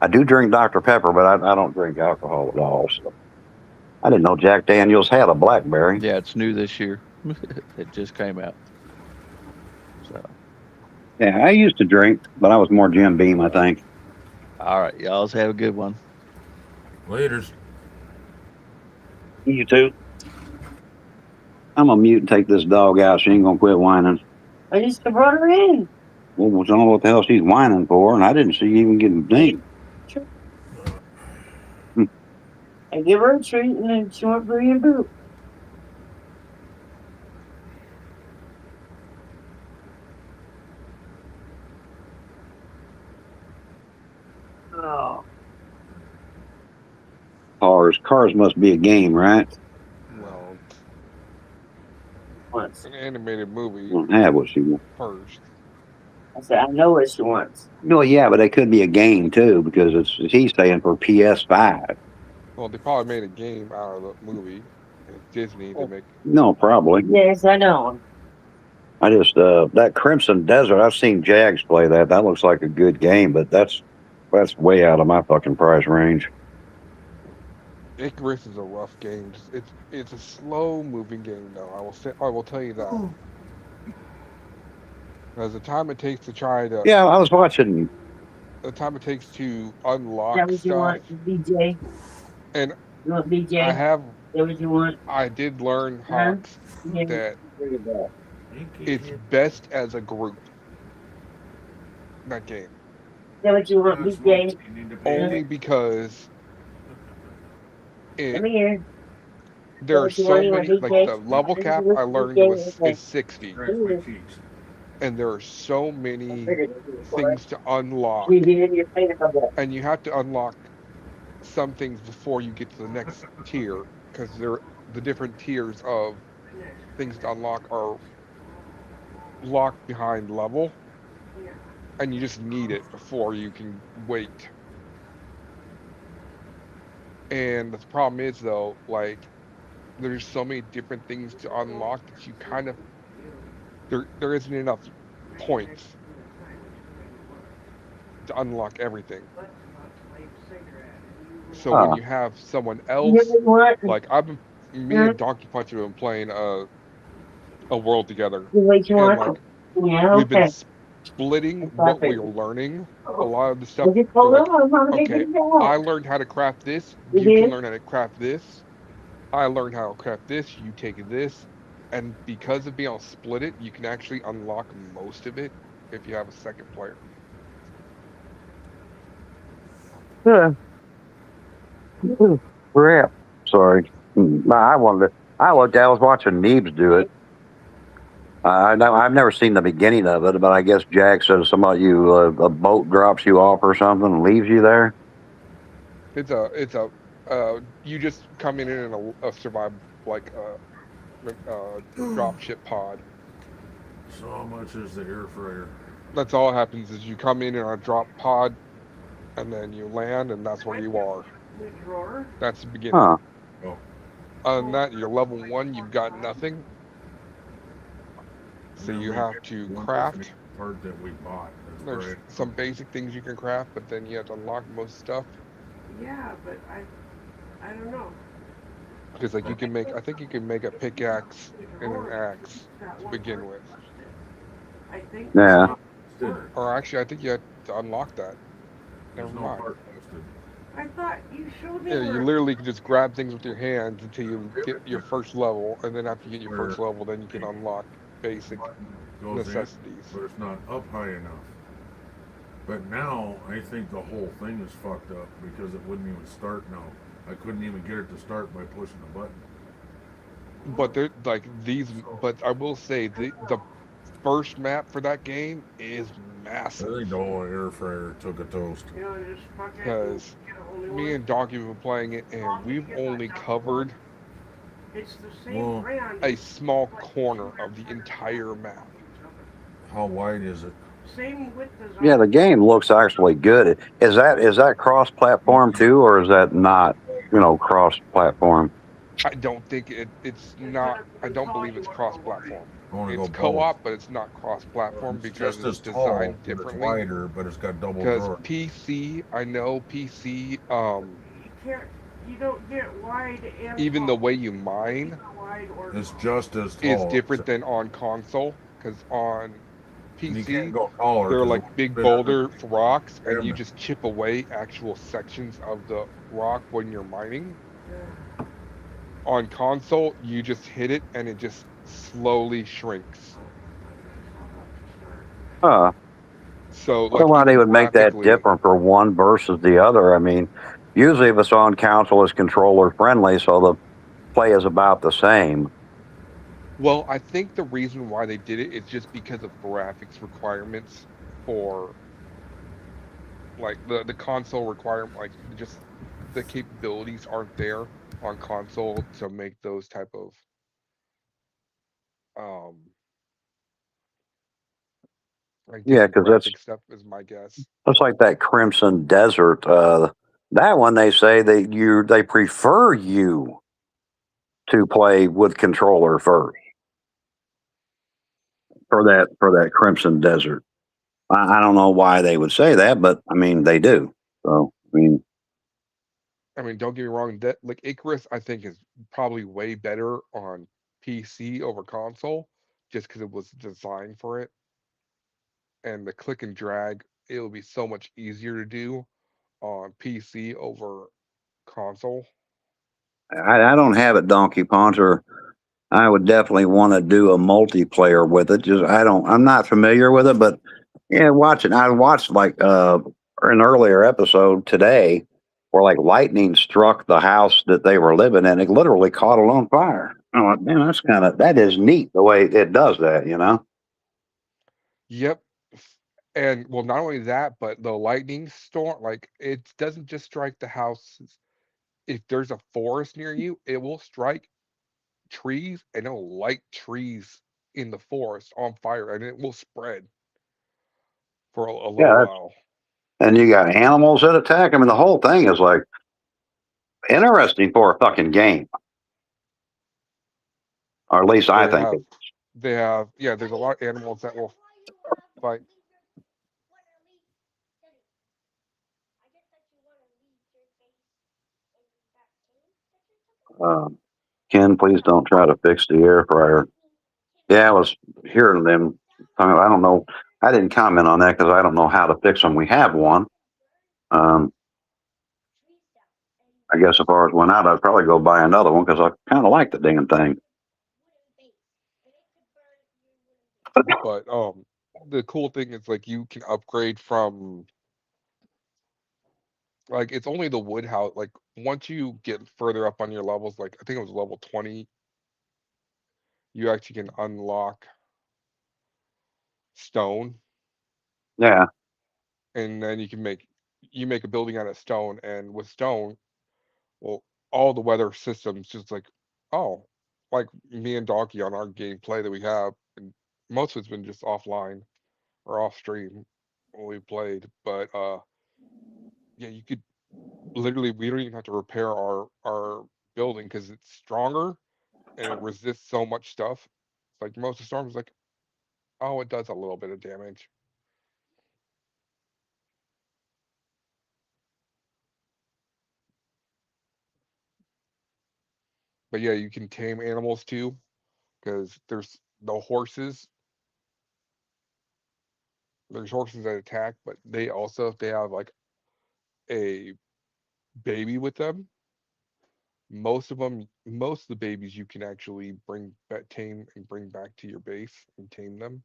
I do drink Dr. Pepper, but I don't drink alcohol at all. So I didn't know Jack Daniels had a blackberry. Yeah, it's new this year. It just came out. So, Yeah, I used to drink, but I was more Jim Beam, I think. all right. Y'all have a good one. Laters. You too. I'm gonna mute and take this dog out. She ain't gonna quit whining. I just brought her in. Well, I don't know what the hell she's whining for, and I didn't see you even getting dinged. I give her a treat and then she went bring a boot. Oh. Cars must be a game, right? Well, wants. An animated movie Don't have what she wants. first. I said, I know what she wants. No, yeah, but it could be a game too because he's saying for PS5. Well, they probably made a game out of the movie. And Disney, they make. No, probably. Yes, I know. I just that Crimson Desert. I've seen Jags play that. That looks like a good game, but that's way out of my fucking price range. Icarus is a rough game. It's a slow moving game though. I will tell you that. Because the time it takes to try to Yeah, I was watching. the time it takes to Is unlock that what you stuff, want, BJ? and You want BJ? I Is have that what you want? I did learn Huh? Hawks Yeah. that Look at that. it's best as a group. That game. Is that what you want, BJ? Only because Come it here. there are What you so want, you many want like BJ? the level cap I learned is 60. And there are so many things to unlock. You did your finger from that. And you have to unlock some things before you get to the next tier. Because the different tiers of things to unlock are locked behind level. And you just need it before you can wait. And the problem is though, like there's so many different things to unlock that you kind of there isn't enough points to unlock everything. So when you have someone else, like me and Donkey Punch have been playing a world together, What you and want? like Yeah, we've been okay. splitting what we are learning. A lot of the stuff. Is it we're cold? like, I'm okay, I learned how to craft this. You You can did? learn how to craft this. I learned how to craft this. You take this, and because of being able to split it, you can actually unlock most of it if you have a second player. Yeah. Crap. Sorry. I was watching Neebs do it. I know I've never seen the beginning of it, but I guess Jack says somebody a boat drops you off or something and leaves you there. It's a you just come in a survive like drop ship pod. So how much is the air fryer? That's all that happens is you come in a drop pod, and then you land, and that's where you are. The drawer. That's the beginning. Huh. Other than that, you're level 1. You've got nothing. So you have to craft. Part that we bought. That's There's right. some basic things you can craft, but then you have to unlock most stuff. Yeah, but I don't know. Because like I think you can make a pickaxe and an axe to begin with. I think. Yeah. Or actually, I think you have to unlock that. Never There's no mind. part listed. I thought you showed me. Yeah, where- you literally can just grab things with your hands until you get your first level, and then after you get your first level, then you can unlock basic Goes in, necessities. but it's not up high enough. But now I think the whole thing is fucked up because it wouldn't even start now. I couldn't even get it to start by pushing the button. But they're like these. But I will say the first map for that game is I massive. think the whole air fryer took a toast. You know, just fucking Because get a whole new me one. and Donkey have been playing it, and we've only covered It's the same Well, brand. a small corner of the entire map. How wide is it? Same width as. Yeah, the game looks actually good. Is that cross-platform too, or is that not? Cross-platform. I don't think it's not. I don't believe it's cross-platform. I want to go It's both. co-op, but it's not cross-platform It's because just it's as tall, designed but it's differently. wider, but it's got double Because door. PC, I know PC, You can't. You don't get wide and. even the tall. way you mine Wide or It's tall. just as tall. is different than on console. Because on And you PC, can't go taller. they're 'cause like it's big bigger. boulder rocks, and you Cabinet. just chip away actual sections of the rock when you're mining. On console, you just hit it and it just slowly shrinks. Huh. So I wonder why they even would make that graphically- different for one versus the other. I mean, usually if it's on console, it's controller friendly, so the play is about the same. Well, I think the reason why they did it is just because of graphics requirements for like the console requirement, like just the capabilities aren't there on console to make those type of Like Yeah, different because graphic stuff is my guess. that's like that Crimson Desert. That one they say they prefer you to play with controller first for that Crimson Desert. I don't know why they would say that, but I mean they do. So I mean, I mean, don't get me wrong, that like Icarus, I think is probably way better on PC over console, just because it was designed for it. And the click and drag, it will be so much easier to do on PC over console. I don't have it, Donkey Ponter. I would definitely want to do a multiplayer with it. I'm not familiar with it, but yeah, watch it. I watched like an earlier episode today where like lightning struck the house that they were living in. It literally caught it on fire. I'm like, man, that is neat the way it does that, you know? Yep. And well, not only that, but the lightning storm, like it doesn't just strike the houses. If there's a forest near you, it will strike trees and it'll light trees in the forest on fire and it will spread for a little Yeah. while. And you got animals that attack. I mean, the whole thing is like interesting for a fucking game, or at least I They think have, it. yeah, there's a lot of animals that will fight. Ken, please don't try to fix the air fryer. Yeah, I was hearing them. I don't know. I didn't comment on that because I don't know how to fix them. We have one. Um, I guess if ours went out, I'd probably go buy another one because I kind of like the damn thing. But the cool thing is like you can upgrade from like it's only the wood house. Like once you get further up on your levels, like I think it was level 20, you actually can unlock stone, Yeah. and then you make a building out of stone, and with stone, well, all the weather systems just like, oh, like me and Donkey on our gameplay that we have, and most of it's been just offline or off stream when we played, but yeah, you could literally we don't even have to repair our building because it's stronger and it resists so much stuff. Like most of the storms, like, oh, it does a little bit of damage. But yeah, you can tame animals too, because the horses. There's horses that attack, but they also, if they have like a baby with them, most of the babies you can actually bring back, tame and bring back to your base and tame them.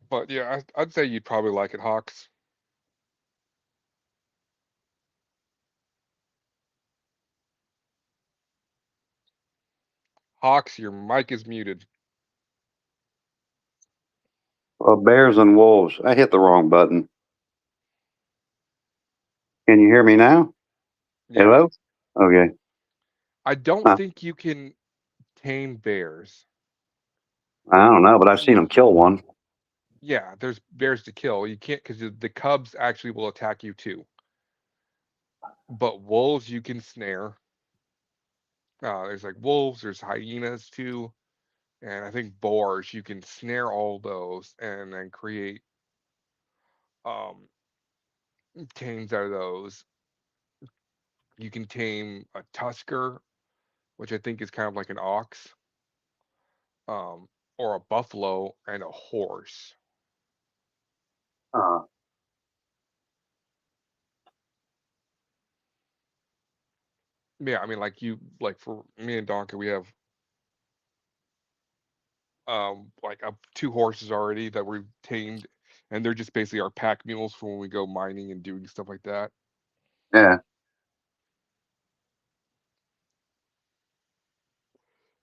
But yeah, I'd say you'd probably like it, Hawks. Hawks, your mic is muted. Bears and wolves. I hit the wrong button. Can you hear me now? Yeah. Hello? Okay. I don't think you can tame bears. I don't know, but I've seen them kill one. Yeah, there's bears to kill. You can't because the cubs actually will attack you too. But wolves you can snare. There's like wolves, there's hyenas too, and I think boars you can snare all those and then create um tames out of those. You can tame a tusker, which I think is kind of like an ox, um, or a buffalo and a horse. Uh, Yeah, I mean, like for me and Donkey, we have like two horses already that we've tamed, and they're just basically our pack mules for when we go mining and doing stuff like that. yeah.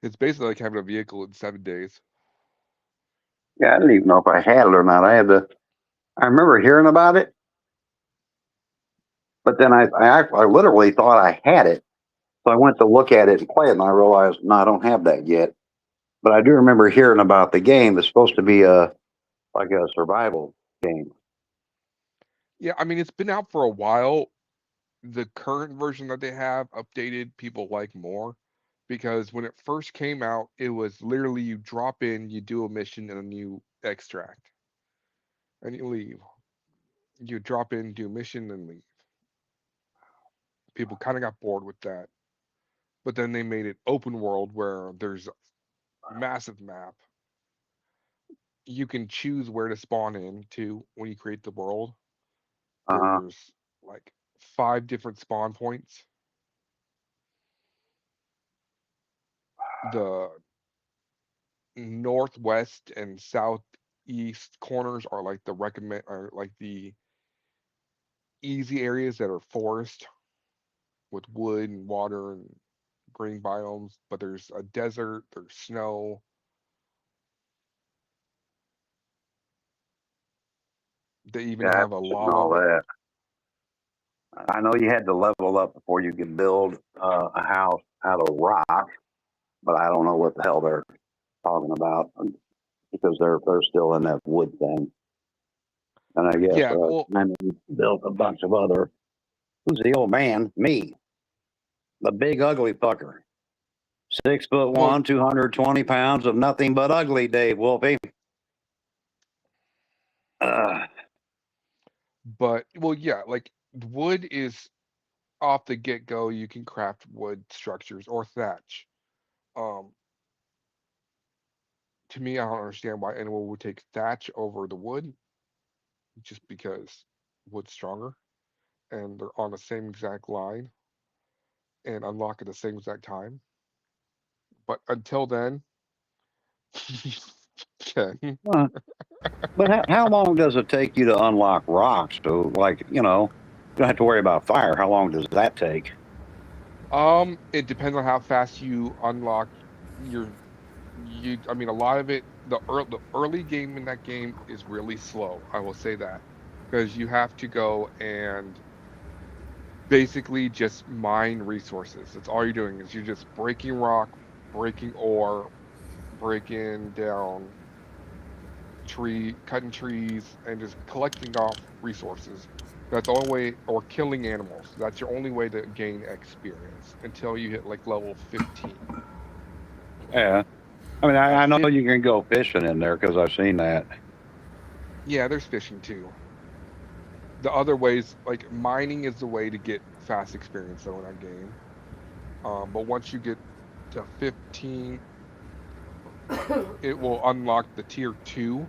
It's basically like having a vehicle in 7 days. Yeah, I didn't even know if I had it or not. I remember hearing about it, but then I literally thought I had it. So I went to look at it and play it, and I realized, no, I don't have that yet. But I do remember hearing about the game. It's supposed to be like a survival game. Yeah, I mean, it's been out for a while. The current version that they have updated, people like more because when it first came out, it was literally you drop in, you do a mission, and then you extract and you leave. You drop in, do a mission, and leave. People kind of got bored with that. But then they made it open world where there's a massive map. You can choose where to spawn in to when you create the world. Uh-huh. There's like 5 different spawn points. The northwest and southeast corners are like the easy areas that are forest with wood and water and green biomes, but there's a desert, there's snow. They even Yeah, have a and all lava. that. I know you had to level up before you could build a house out of rock, but I don't know what the hell they're talking about because they're still in that wood thing. And I guess Yeah, well, then we built a bunch of other. Who's the old man? Me, the big ugly fucker. 6'1", well, 220 pounds of nothing but ugly, Dave Wolfie. yeah, like wood is off the get-go. You can craft wood structures or thatch. Um, to me, I don't understand why anyone would take thatch over the wood, just because wood's stronger and they're on the same exact line and unlock at the same exact time. But until then, Ken, Huh. But how long does it take you to unlock rocks? To like, you don't have to worry about fire. How long does that take? it depends on how fast you unlock your I mean a lot of it the early game in that game is really slow. I will say that because you have to go and basically just mine resources. That's all you're doing is you're just breaking rock, breaking ore, breaking down cutting trees, and just collecting off resources. That's the only way, or killing animals. That's your only way to gain experience until you hit like level 15. Yeah. I mean, I At know 50, you can go fishing in there because I've seen that. yeah, there's fishing too. The other ways, like mining, is the way to get fast experience though in that game. But once you get to 15, it will unlock the tier 2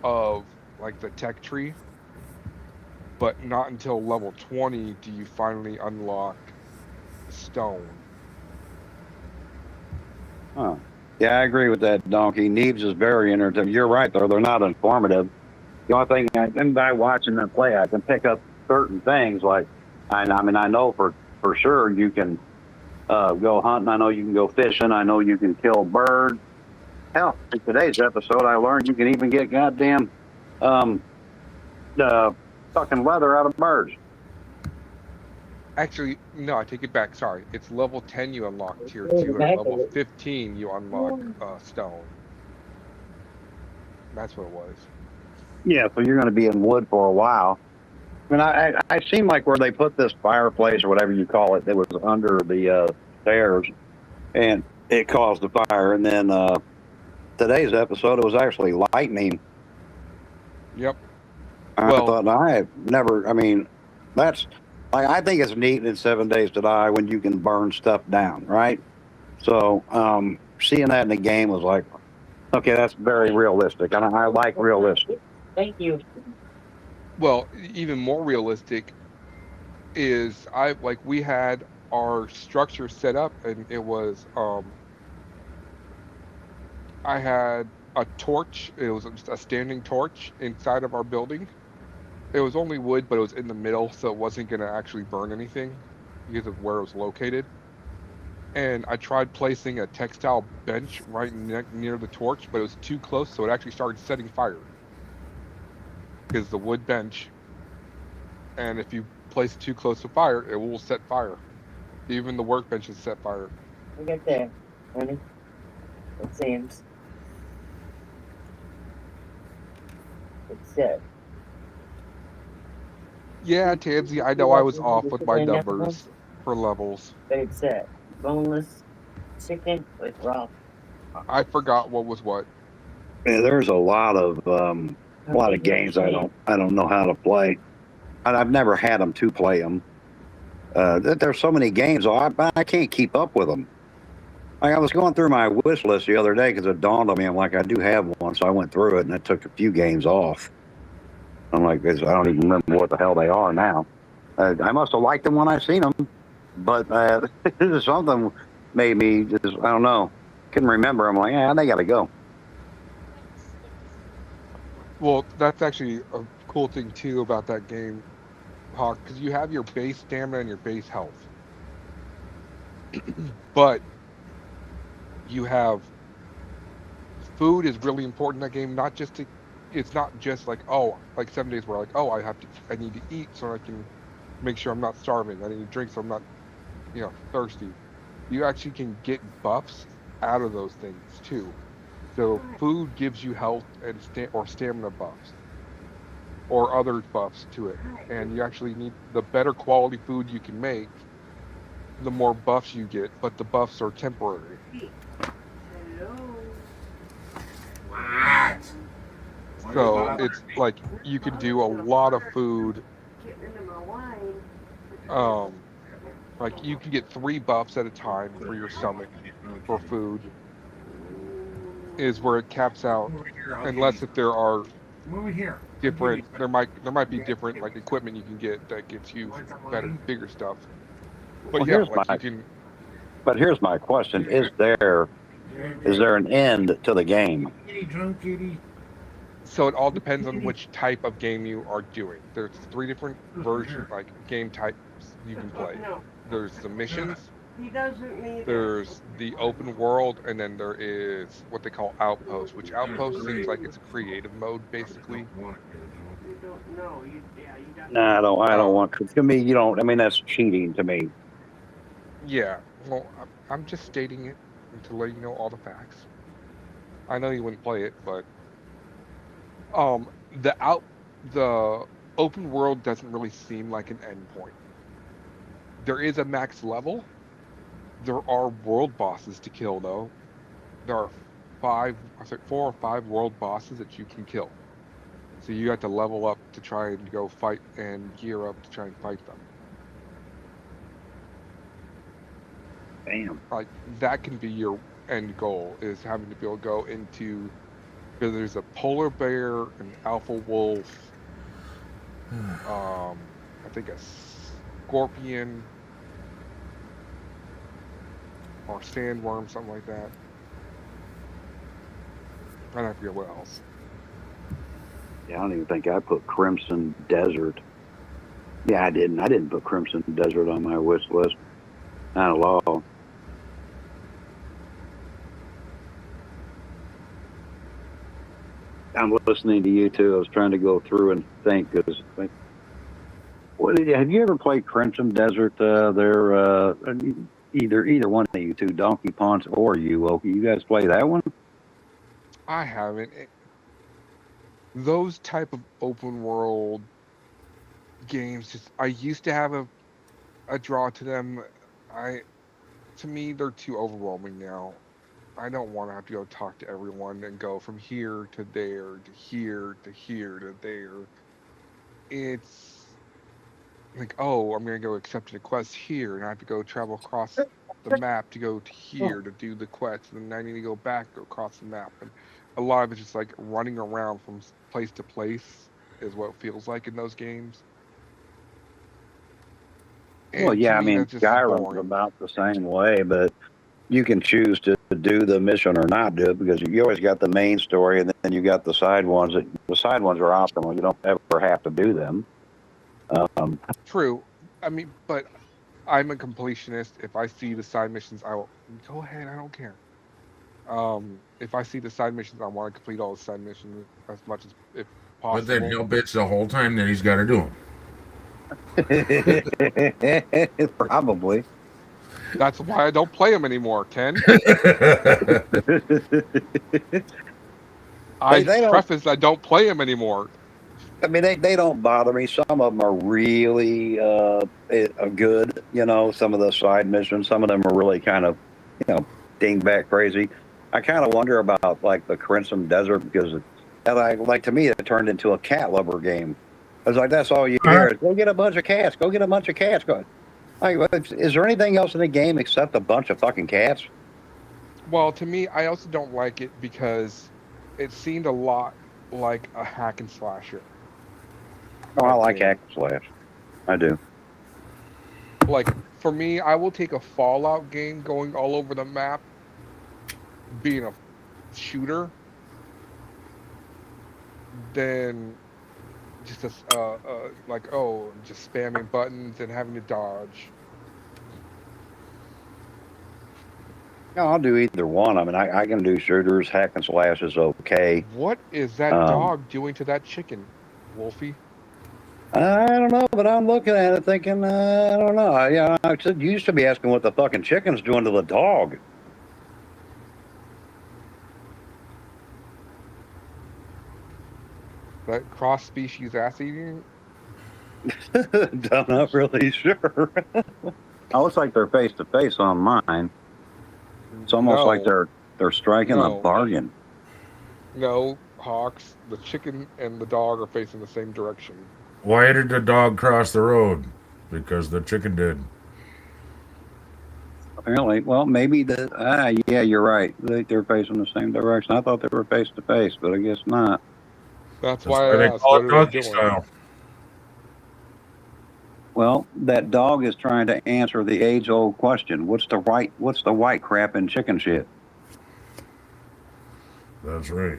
of like the tech tree, but not until level 20 do you finally unlock stone. Huh. Yeah, I agree with that, Donkey. Neebs is very entertaining. You're right, though. They're not informative. The only thing by watching them play, I can pick up certain things. Like, I mean, I know for sure you can go hunting. I know you can go fishing. I know you can kill birds. Hell, in today's episode, I learned you can even get goddamn fucking leather out of birds. Actually, no, I take it back. Sorry, it's level 10 you unlock tier 2, and level 15 you unlock stone. That's what it was. Yeah, so you're going to be in wood for a while. I mean, I seem like where they put this fireplace or whatever you call it, that was under the stairs, and it caused the fire. And then today's episode, it was actually lightning. Yep. I thought, I have never. I mean, that's like I think it's neat in 7 Days to Die when you can burn stuff down, right? So seeing that in the game was like, okay, that's very realistic, and I like realistic. Thank you. Well, even more realistic is we had our structure set up, and it was I had a torch. It was just a standing torch inside of our building. It was only wood, but it was in the middle, so it wasn't going to actually burn anything because of where it was located. and I tried placing a textile bench right near the torch, but it was too close, so it actually started setting fire. Because the wood bench, and if you place it too close to fire, it will set fire. Even the workbenches set fire. Look at there, honey. It seems. It's set. Yeah, Tansy, I know I was off with my numbers for levels. But it's set. Boneless chicken with raw. I forgot what was what. Yeah, there's a lot of games I don't know how to play. And I've never had them to play them. There's so many games, I can't keep up with them. Like I was going through my wish list the other day because it dawned on me. I'm like, I do have one, so I went through it and I took a few games off. I'm like, I don't even remember what the hell they are now. I must have liked them when I seen them, but something made me just, I don't know, couldn't remember. I'm like, yeah, they got to go. Well, that's actually a cool thing too about that game, Hawk, because you have your base stamina and your base health. But you have food is really important in that game, not just to, it's not just like, oh, like 7 days where like, oh, I need to eat so I can make sure I'm not starving. I need to drink so I'm not, thirsty. You actually can get buffs out of those things too. So food gives you health and stamina buffs, or other buffs to it. And you actually need the better quality food you can make, the more buffs you get. But the buffs are temporary. What? So it's like you can do a lot of food. Like you can get 3 buffs at a time for your stomach for food. Is where it caps out, unless if there are different, there might be different like equipment you can get that gets you better, bigger stuff. But Well, yeah, But here's my question: Is there an end to the game? So it all depends on which type of game you are doing. There's 3 different versions, like game types you can play. There's the missions, He doesn't need there's the open world, and then there is what they call outpost, which outpost seems like it's a creative mode basically. You don't know. You got. No, I don't want to me. You don't. I mean, that's cheating to me. Yeah, well, I'm just stating it to let you know all the facts. I know you wouldn't play it, but the open world doesn't really seem like an end point. There is a max level. There are world bosses to kill, though. There are 4 or 5 world bosses that you can kill. So you have to level up to try and go fight and gear up to try and fight them. Damn. Like that can be your end goal, is having to be able to go into, because there's a polar bear, an alpha wolf, I think a scorpion or sandworm, something like that. I don't forget what else. Yeah, I don't even think I put Crimson Desert. Yeah, I didn't. I didn't put Crimson Desert on my wish list. Not at all. I'm listening to you too. I was trying to go through and think. Have you ever played Crimson Desert? Either one of you two, Donkey Punch or you, Oki. You guys play that one? I haven't. Those type of open world games, I used to have a draw to them. To me, they're too overwhelming now. I don't want to have to go talk to everyone and go from here to there to here to here to there. It's like, oh, I'm gonna go accept a quest here, and I have to go travel across the map to go to here to do the quest, and then I need to go back, go across the map, and a lot of it's just like running around from place to place is what it feels like in those games. And Well, yeah, to I me, mean, that's just Skyrim's boring. about the same way, but you can choose to do the mission or not do it because you always got the main story and then you got the side ones. The side ones are optional. You don't ever have to do them. True. I mean, but I'm a completionist. If I see the side missions, I will go ahead. I don't care. If I see the side missions, I want to complete all the side missions as much as if But then possible. he'll bitch the whole time that he's got to do Probably. That's why I don't play them anymore, Ken. them. I they don't- preface I don't play them anymore. I mean, they don't bother me. Some of them are really good. You know, some of the side missions. Some of them are really kind of, dingbat crazy. I kind of wonder about like the Crimson Desert because, like to me, it turned into a cat lover game. I was like, that's all you hear is go get a bunch of cats. Go get a bunch of cats. Go. Like, is there anything else in the game except a bunch of fucking cats? Well, to me, I also don't like it because it seemed a lot like a hack and slasher. Oh, I like Okay. hack and slash. I do. Like, for me, I will take a Fallout game going all over the map, being a shooter, than just just spamming buttons and having to dodge. No, I'll do either one. I mean, I can do shooters. Hack and slash is okay. What is that dog doing to that chicken, Wolfie? I don't know, but I'm looking at it thinking, I don't know. I used to be asking what the fucking chicken's doing to the dog. That cross-species ass eating? I'm not really sure. I looks like they're face to face on mine. It's almost like they're striking a No. bargain. No, Hawks. The chicken and the dog are facing the same direction. Why did the dog cross the road? Because the chicken did. Apparently, well, maybe yeah, you're right. They're facing the same direction. I thought they were face to face, but I guess not. That's That's why why I they asked, call what it are doggy they doing? style. Well, that dog is trying to answer the age-old question: what's the white crap in chicken shit? That's right.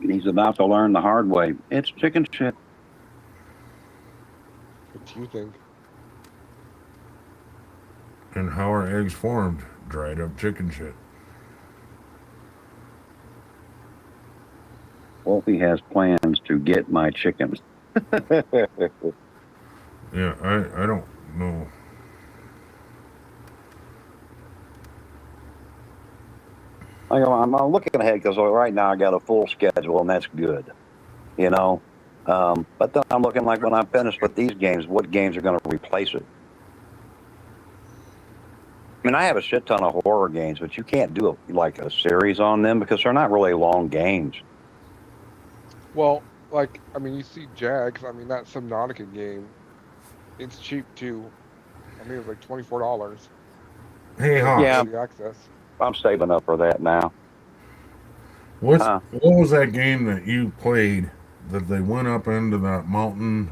And he's about to learn the hard way. It's chicken shit. What do you think? And how are eggs formed? Dried up chicken shit. Wolfie has plans to get my chickens. Yeah, I don't know. I'm looking ahead because right now I got a full schedule and that's good, you know. But then I'm looking like when I'm finished with these games, what games are going to replace it? I mean, I have a shit ton of horror games, but you can't do a series on them because they're not really long games. Well, like, I mean, you see Jags. I mean, that Subnautica game, it's cheap too. I mean, it was like $24. Hey, Hawk. Yeah. Early access. I'm saving up for that now. What was that game that you played that they went up into that mountain?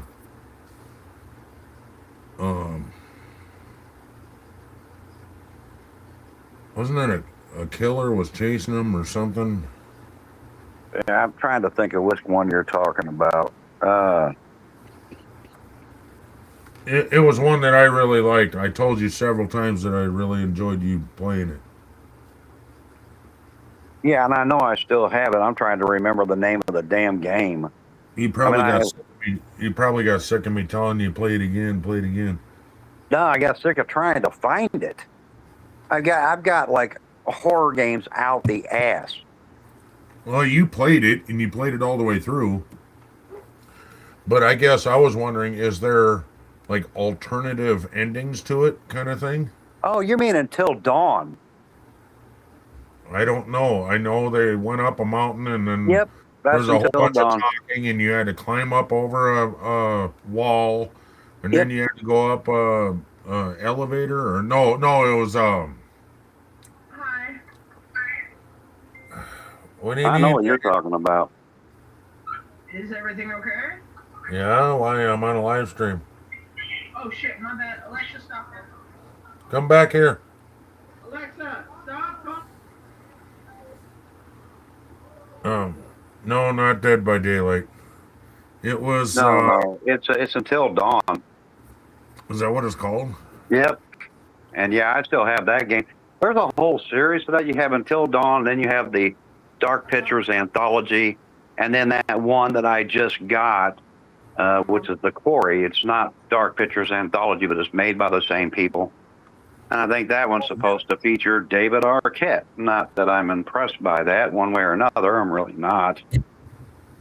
Wasn't that a killer was chasing them or something? Yeah, I'm trying to think of which one you're talking about. It was one that I really liked. I told you several times that I really enjoyed you playing it. Yeah, and I know I still have it. I'm trying to remember the name of the damn game. You probably I mean, got sick of me, you probably got sick of me telling you play it again, play it again. No, I got sick of trying to find it. I've got like horror games out the ass. Well, you played it and you played it all the way through. But I guess I was wondering, is there like alternative endings to it kind of thing? Oh, you mean Until Dawn? I don't know. I know they went up a mountain and then Yep, that's there's a whole Until bunch Dawn. of talking and you had to climb up over a wall and then you had to go up a elevator or no, it was Hi. what do you I know need? what you're talking about. Is everything okay? Yeah, why I'm on a live stream. Oh shit, my bad. Alexa, stop that. Come back here. Alexa, stop talking. No, not Dead by Daylight. It was No, it's Until Dawn. Is that what it's called? Yep. And yeah, I still have that game. There's a whole series of that. You have Until Dawn, then you have the Dark Pictures Anthology, and then that one that I just got, which is the Quarry. It's not Dark Pictures Anthology, but it's made by the same people. And I think that one's supposed to feature David Arquette. Not that I'm impressed by that one way or another. I'm really not.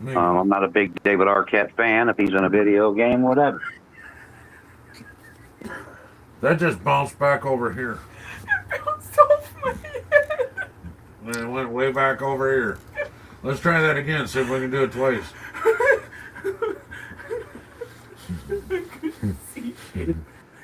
I'm not a big David Arquette fan. If he's in a video game, whatever. That just bounced back over here. It bounced off my head. And it went way back over here. Let's try that again, see if we can do it twice.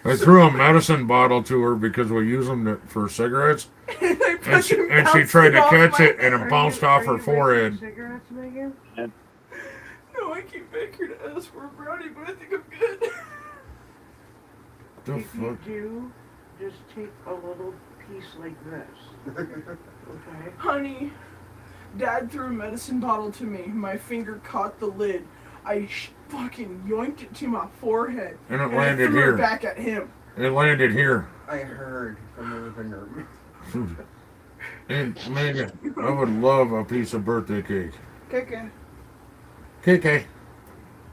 I threw a medicine bottle to her because we use them for cigarettes. And she tried to catch it and it bounced off her forehead. Cigarettes, Megan? No, I keep back here to ask for a brownie, but I think I'm good. The If you fuck? do, just take a little piece like this. Okay? Honey, Dad threw a medicine bottle to me. My finger caught the lid. I fucking yoinked it to my forehead. And it I landed threw here. it back at him. It landed here. I heard from the living room. And Megan, I would love a piece of birthday cake. KK. KK.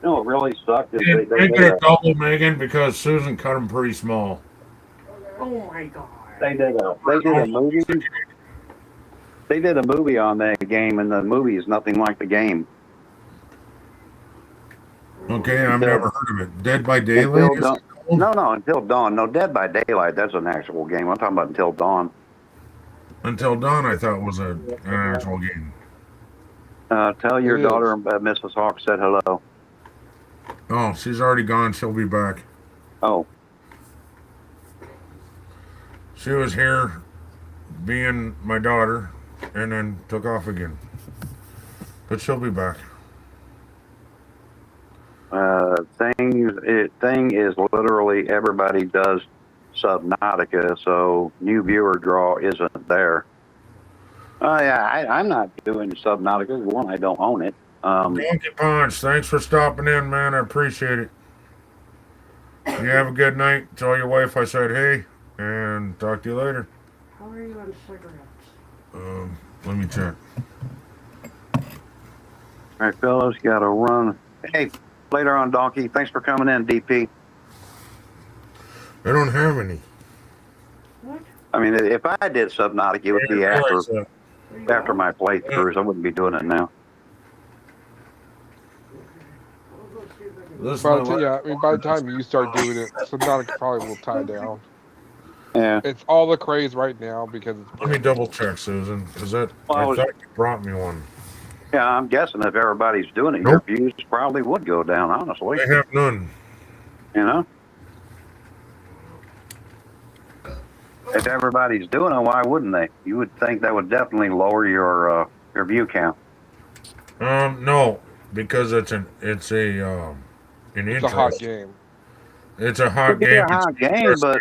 No, it really sucked. Is And make it a double, Megan, because Susan cut them pretty small. Oh my god. They did a movie. They did a movie on that game, and the movie is nothing like the game. Okay, I've never heard of it. Dead by Daylight? Until Dawn. No, Until Dawn. No, Dead by Daylight. That's an actual game. I'm talking about Until Dawn. Until Dawn, I thought was an actual game. Tell your It is. daughter Mrs. Hawk said hello. Oh, she's already gone. She'll be back. Oh, She was here being my daughter and then took off again. But she'll be back. thing is literally everybody does Subnautica, so new viewer draw isn't there. Yeah, I'm not doing Subnautica. One, I don't own it. Donkey Punch, thanks for stopping in, man. I appreciate it. You have a good night. Tell your wife I said hey, and talk to you later. How are you on cigarettes? Let me check. All right, fellas, got to run. Hey, later on, Donkey. Thanks for coming in, DP. I don't have any. What? I mean, if I did Subnautica, it would be after my playthroughs. I wouldn't be doing it now. I'll go see if I can. This is By my the, wife. yeah, I mean, by the time you start doing it, Subnautica probably will tie down. Yeah. It's all the craze right now because it's. Let me double check, Susan, because that I Well, thought you brought me one. Yeah, I'm guessing if everybody's doing it, Nope. your views probably would go down, honestly. I have none. You know? If everybody's doing it, why wouldn't they? You would think that would definitely lower your view count. No, because it's an It's a hot interest. game. It's a hot It'd be game. a hot game, but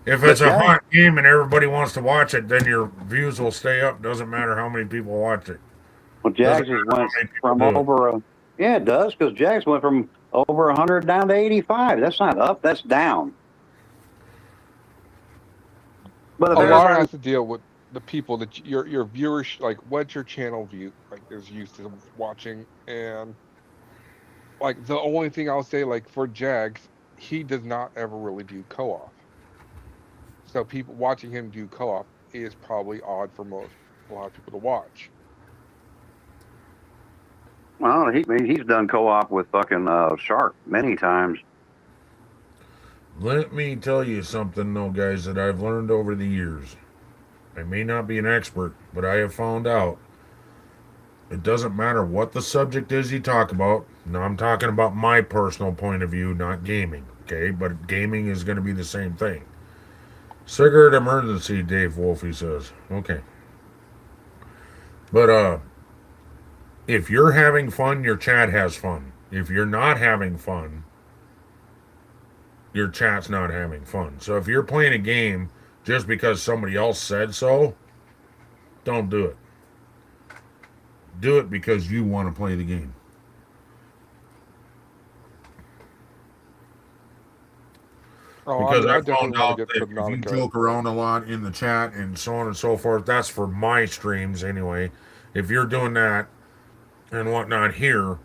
If it's a yeah. hot game and everybody wants to watch it, then your views will stay up. Doesn't matter how many people watch it. well, Jags Doesn't just matter went how many people from do it. over yeah, it does, because Jags went from over 100 down to 85. That's not up, that's down. But if A lot everybody- has to deal with the people that your viewers like. What's your channel view like? Is used to watching, and like the only thing I'll say, like for Jags, he does not ever really do co-op. So people watching him do co-op is probably odd for a lot of people to watch. well, he's done co-op with fucking Shark many times. Let me tell you something, though, guys, that I've learned over the years. I may not be an expert, but I have found out it doesn't matter what the subject is you talk about. Now, I'm talking about my personal point of view, not gaming, okay? But gaming is going to be the same thing. Cigarette emergency, Dave Wolfie says. Okay. But, if you're having fun, your chat has fun. If you're not having fun, your chat's not having fun. So if you're playing a game just because somebody else said so, don't do it. Do it because you want to play the game. Oh, Because I I definitely found want out to get that if you Subnautica. joke around a lot in the chat and so on and so forth, that's for my streams anyway. If you're doing that and whatnot here,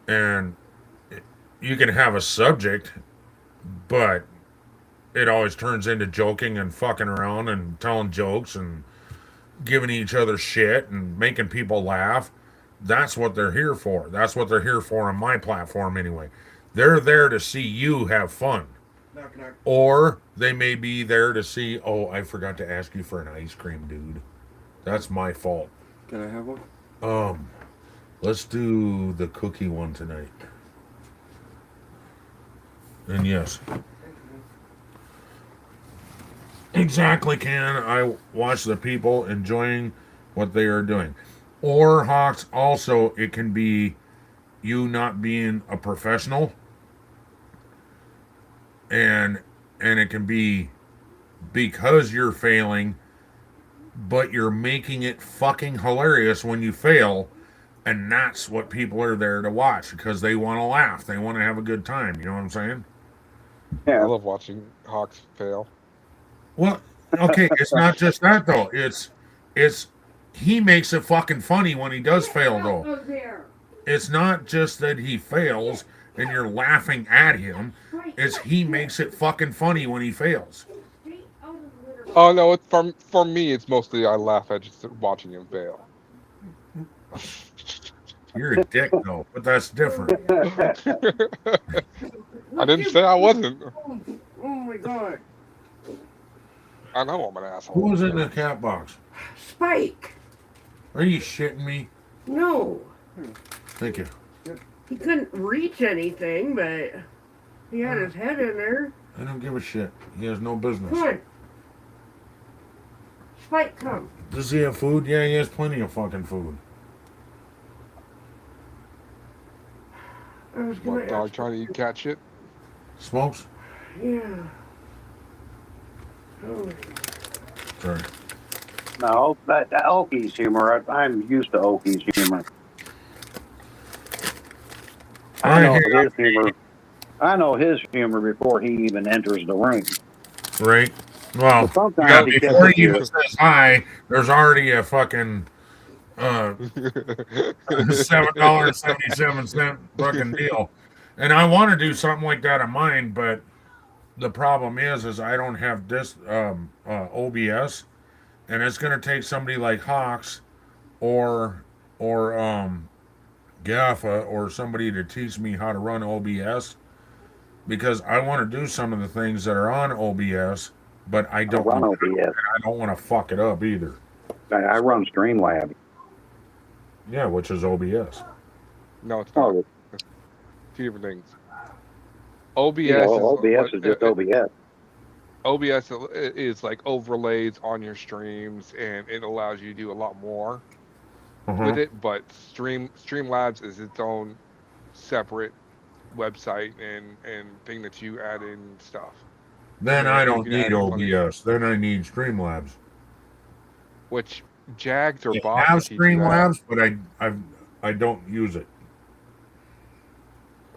and you can have a subject, but it always turns into joking and fucking around and telling jokes and giving each other shit and making people laugh. That's what they're here for. That's what they're here for on my platform anyway. They're there to see you have fun. Knock, knock. Or they may be there to see, oh, I forgot to ask you for an ice cream, dude. That's my fault. Can I have one? Let's do the cookie one tonight. And yes. Exactly, Ken. I watch the people enjoying what they are doing. Or, Hawks, also, it can be you not being a professional. And it can be because you're failing, but you're making it fucking hilarious when you fail. And that's what people are there to watch because they want to laugh. They want to have a good time. You know what I'm saying? I Yeah. love watching Hawks fail. Well, okay, it's not just that though. It's he makes it fucking funny when he does fail though. It's not just that he fails and you're laughing at him. It's he makes it fucking funny when he fails. Oh no, it's for me. It's mostly I laugh at just watching him fail. You're a dick though, but that's different. I didn't say I wasn't. Oh my god. I know I'm an asshole. Who's in the cat box? Spike. Are you shitting me? No. Thank you. He couldn't reach anything, but he had his head in there. I don't give a shit. He has no business. Come on. Spike, come. Does he have food? Yeah, he has plenty of fucking food. I was gonna What, dog ask. trying to eat cat shit? Smokes? Yeah. Oh. Sorry. No, that Oki's humor. I'm used to Oki's humor. I know his humor. I know his humor before he even enters the ring. Right? Well, Sometimes he before gets he you. even says hi, there's already a fucking $7.77 fucking deal. And I want to do something like that on mine, but the problem is I don't have this OBS, and it's gonna take somebody like Hawks or Gaffa or somebody to teach me how to run OBS because I want to do some of the things that are on OBS, but I don't run want OBS. I don't want to fuck it up either. I run Streamlabs. Yeah, which is OBS. No, it's not. Oh, Two different things. OBS you know, OBS is just OBS. OBS is like overlays on your streams, and it allows you to do a lot more with it. But Streamlabs is its own separate website and thing that you add in stuff. Then Yeah, I you don't can need add plenty- OBS. Then I need Streamlabs. Which Jags or I Bob have can teach you that. Streamlabs, but I don't use it.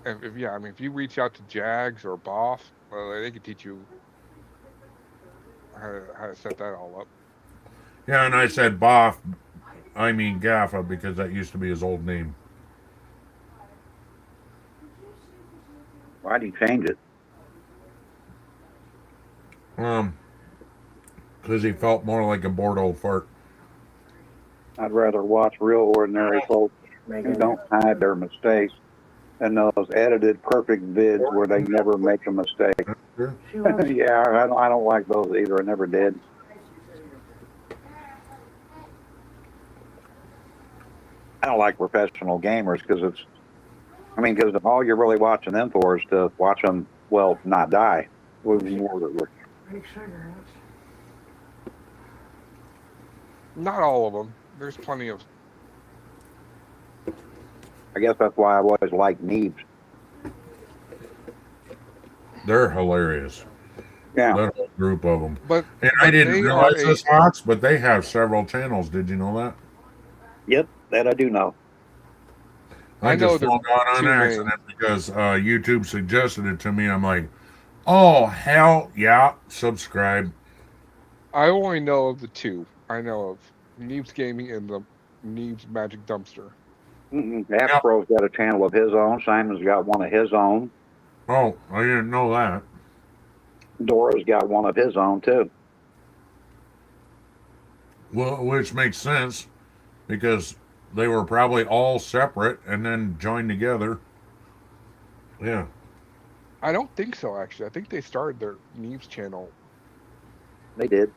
If you reach out to Jags or Boff, they can teach you how to set that all up. Yeah, and I said Boff, I mean Gaffa, because that used to be his old name. Why'd he change it? Because he felt more like a bored old fart. I'd rather watch real ordinary folks who don't hide their mistakes than those edited perfect vids where they never make a mistake. Yeah, I don't like those either. I never did. I don't like professional gamers because because all you're really watching them for is to watch them, well, not die. Not all of them. There's plenty of. I guess that's why I've always liked Neebs. They're hilarious. Yeah. That whole group of them. But I didn't they realize are this, Hawks, but they have several channels. Did you know that? Yep, that I do know. I know just there found out are on two accident because YouTube suggested it to me. I'm like, Oh, hell yeah. Subscribe. I only know of the two. I know of Neebs Gaming and the Neebs Magic Dumpster. Aspro's got a channel of his own. Simon's got one of his own. Oh, I didn't know that. Dora's got one of his own, too. Well, which makes sense because they were probably all separate and then joined together. Yeah. I don't think so, actually. I think they started their Neebs channel. They did.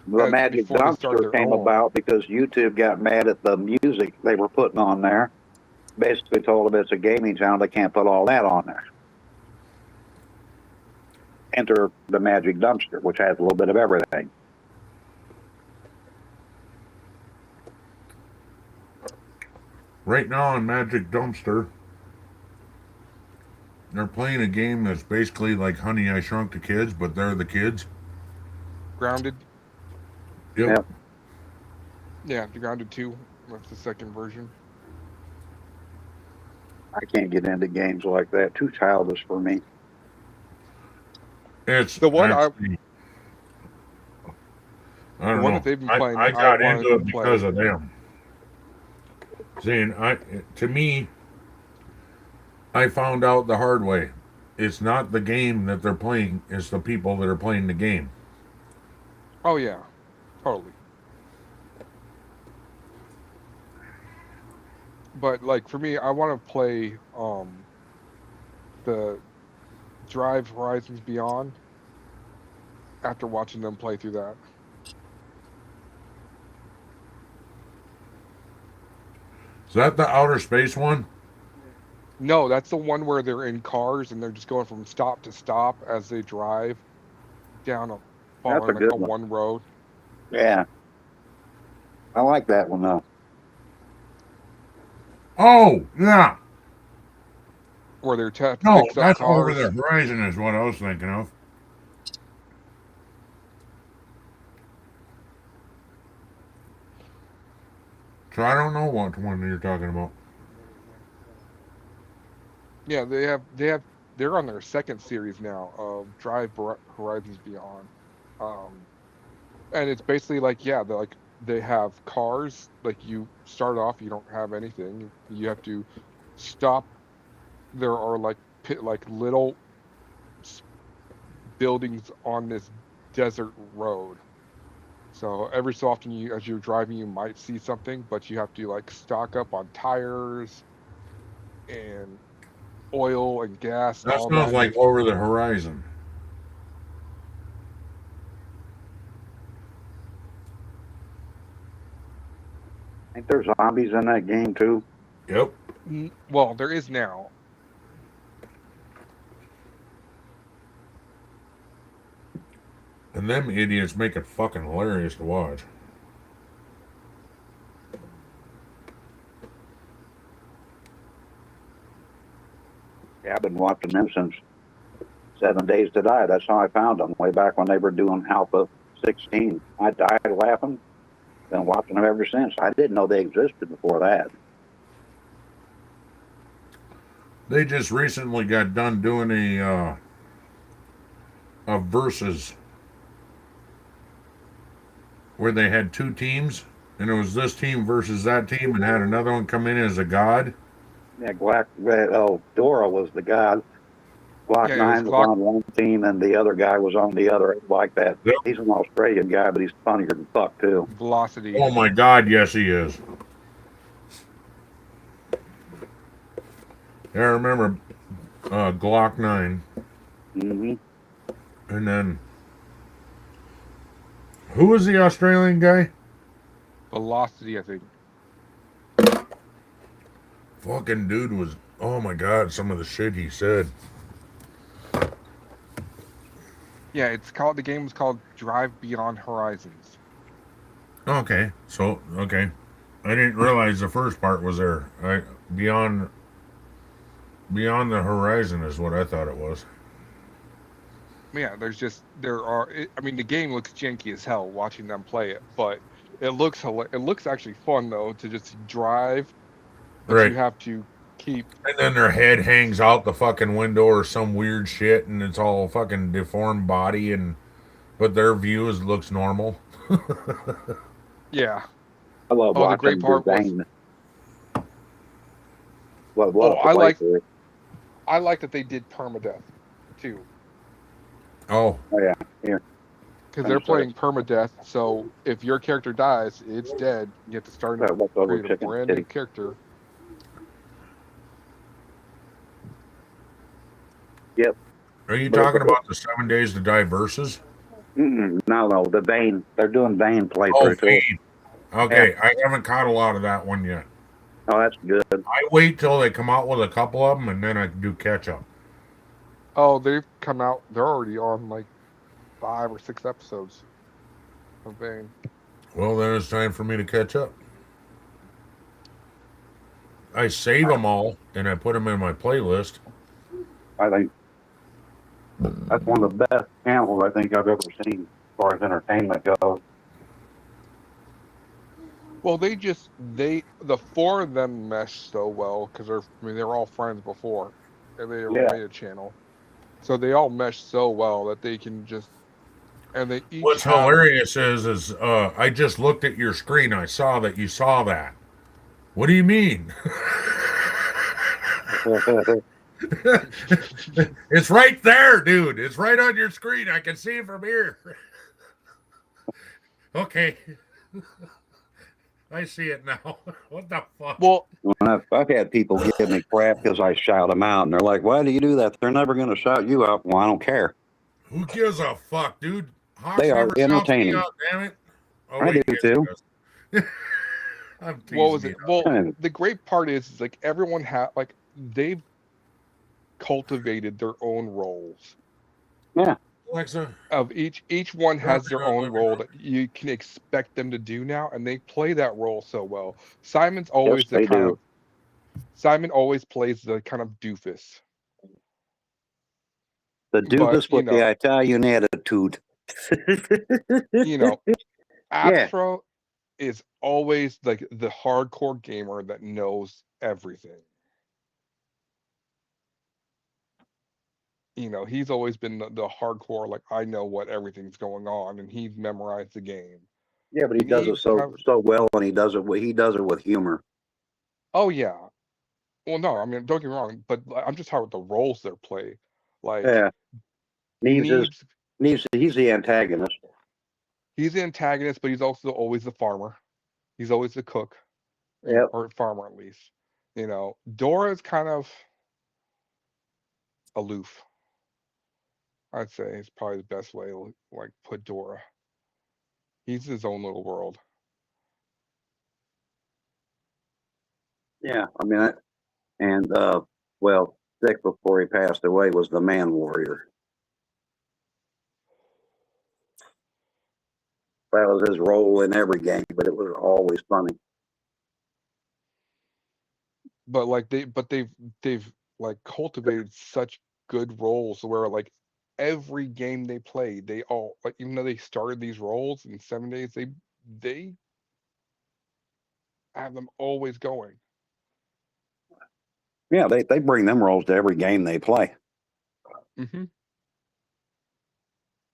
The Magic before they started Dumpster their came own. about because YouTube got mad at the music they were putting on there. Basically told them it's a gaming channel, they can't put all that on there. Enter the Magic Dumpster, which has a little bit of everything. Right now on Magic Dumpster, they're playing a game that's basically like Honey, I Shrunk the Kids, but they're the kids. Grounded. Yep. Yeah, the Grounded 2. That's the second version. I can't get into games like that. Too childish for me. It's The one actually, I don't the one know. that they've been playing, I got I into wanted it to play. because of them. Saying, to me, I found out the hard way. It's not the game that they're playing; it's the people that are playing the game. Oh yeah, totally. But like for me, I want to play the Drive Horizons Beyond after watching them play through that. Is that the outer space one? No, that's the one where they're in cars and they're just going from stop to stop as they drive down a following like a one road. Yeah. I like that one, though. Oh, yeah. Where they're No, fix up that's cars. Over the Horizon is what I was thinking of. So I don't know what one you're talking about. Yeah, they're on their second series now of Drive Horizons Beyond. And it's basically like, yeah, they have cars, like you start off, you don't have anything. You have to stop. There are like little buildings on this desert road. So every so often, as you're driving, you might see something, but you have to like stock up on tires and oil and gas. That all sounds that. like Over the Horizon. Ain't there zombies in that game, too? Yep. Well, there is now. And them idiots make it fucking hilarious to watch. Yeah, I've been watching them since 7 Days to Die. That's how I found them, way back when they were doing Alpha 16. I died laughing. Been watching them ever since. I didn't know they existed before that. They just recently got done doing a versus where they had two teams, and it was this team versus that team, and had another one come in as a god. Yeah, Dora was the god. Glock Yeah, it was 9 was on one team, and the other guy was on the other. Like that. Yep. He's an Australian guy, but he's funnier than fuck, too. Velocity. Oh my god, yes he is. Yeah, I remember Glock 9. Mm-hmm. And then, who was the Australian guy? Velocity, I think. Fucking dude was, oh my god, some of the shit he said. Yeah, the game was called Drive Beyond Horizons. Okay, okay. I didn't realize the first part was there. Beyond the Horizon is what I thought it was. Yeah, I mean, the game looks janky as hell watching them play it, but it looks actually fun though to just drive. But Right. you have to keep. And then their head hangs out the fucking window or some weird shit, and it's all fucking deformed body, but their view looks normal. Yeah. I love Oh, the watching great part was. Bane. Well, I like that they did permadeath too. Oh. Oh yeah, here. Because they're playing permadeath, so if your character dies, it's dead. You have to start and create a brand new character. Yep. Are you talking about the 7 Days to Die versus? No, the Bane. They're doing Bane Oh, playthrough too. Bane. Okay, I haven't caught a lot of that one yet. Oh, that's good. I wait till they come out with a couple of them, and then I can do catch up. Oh, they've come out. They're already on like 5 or 6 episodes of Bane. Well, then it's time for me to catch up. I save them all, and I put them in my playlist. I think that's one of the best channels I think I've ever seen as far as entertainment goes. Well, the 4 of them mesh so well because they were all friends before, and they made a channel, so they all mesh so well that they can just. And they each. What's hilarious is I just looked at your screen. I saw that you saw that. What do you mean? It's right there, dude. It's right on your screen. I can see it from here. Okay. I see it now. What the fuck? Well, I've had people give me crap because I shout them out, and they're like, "Why do you do that? They're never going to shout you out." Well, I don't care. Who gives a fuck, dude? Hawks They are never shouts me entertaining. out, damn it. Oh, I wait, do yes, he too. does. I'm teasing What was it? you. Well, the great part is like everyone they've cultivated their own roles. Yeah. Alexa. Of each one has their own role that you can expect them to do now, and they play that role so well. Simon's always Simon always plays the kind of doofus. The doofus with the Italian attitude. Astro is always like the hardcore gamer that knows everything. He's always been the hardcore, like, I know what everything's going on, and he's memorized the game. Yeah, but he does it so well, and he does it with humor. Oh yeah. Well, no, I mean, don't get me wrong, but I'm just talking about the roles they play. Like, yeah, Neebs, he's the antagonist. He's the antagonist, but he's also always the farmer. He's always the cook. Yep. Or farmer, at least. Dora's kind of aloof. I'd say it's probably the best way to put Dora. He's his own little world. Yeah, I mean, Dick before he passed away was the Man Warrior. That was his role in every game, but it was always funny. But they've cultivated such good roles where every game they play, they all even though they started these roles in 7 days, they have them always going. Yeah, they bring them roles to every game they play. Mm-hmm.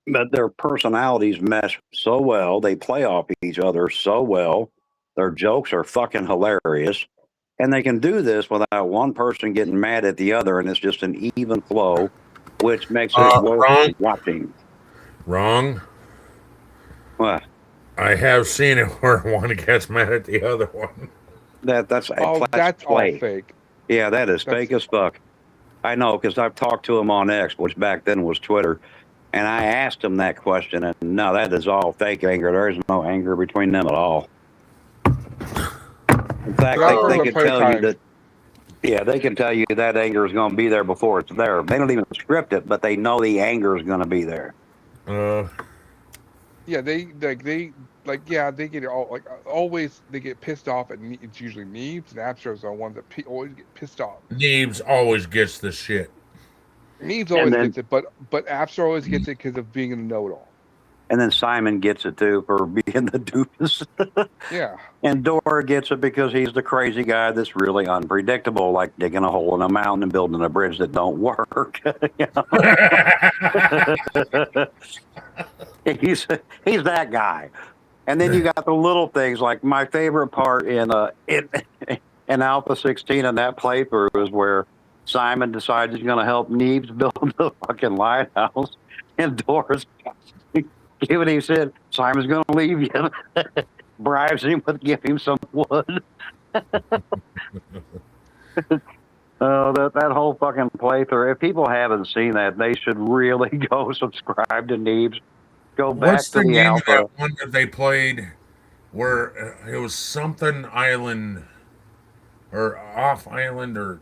But their personalities mesh so well. They play off each other so well. Their jokes are fucking hilarious. And they can do this without one person getting mad at the other, and it's just an even flow, which makes it worth watching. Wrong. What? I have seen it where one gets mad at the other one. That's all fake. Yeah, that's fake as fuck. I know, because I've talked to him on X, which back then was Twitter, and I asked him that question, and no, that is all fake anger. There is no anger between them at all. In fact, they can tell you that. Yeah, they can tell you that anger is going to be there before it's there. They don't even script it, but they know the anger is going to be there. Yeah, they get all always. They get pissed off, and it's usually Neebs and Abstros are the ones that always get pissed off. Neebs always gets the shit. Neebs always gets it, but Abstro always gets it because of being a know-it-all. And then Simon gets it too for being the doofus. Yeah. And Dora gets it because he's the crazy guy that's really unpredictable, like digging a hole in a mountain and building a bridge that don't work. he's that guy. And then you got the little things, like my favorite part in Alpha 16 in that playthrough is where Simon decides he's going to help Neebs build the fucking lighthouse, and Dora's giving him said Simon's going to leave you. Bribes him with giving him some wood. Oh, that whole fucking playthrough. If people haven't seen that, they should really go subscribe to Neebs. Go back What's to the the name Alpha. of that one that they played where it was something island or off island or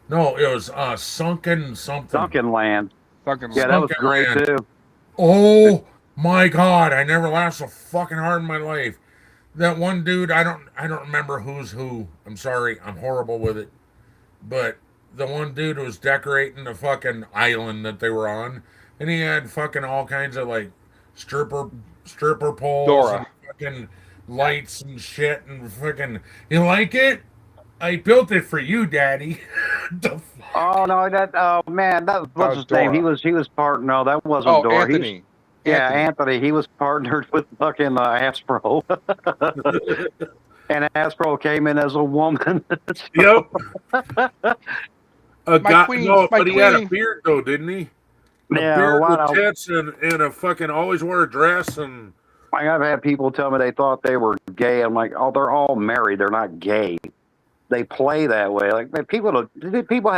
no, it was sunken something. Sunken Land. Sunken Yeah, Land. that was Sunken great Land. too. Oh my god, I never laughed so fucking hard in my life. That one dude, I don't remember who's who. I'm sorry, I'm horrible with it. But the one dude was decorating the fucking island that they were on, and he had fucking all kinds of like stripper poles Dora. and fucking lights and shit and fucking. You like it? I built it for you, Daddy. The fuck? Oh no, man, that was his Dora. name. He was part. No, that wasn't Oh, Dora. Anthony. Yeah, Anthony. He was partnered with fucking Aspro. And Aspro came in as a woman. Yep. My guy, queen, no, my but he had a queen. beard though, didn't he? A Yeah, beard wow. with tits and a fucking always wore a dress and. Like, I've had people tell me they thought they were gay. I'm like, oh, they're all married. They're not gay. They play that way. Like, man, people have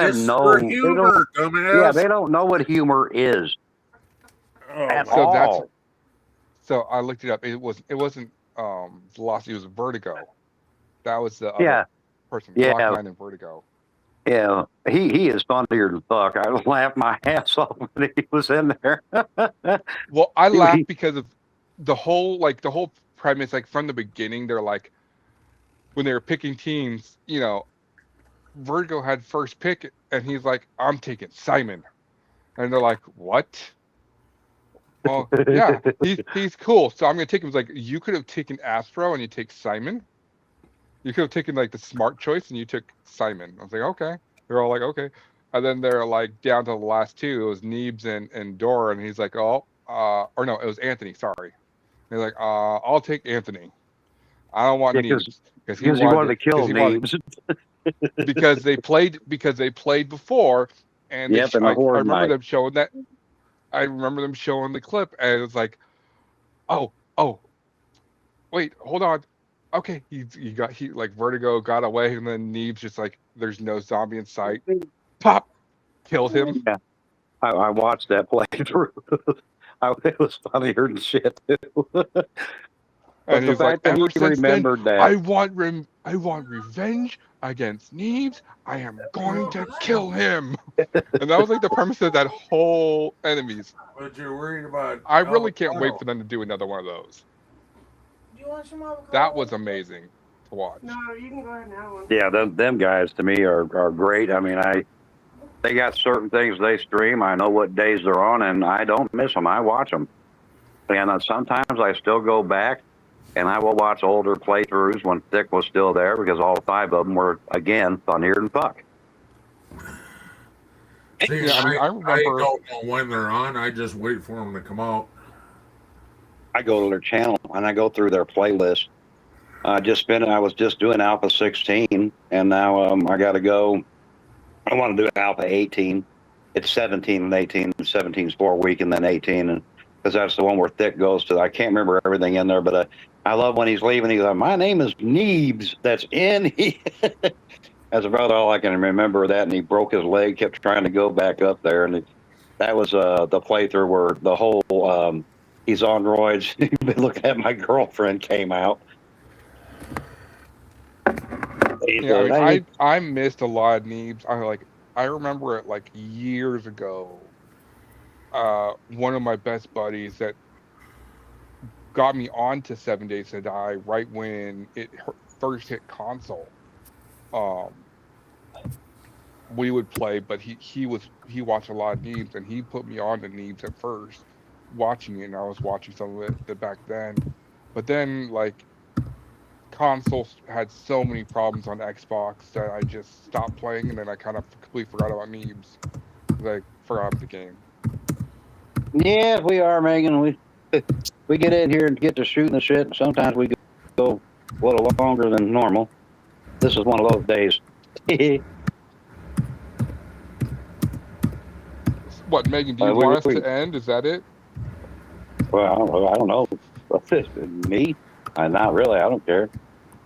It's no for they humor, don't- dumbass. Yeah, they don't know what humor is at So all. that's so I looked it up. It wasn't Velocity, it was Vertigo. That was the other Yeah. person. Yeah. Rockline and Vertigo. Yeah, he is funnier than fuck. I laughed my ass off when he was in there. Well, I He- laughed because of the whole premise, like from the beginning, they're like when they were picking teams, you know, Vertigo had first pick and he's like, I'm taking Simon. And they're like, what? Well, yeah, he's cool. So I'm gonna take him. It's like, you could have taken Astro and you take Simon. You could have taken like the smart choice and you took Simon. I was like, okay. They're all like, okay. And then they're like down to the last two. It was Neebs and Dora, and he's like, or no, it was Anthony. Sorry. He's like, I'll take Anthony. I don't want Yeah, Neebs because he wanted to kill Neebs. because they played before, and Yep, and the I Horde remember night. them showing that. I remember them showing the clip, and it was like, oh, wait, hold on. Okay, he like Vertigo got away, and then Neebs just like, there's no zombie in sight. Pop, killed him. Yeah, I watched that playthrough. It was funnier than shit too. But And the he's like, fact that ever he since then, remembered that. I want revenge against Neebs. I am going to kill him. And that was like the premise of that whole Enemies. But you're worried about. I really can't wait for them to do another one of those. Do you want some avocado? That was amazing to watch. No, you can go ahead and have one. Yeah, them guys to me are great. I mean, they got certain things they stream. I know what days they're on, and I don't miss them. I watch them. And sometimes I still go back, and I will watch older playthroughs when Thick was still there, because all 5 of them were, again, funnier than fuck. See, Yeah, I mean, I I remember- don't know when they're on. I just wait for them to come out. I go to their channel, and I go through their playlist. I was just doing Alpha 16, and now I got to go. I want to do Alpha 18. It's 17 and 18. 17's 4 week, and then 18, and because that's the one where Thick goes to. I can't remember everything in there, but I love when he's leaving. He's like, "My name is Neebs." That's in. As a brother, all I can remember that, and he broke his leg, kept trying to go back up there, and that was the playthrough where the whole he's on roids. Been looking at my girlfriend came out. Yeah, I mean, I missed a lot of Neebs. I remember it like years ago. One of my best buddies that got me onto 7 Days to Die right when it first hit console. We would play, but he watched a lot of Neebs, and he put me on to Neebs at first, watching it, and I was watching some of it back then. But then, like, consoles had so many problems on Xbox that I just stopped playing, and then I kind of completely forgot about Neebs. Like, forgot about the game. Yeah, we are, Megan. We get in here and get to shooting the shit. And sometimes we go a little longer than normal. This is one of those days. What, Megan? Do you want us to end? Is that it? Well, I don't know. Me? Not really. I don't care.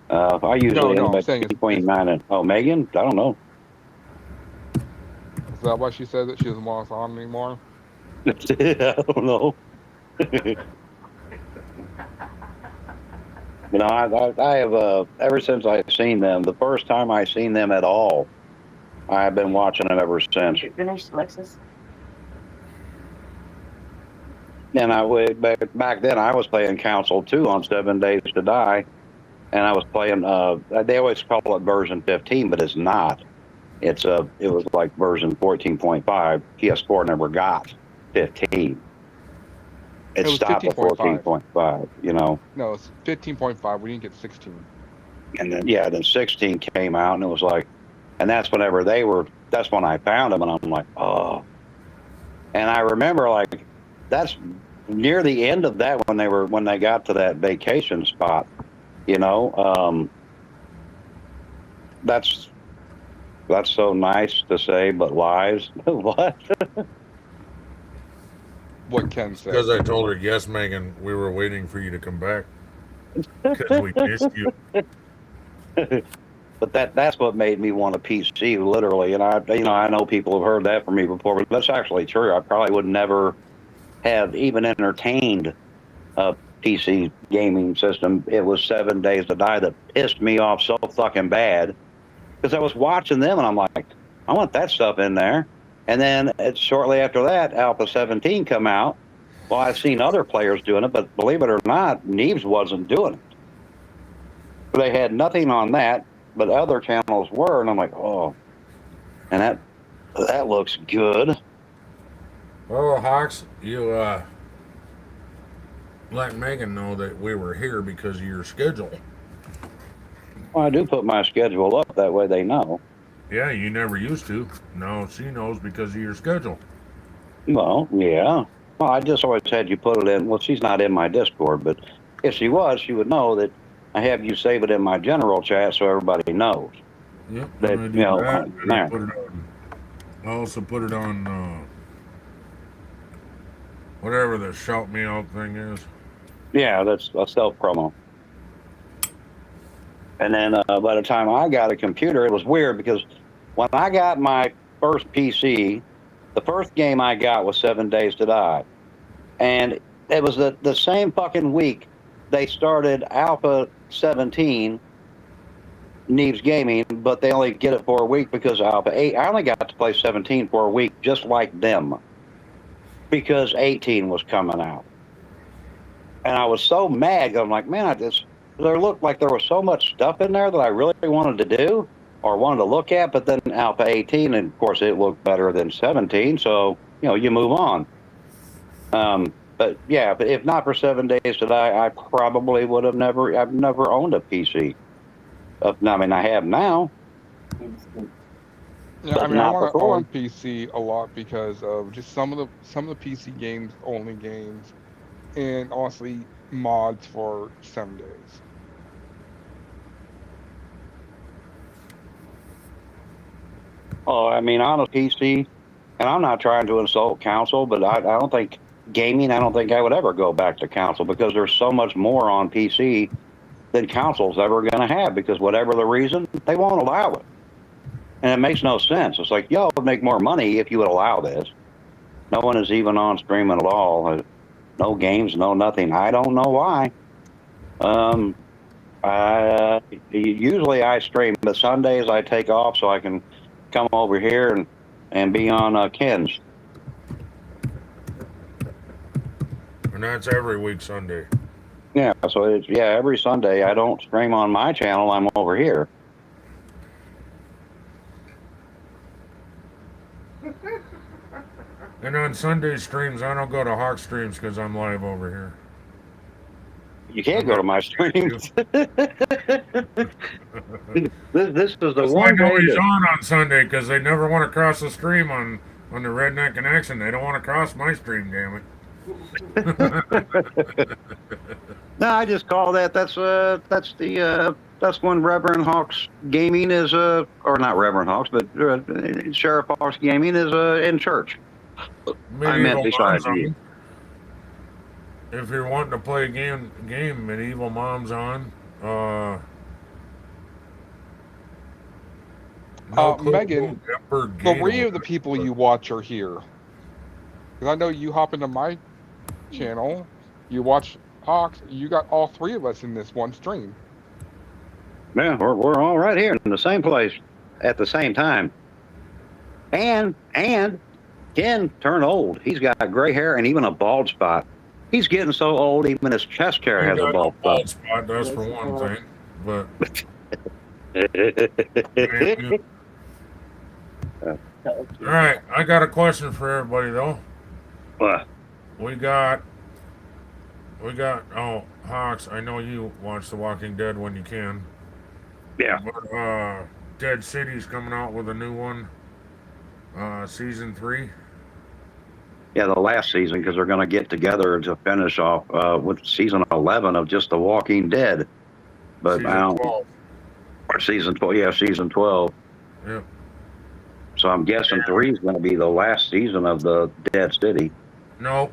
I usually end up between 9 and... Oh, Megan? I don't know. Is that why she said that she doesn't want us on anymore? I don't know. You know, I have, ever since I've seen them, the first time I seen them at all, I've been watching them ever since. You finished, Alexis? And back then I was playing Council 2 on 7 Days to Die, and I was playing, they always call it version 15, but it's not. It was like version 14.5. PS4 never got 15. It stopped at 14.5, you know. No, it's 15.5. We didn't get 16. And then 16 came out, and it was like, and that's when I found them, and I'm like, oh. And I remember, like, that's near the end of that when they got to that vacation spot, you know. That's so nice to say, but lies. What? What Ken said. Because I told her, yes, Megan, we were waiting for you to come back. Because we missed you. But that's what made me want a PC, literally. And I know people have heard that from me before, but that's actually true. I probably would never have even entertained a PC gaming system. It was 7 Days to Die that pissed me off so fucking bad. Because I was watching them, and I'm like, I want that stuff in there. And then shortly after that, Alpha 17 come out. Well, I've seen other players doing it, but believe it or not, Neebs wasn't doing it. They had nothing on that, but other channels were, and I'm like, oh. And that looks good. Well, Hawks, you let Megan know that we were here because of your schedule. Well, I do put my schedule up, that way they know. Yeah, you never used to. No, she knows because of your schedule. Well, yeah. Well, I just always had you put it in. Well, she's not in my Discord, but if she was, she would know that I have you save it in my general chat so everybody knows. Yep. That, you know, I also put it on whatever the shout me out thing is. Yeah, that's a self promo. And then by the time I got a computer, it was weird because when I got my first PC, the first game I got was 7 Days to Die. And it was the same fucking week they started Alpha 17, Neebs Gaming, but they only get it for a week because Alpha 8. I only got to play 17 for a week just like them because 18 was coming out. And I was so mad. I'm like, man, there looked like there was so much stuff in there that I really wanted to do or wanted to look at, but then Alpha 18, and of course it looked better than 17, so, you know, you move on. But yeah, but if not for 7 Days to Die, I probably would have I've never owned a PC. I mean, I have now. Yeah, I mean, I want to own PC a lot because of just some of the PC games, only games, and honestly, mods for 7 Days. Oh, I mean, on a PC, and I'm not trying to insult Council, but I don't think gaming, I don't think I would ever go back to Council because there's so much more on PC than Council's ever going to have because whatever the reason, they won't allow it. And it makes no sense. It's like, y'all would make more money if you would allow this. No one is even on streaming at all. No games, no nothing. I don't know why. Usually I stream, but Sundays I take off so I can come over here and be on Ken's. And that's every week Sunday. Yeah, so every Sunday I don't stream on my channel, I'm over here. And on on Sunday streams, I don't go to Hawk streams because I'm live over here. You can't go to my streams. This is the That's why I one know day he's that- on Sunday because they never want to cross the stream on the Redneck Connection. They don't want to cross my stream, damn it. No, I just call that's when Reverend Hawks Gaming is or not Reverend Hawks, but Sheriff Hawks Gaming is in church. I meant besides Mom's you. on. If you're wanting to play a game, Medieval Mom's on. Megan, Emperor 3 of the Gato. people you watch are here. Because I know you hop into my channel, you watch Hawks, you got all 3 of us in this one stream. Yeah, we're all right here in the same place at the same time. And Ken turned old. He's got gray hair and even a bald spot. He's getting so old, even his chest hair has a bald spot. That's for one thing. But all right, I got a question for everybody though. What? We got. Oh, Hawks, I know you watch The Walking Dead when you can. Yeah. But Dead City's coming out with a new one. Season 3. Yeah, the last season, because they're going to get together to finish off with season 11 of just The Walking Dead. But Season I don't, 12. or season 12, yeah, season 12. Yep. So I'm guessing 3 is going to be the last season of the Dead City. Nope.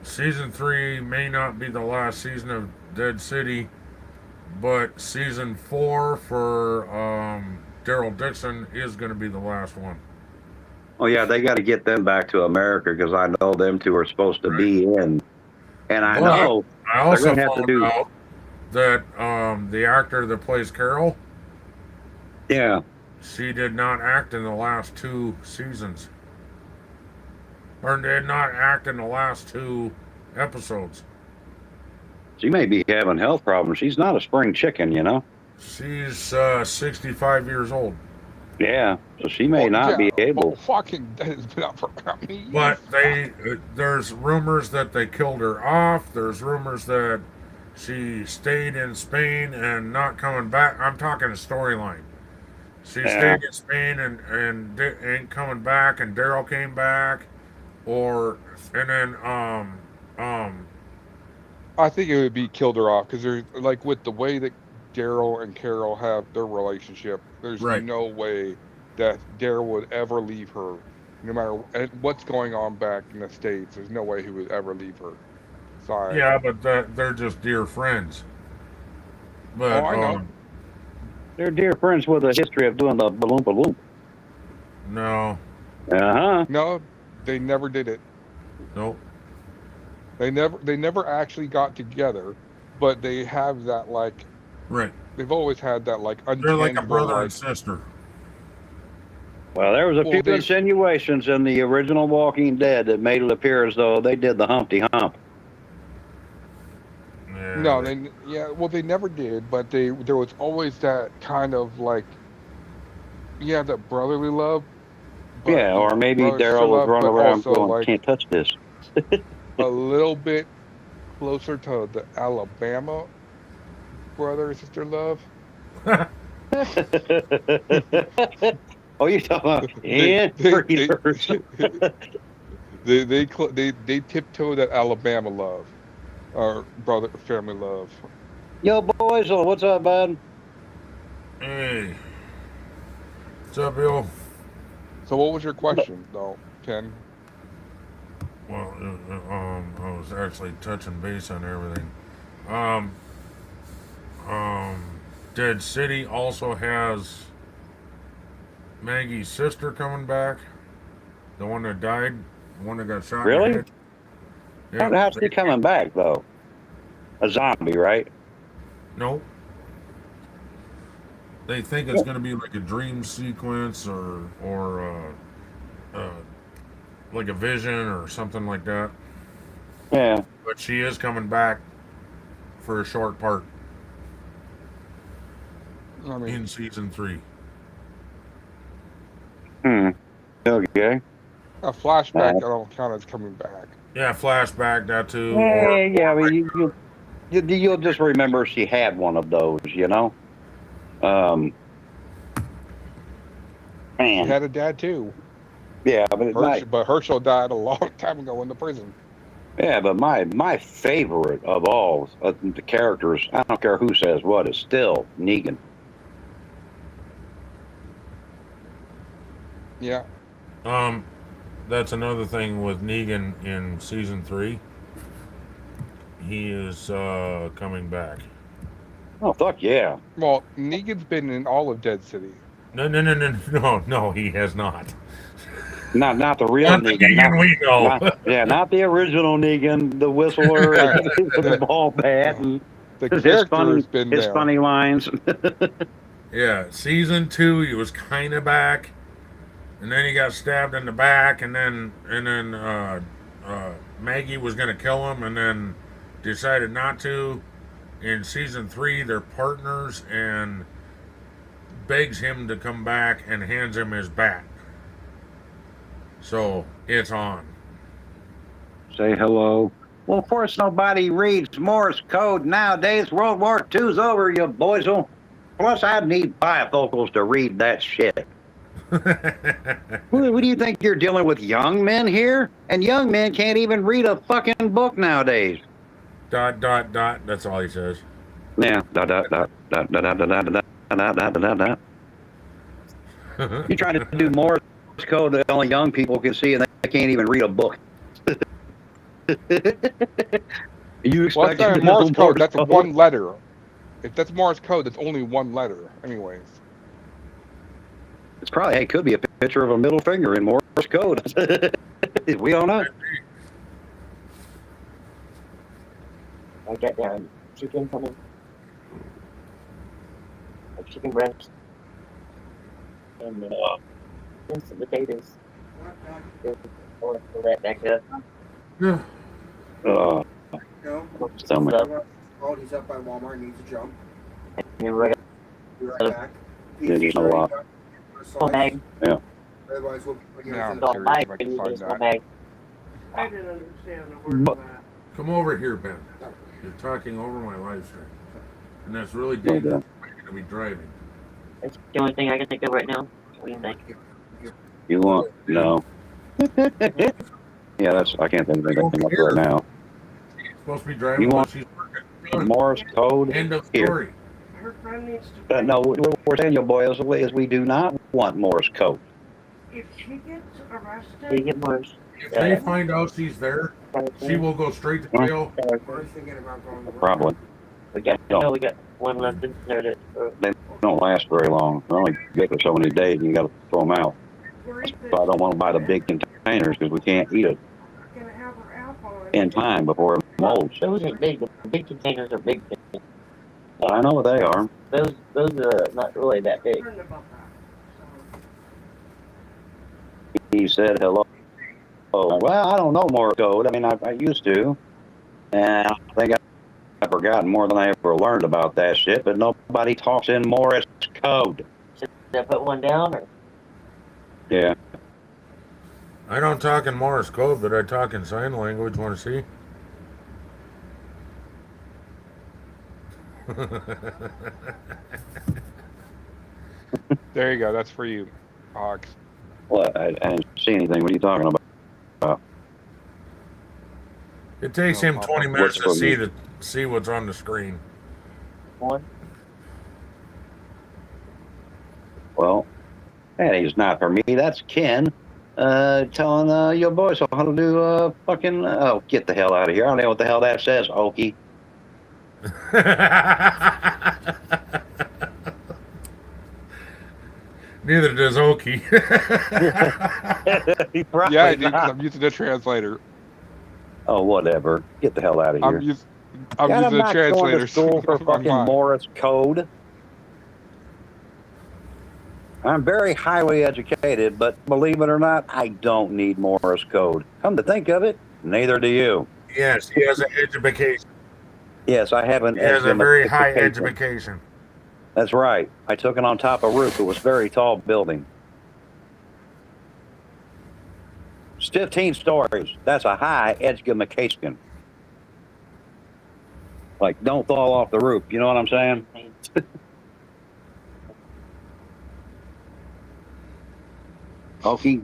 Season 3 may not be the last season of Dead City, but season 4 for Daryl Dixon is going to be the last one. Oh yeah, they got to get them back to America because I know them two are supposed to be in. And I Well, know I also they're gonna have to found do. out that the actor that plays Carol, Yeah, she did not act in the last 2 seasons. Or did not act in the last 2 episodes. she may be having health problems. She's not a spring chicken, you know. She's 65 years old. Yeah, so she may not be able. Fucking Dead has been out for how many years? But there's rumors that they killed her off. There's rumors that she stayed in Spain and not coming back. I'm talking a storyline. She Yeah. stayed in Spain and ain't coming back, and Daryl came back, and then I think it would be killed her off because there's like with the way that Daryl and Carol have their relationship, there's Right. no way that Daryl would ever leave her, no matter what's going on back in the States. There's no way he would ever leave her. Sorry. yeah, but they're just dear friends. But Oh, I know. They're dear friends with a history of doing the balloon balloon. No, Uh-huh. No, they never did it. nope. They never actually got together, but they have that like Right. they've always had that like They're like a untangible, brother like, and sister. Well, there was a Well, few they- insinuations in the original Walking Dead that made it appear as though they did the Humpty Hump. Yeah, No, they never did, but there was always that kind of like, yeah, that brotherly love. but, Yeah, or maybe brother Daryl sister was love, running but around also, going, like, "Can't touch this." a little bit closer to the Alabama brother sister love. Oh, you talking about They- Ian they- Freezers. They tiptoe that Alabama love, or brother family love. Yo, boys, what's up, bud? Hey. What's up, Bill? So what was your question, though, Ken? Well, I was actually touching base on everything. Dead City also has Maggie's sister coming back. The one that died, the one that got shot. Really? In the head. Yeah, How's he coming back, though? A zombie, right? Nope. They think it's going to be like a dream sequence or like a vision or something like that. Yeah. But she is coming back for a short part I mean, in season 3. Okay. A flashback, I don't count as coming back. Yeah, flashback that too. Yeah, I mean, you'll just remember she had one of those, you know. She Man, had a dad too. yeah, but But Herschel died a long time ago in the prison. but my favorite of all the characters, I don't care who says what, is still Negan. Yeah. That's another thing with Negan in season 3. He is coming back. Oh fuck yeah! Well, Negan's been in all of Dead City. No, he has not. Not the real Not the Negan. Negan we know. Not the original Negan, the whistler, with the ball bat, and The his character's been his there. funny lines. Yeah, season 2 he was kind of back, and then he got stabbed in the back, and then Maggie was gonna kill him, and then decided not to. In season 3, they're partners and begs him to come back and hands him his bat. So it's on. Say hello. Well, of course, nobody reads Morse code nowadays. World War II's over, you boys'll. Plus, I'd need bifocals to read that shit. What do you think you're dealing with, young men here? And young men can't even read a fucking book nowadays. ... That's all he says. Yeah. ... You're trying to do Morse code that only young people can see, and they can't even read a book. You Well, expect that's not Morse code. That's one letter. If that's Morse code, that's only one letter. Anyways. It's probably, hey, it could be a picture of a middle finger in Morse code. We don't know. I got down chicken coming. Chicken breast. And some potatoes. Or that back up. No. So much. Oh, he's up by Walmart, needs a jump. And we're Be right back. Yeah, there's a lot. bag. Yeah. Otherwise, we'll Yeah, everything- I'm curious if I can find that. I didn't understand the word of that. Come over here, Ben. You're talking over my live stream. And that's really Well dangerous. done. I'm going to be driving. That's the only thing I can think of right now. What do you think? You want? No. Yeah, I can't think of anything up right now. She's supposed to be driving, You but want- she's working. Morse code. End of Here. story. Her friend needs to. No, what we're saying, you boys, is we do not want Morse code. If she gets You arrested, get worse. If they find out she's there, she will go straight to jail. We're thinking about going to work. Probably. We got one left in there that. They don't last very long. They're only good for so many days, and you got to throw them out. worried that So I don't want to buy the big containers because we can't eat it she's gonna have her apple in time before it molds. Those are big. The big containers are big. I know what they are. Those are not really that big. concerned about that. He said hello. Oh, well, I don't know Morse code. I mean, I used to. And I think I've forgotten more than I ever learned about that shit, but nobody talks in Morse code. Should I put one down or? Yeah. I don't talk in Morse code, but I talk in sign language. Want to see? There you go. That's for you, Ox. What? I didn't see anything. What are you talking about? It takes him 20 minutes to see what's on the screen. One. Well, that is not for me. That's Ken telling your boys how to do fucking... oh, get the hell out of here. I don't know what the hell that says, Okie. Neither does Okie. Probably Yeah, I do. 'Cause not. I'm using the translator. Oh, whatever. Get the hell out of here. I'm God, using I'm the not going translator. to school for on fucking mine. Morse code. I'm very highly educated, but believe it or not, I don't need Morse code. Come to think of it, neither do you. Yes, he has an education. Yes, I have an He has a very high education. education. That's right. I took it on top of a roof. It was a very tall building. It's 15 stories. That's a high education. Like, don't fall off the roof. You know what I'm saying? Okay,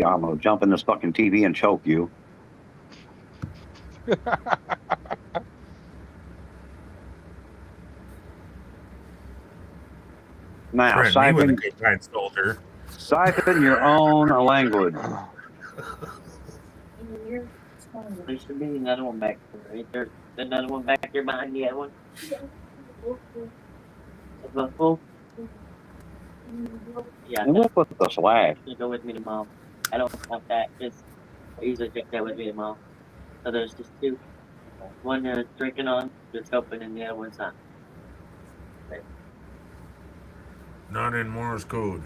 I'm gonna jump in this fucking TV and choke you. Now, Friend, me with a good time soldier. siphon your own language. There should be another one back there, right there. Another one back there behind the other one. Is that full? Yeah. And we'll put the slash. You go with me tomorrow. I don't want that. Just I usually take that with me tomorrow. So there's just two. One drinking on, just open, and the other one's not. Not in Morse code.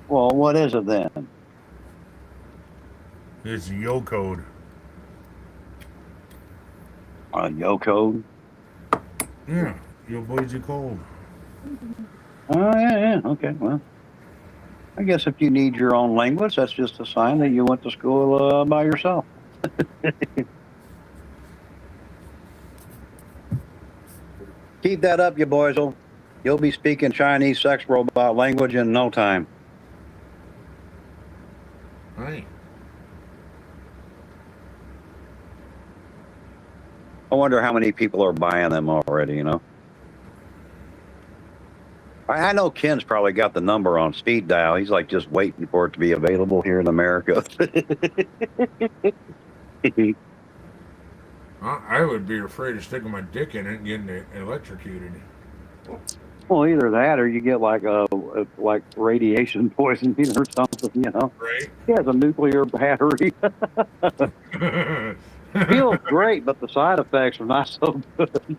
Well, what is it then? It's Yo code. Yo code? Yeah, your boys are cold. Oh, yeah. Okay, well. I guess if you need your own language, that's just a sign that you went to school by yourself. Keep that up, you boys. You'll be speaking Chinese sex robot language in no time. Right. I wonder how many people are buying them already, you know? I know Ken's probably got the number on speed dial. He's like just waiting for it to be available here in America. I would be afraid of sticking my dick in it and getting electrocuted. Well, either that or you get like radiation poisoning or something, you know? Right. He has a nuclear battery. Feels great, but the side effects are not so good.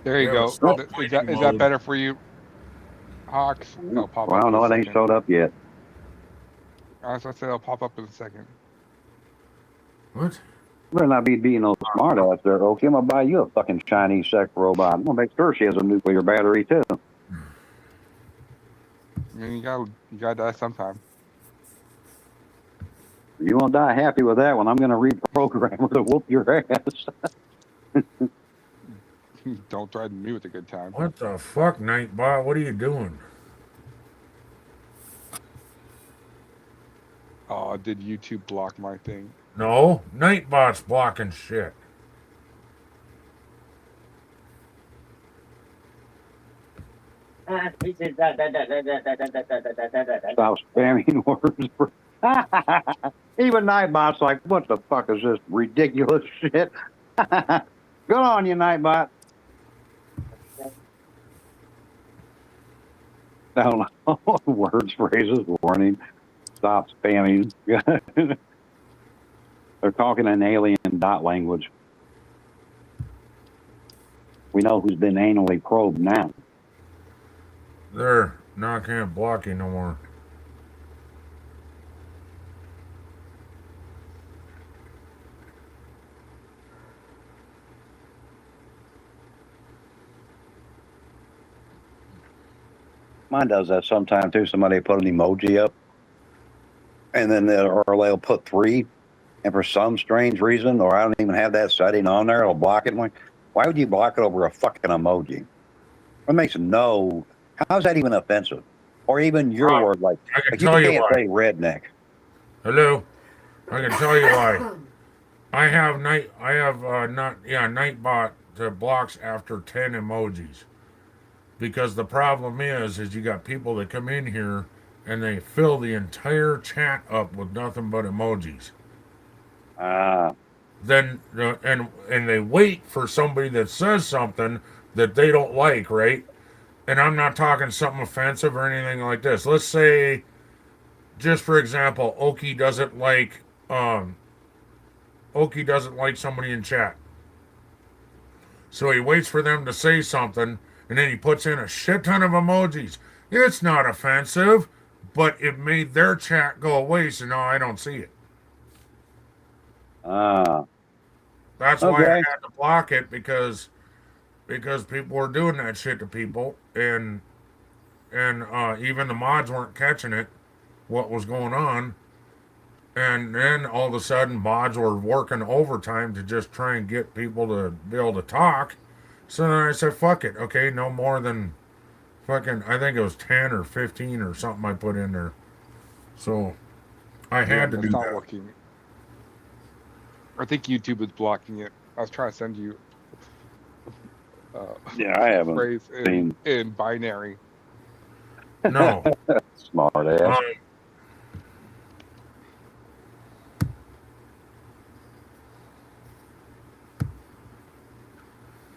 There you go. Is that better for you, Hawks? It'll pop Well, up no, in it a ain't second. showed up yet. As I said, it'll pop up in a second. What? Better not be being no smart ass there, okay? I'm gonna buy you a fucking Chinese sex robot. I'm gonna make sure she has a nuclear battery too. I mean, you gotta die sometime. You won't die happy with that one. I'm gonna reprogram her to whoop your ass. Don't threaten me with a good time. What the fuck, Nightbot? What are you doing? Oh, did YouTube block my thing? No, Nightbot's blocking shit. He says Stop spamming words. Even Nightbot's like, what the fuck is this ridiculous shit? Good on you, Nightbot. I don't know. Words, phrases, warning. Stop spamming. They're talking an alien dot language. We know who's been anally probed now. There, now I can't block you no more. Mine does that sometimes too. Somebody put an emoji up, and then they'll put 3, and for some strange reason, or I don't even have that setting on there, it'll block it. I'm like, why would you block it over a fucking emoji? It makes no. How's that even offensive? Or even your word, like I can you tell you can't why. say redneck. Hello, I can tell you why. I have Nightbot that blocks after 10 emojis. Because the problem is you got people that come in here and they fill the entire chat up with nothing but emojis. Then and they wait for somebody that says something that they don't like, right? And I'm not talking something offensive or anything like this. Let's say, just for example, Okie doesn't like somebody in chat. So he waits for them to say something. And then he puts in a shit ton of emojis. It's not offensive, but it made their chat go away, so now I don't see it. That's why I had to block it, because people were doing that shit to people, and and even the mods weren't catching it, what was going on. And then all of a sudden, mods were working overtime to just try and get people to be able to talk. So then I said, fuck it. Okay, no more than fucking, I think it was 10 or 15 or something I put in there. So I had to it's do not that. working. I think YouTube is blocking it. I was trying to send you Yeah, I haven't phrase seen. in binary. No. Smart ass.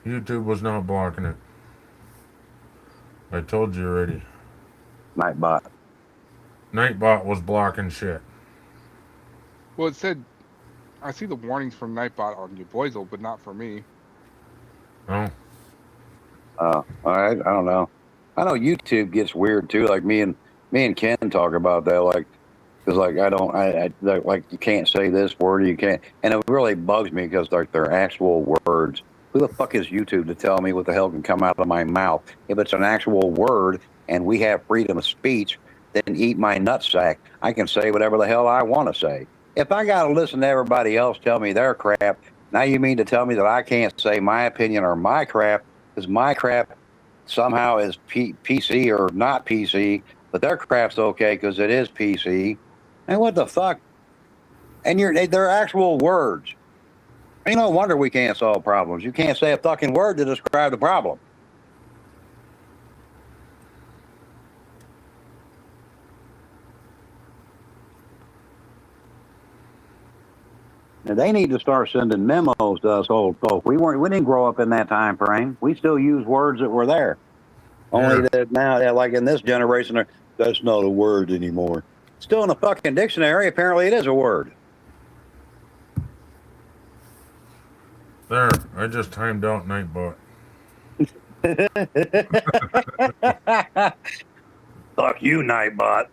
YouTube was not blocking it. I told you already. Nightbot. Nightbot was blocking shit. Well, it said, I see the warnings from Nightbot on your Boizel, but not for me. Oh. All right. I don't know. I know YouTube gets weird too. Like me and Ken talk about that. Like, cause like I like you can't say this word, or you can't, and it really bugs me because like they're actual words. Who the fuck is YouTube to tell me what the hell can come out of my mouth? If it's an actual word and we have freedom of speech, then eat my nutsack. I can say whatever the hell I want to say. If I got to listen to everybody else tell me their crap, now you mean to tell me that I can't say my opinion or my crap because my crap somehow is PC or not PC, but their crap's okay because it is PC. And what the fuck? And they're actual words. Ain't no wonder we can't solve problems. You can't say a fucking word to describe the problem. Now, they need to start sending memos to us old folk. We didn't grow up in that time frame. We still use words that were there. Only that now, like in this generation, that's not a word anymore. Still in the fucking dictionary, apparently it is a word. There, I just timed out Nightbot. Fuck you, Nightbot.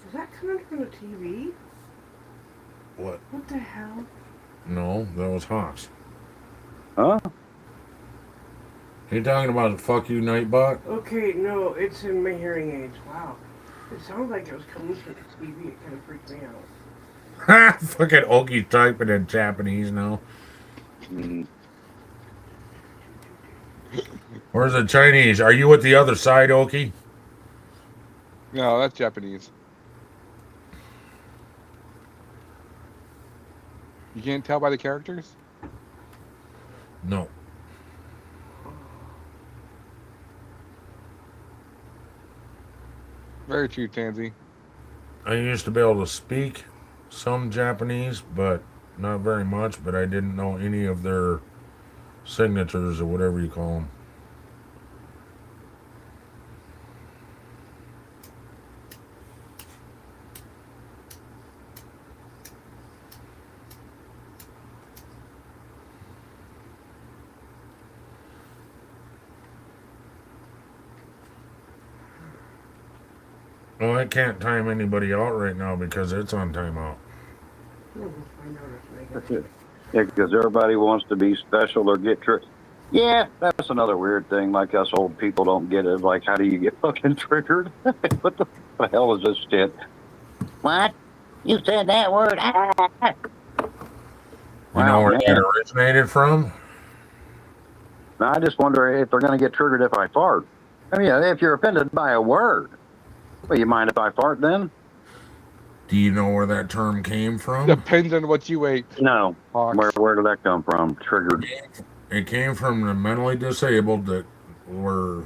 Is that coming from the TV? What? What the hell? No, that was Hawks. Huh? You talking about fuck you, Nightbot? Okay, no, it's in my hearing aids. Wow. It sounds like it was coming from the TV. It kind of freaked me out. Ha! Fucking Okie typing in Japanese now. Mm-hmm. Where's the Chinese? Are you with the other side, Okie? No, that's Japanese. You can't tell by the characters? No. Very true, Tansy. I used to be able to speak some Japanese, but not very much, but I didn't know any of their signatures or whatever you call them. Well, I can't time anybody out right now because it's on timeout. Yeah, because everybody wants to be special or get triggered. Yeah, that's another weird thing. Like us old people don't get it. Like, how do you get fucking triggered? What the hell is this shit? What? You said that word? You know where that originated from? Now, I just wonder if they're going to get triggered if I fart. I mean, if you're offended by a word, well, you mind if I fart then? Do you know where that term came from? Depends on what you ate. No. Where did that come from? Triggered. It came from the mentally disabled that were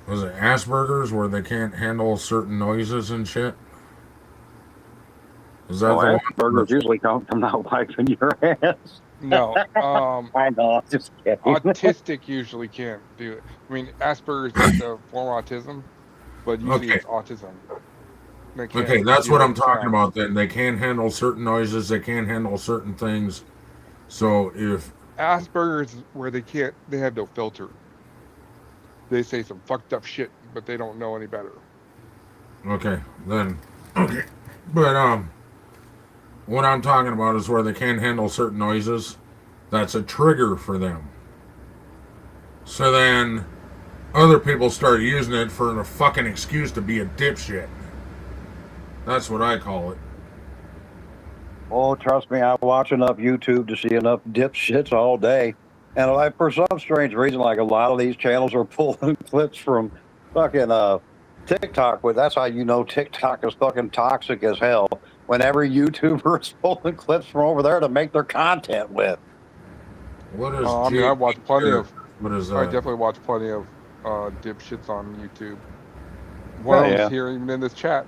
was it Asperger's, where they can't handle certain noises and shit? Is that the one? Asperger's usually come from not wiping your ass. No. I know, I'm just kidding. Autistic usually can't do it. I mean, Asperger's is a form of autism, but usually Okay. it's autism. They can't Okay, that's what deal I'm with talking sound. about then. They can't handle certain noises, they can't handle certain things. So if Asperger's is where they have no filter. They say some fucked up shit, but they don't know any better. okay, then okay. But what I'm talking about is where they can't handle certain noises. that's a trigger for them. So then other people start using it for a fucking excuse to be a dipshit. That's what I call it. Oh, trust me, I watch enough YouTube to see enough dipshits all day. And like for some strange reason, like a lot of these channels are pulling clips from fucking TikTok. But that's how you know TikTok is fucking toxic as hell. When every YouTuber is pulling clips from over there to make their content with. What is? I mean, I watch plenty of. What is I that? definitely watch plenty of dipshits on YouTube. One of them's here even in this chat.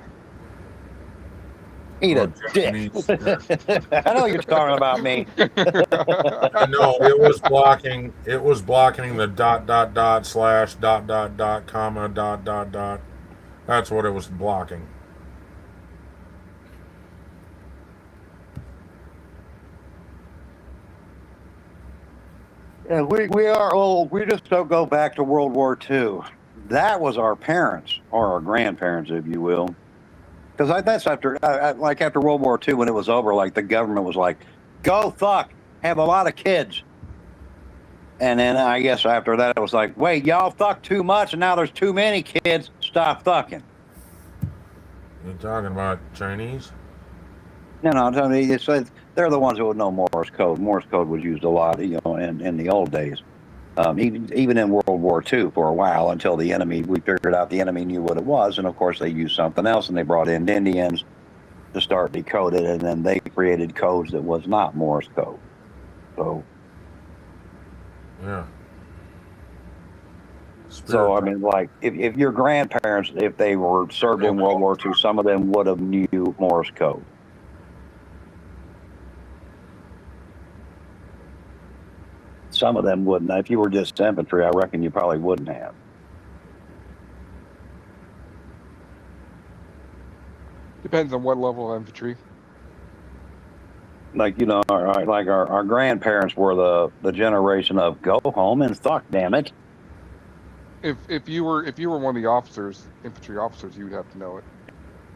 Eat a dick. I know you're talking about me. No, it was blocking. It was blocking the ... / comma ... That's what it was blocking. Yeah, we are old. We just don't go back to World War II. That was our parents, or our grandparents, if you will. Because that's after, like after World War II, when it was over, like the government was like, go fuck, have a lot of kids. And then I guess after that, it was like, wait, y'all fuck too much, and now there's too many kids, stop fucking. You talking about Chinese? No, I'm telling you, they're the ones who would know Morse code. Morse code was used a lot, you know, in the old days. Even in World War II for a while, until we figured out the enemy knew what it was, and of course they used something else, and they brought in Indians to start decoding, and then they created codes that was not Morse code. So, yeah. So I mean, like, if your grandparents, if they were served in World War II, some of them would have knew Morse code. Some of them wouldn't. If you were just infantry, I reckon you probably wouldn't have. Depends on what level of infantry. Like, you know, our grandparents were the generation of go home and fuck, damn it. If you were one of the officers, infantry officers, you would have to know it.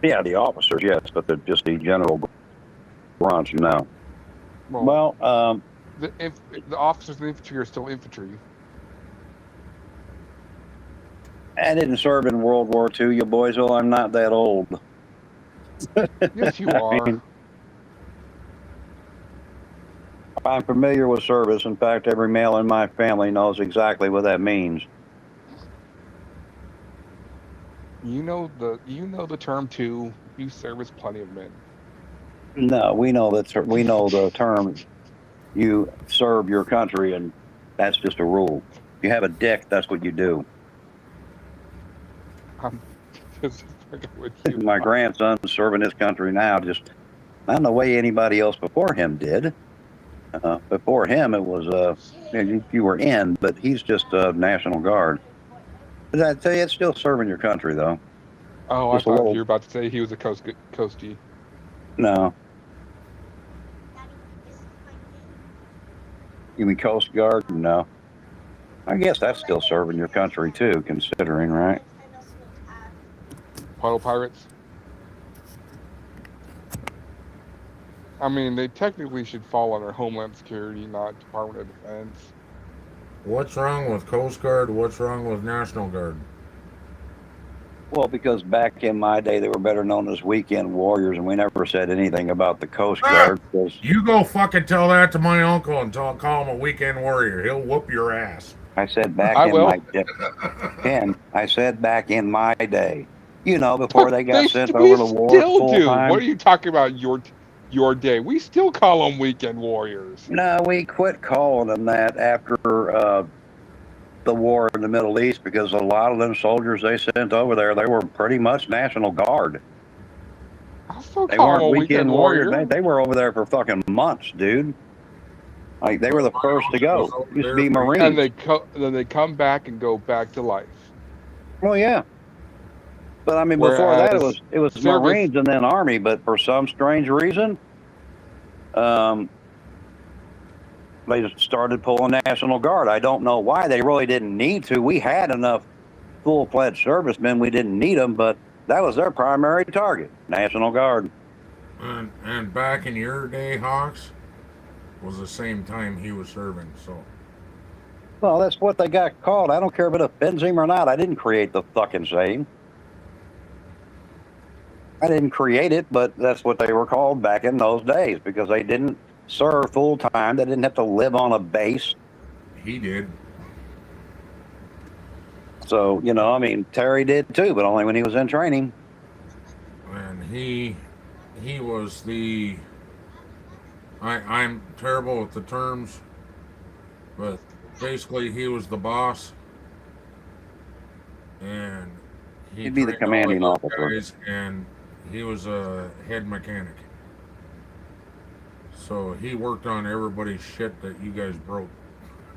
Yeah, the officers, yes, but just the general grunts, you know. Well, the officers in the infantry are still infantry. I didn't serve in World War II, you boys. Well, I'm not that old. Yes, you are. I'm familiar with service. In fact, every male in my family knows exactly what that means. You know the term too. You service plenty of men. No, we know the term. You serve your country, and that's just a rule. If you have a dick, that's what you do. My grandson's serving his country now, just not the way anybody else before him did. Before him, it was you were in, but he's just a National Guard. But I tell you, it's still serving your country, though. Oh, I thought you were about to say he was a coastie. No. You mean Coast Guard? No. I guess that's still serving your country too, considering, right? Puddle Pirates. I mean, they technically should fall under Homeland Security, not Department of Defense. What's wrong with Coast Guard? What's wrong with National Guard? Well, because back in my day, they were better known as weekend warriors, and we never said anything about the Coast Guard. You go fucking tell that to my uncle and call him a weekend warrior. He'll whoop your ass. I said back my day. Ken, I said back in my day. You know, before they got sent over to war full time. What are you talking about? Your day? We still call them weekend warriors. No, we quit calling them that after the war in the Middle East, because a lot of them soldiers they sent over there, they were pretty much National Guard. They weren't weekend warriors. They were over there for fucking months, dude. Like, they were the first to go. Used to be Marines. And then they come back and go back to life. Well, yeah. But I mean, before that, it was service, Marines and then Army. But for some strange reason, they just started pulling National Guard. I don't know why. They really didn't need to. We had enough full-fledged servicemen. We didn't need them, but that was their primary target, National Guard. And back in your day, Hawks, was the same time he was serving. So Well, that's what they got called. I don't care if it offends him or not. I didn't create the fucking saying. I didn't create it, but that's what they were called back in those days because they didn't serve full time. They didn't have to live on a base. he did. So, you know, I mean, Terry did too, but only when he was in training. And he was the I'm terrible with the terms, but basically he was the boss, and He'd be the trained all commanding those officer. guys, and he was a head mechanic. So he worked on everybody's shit that you guys broke.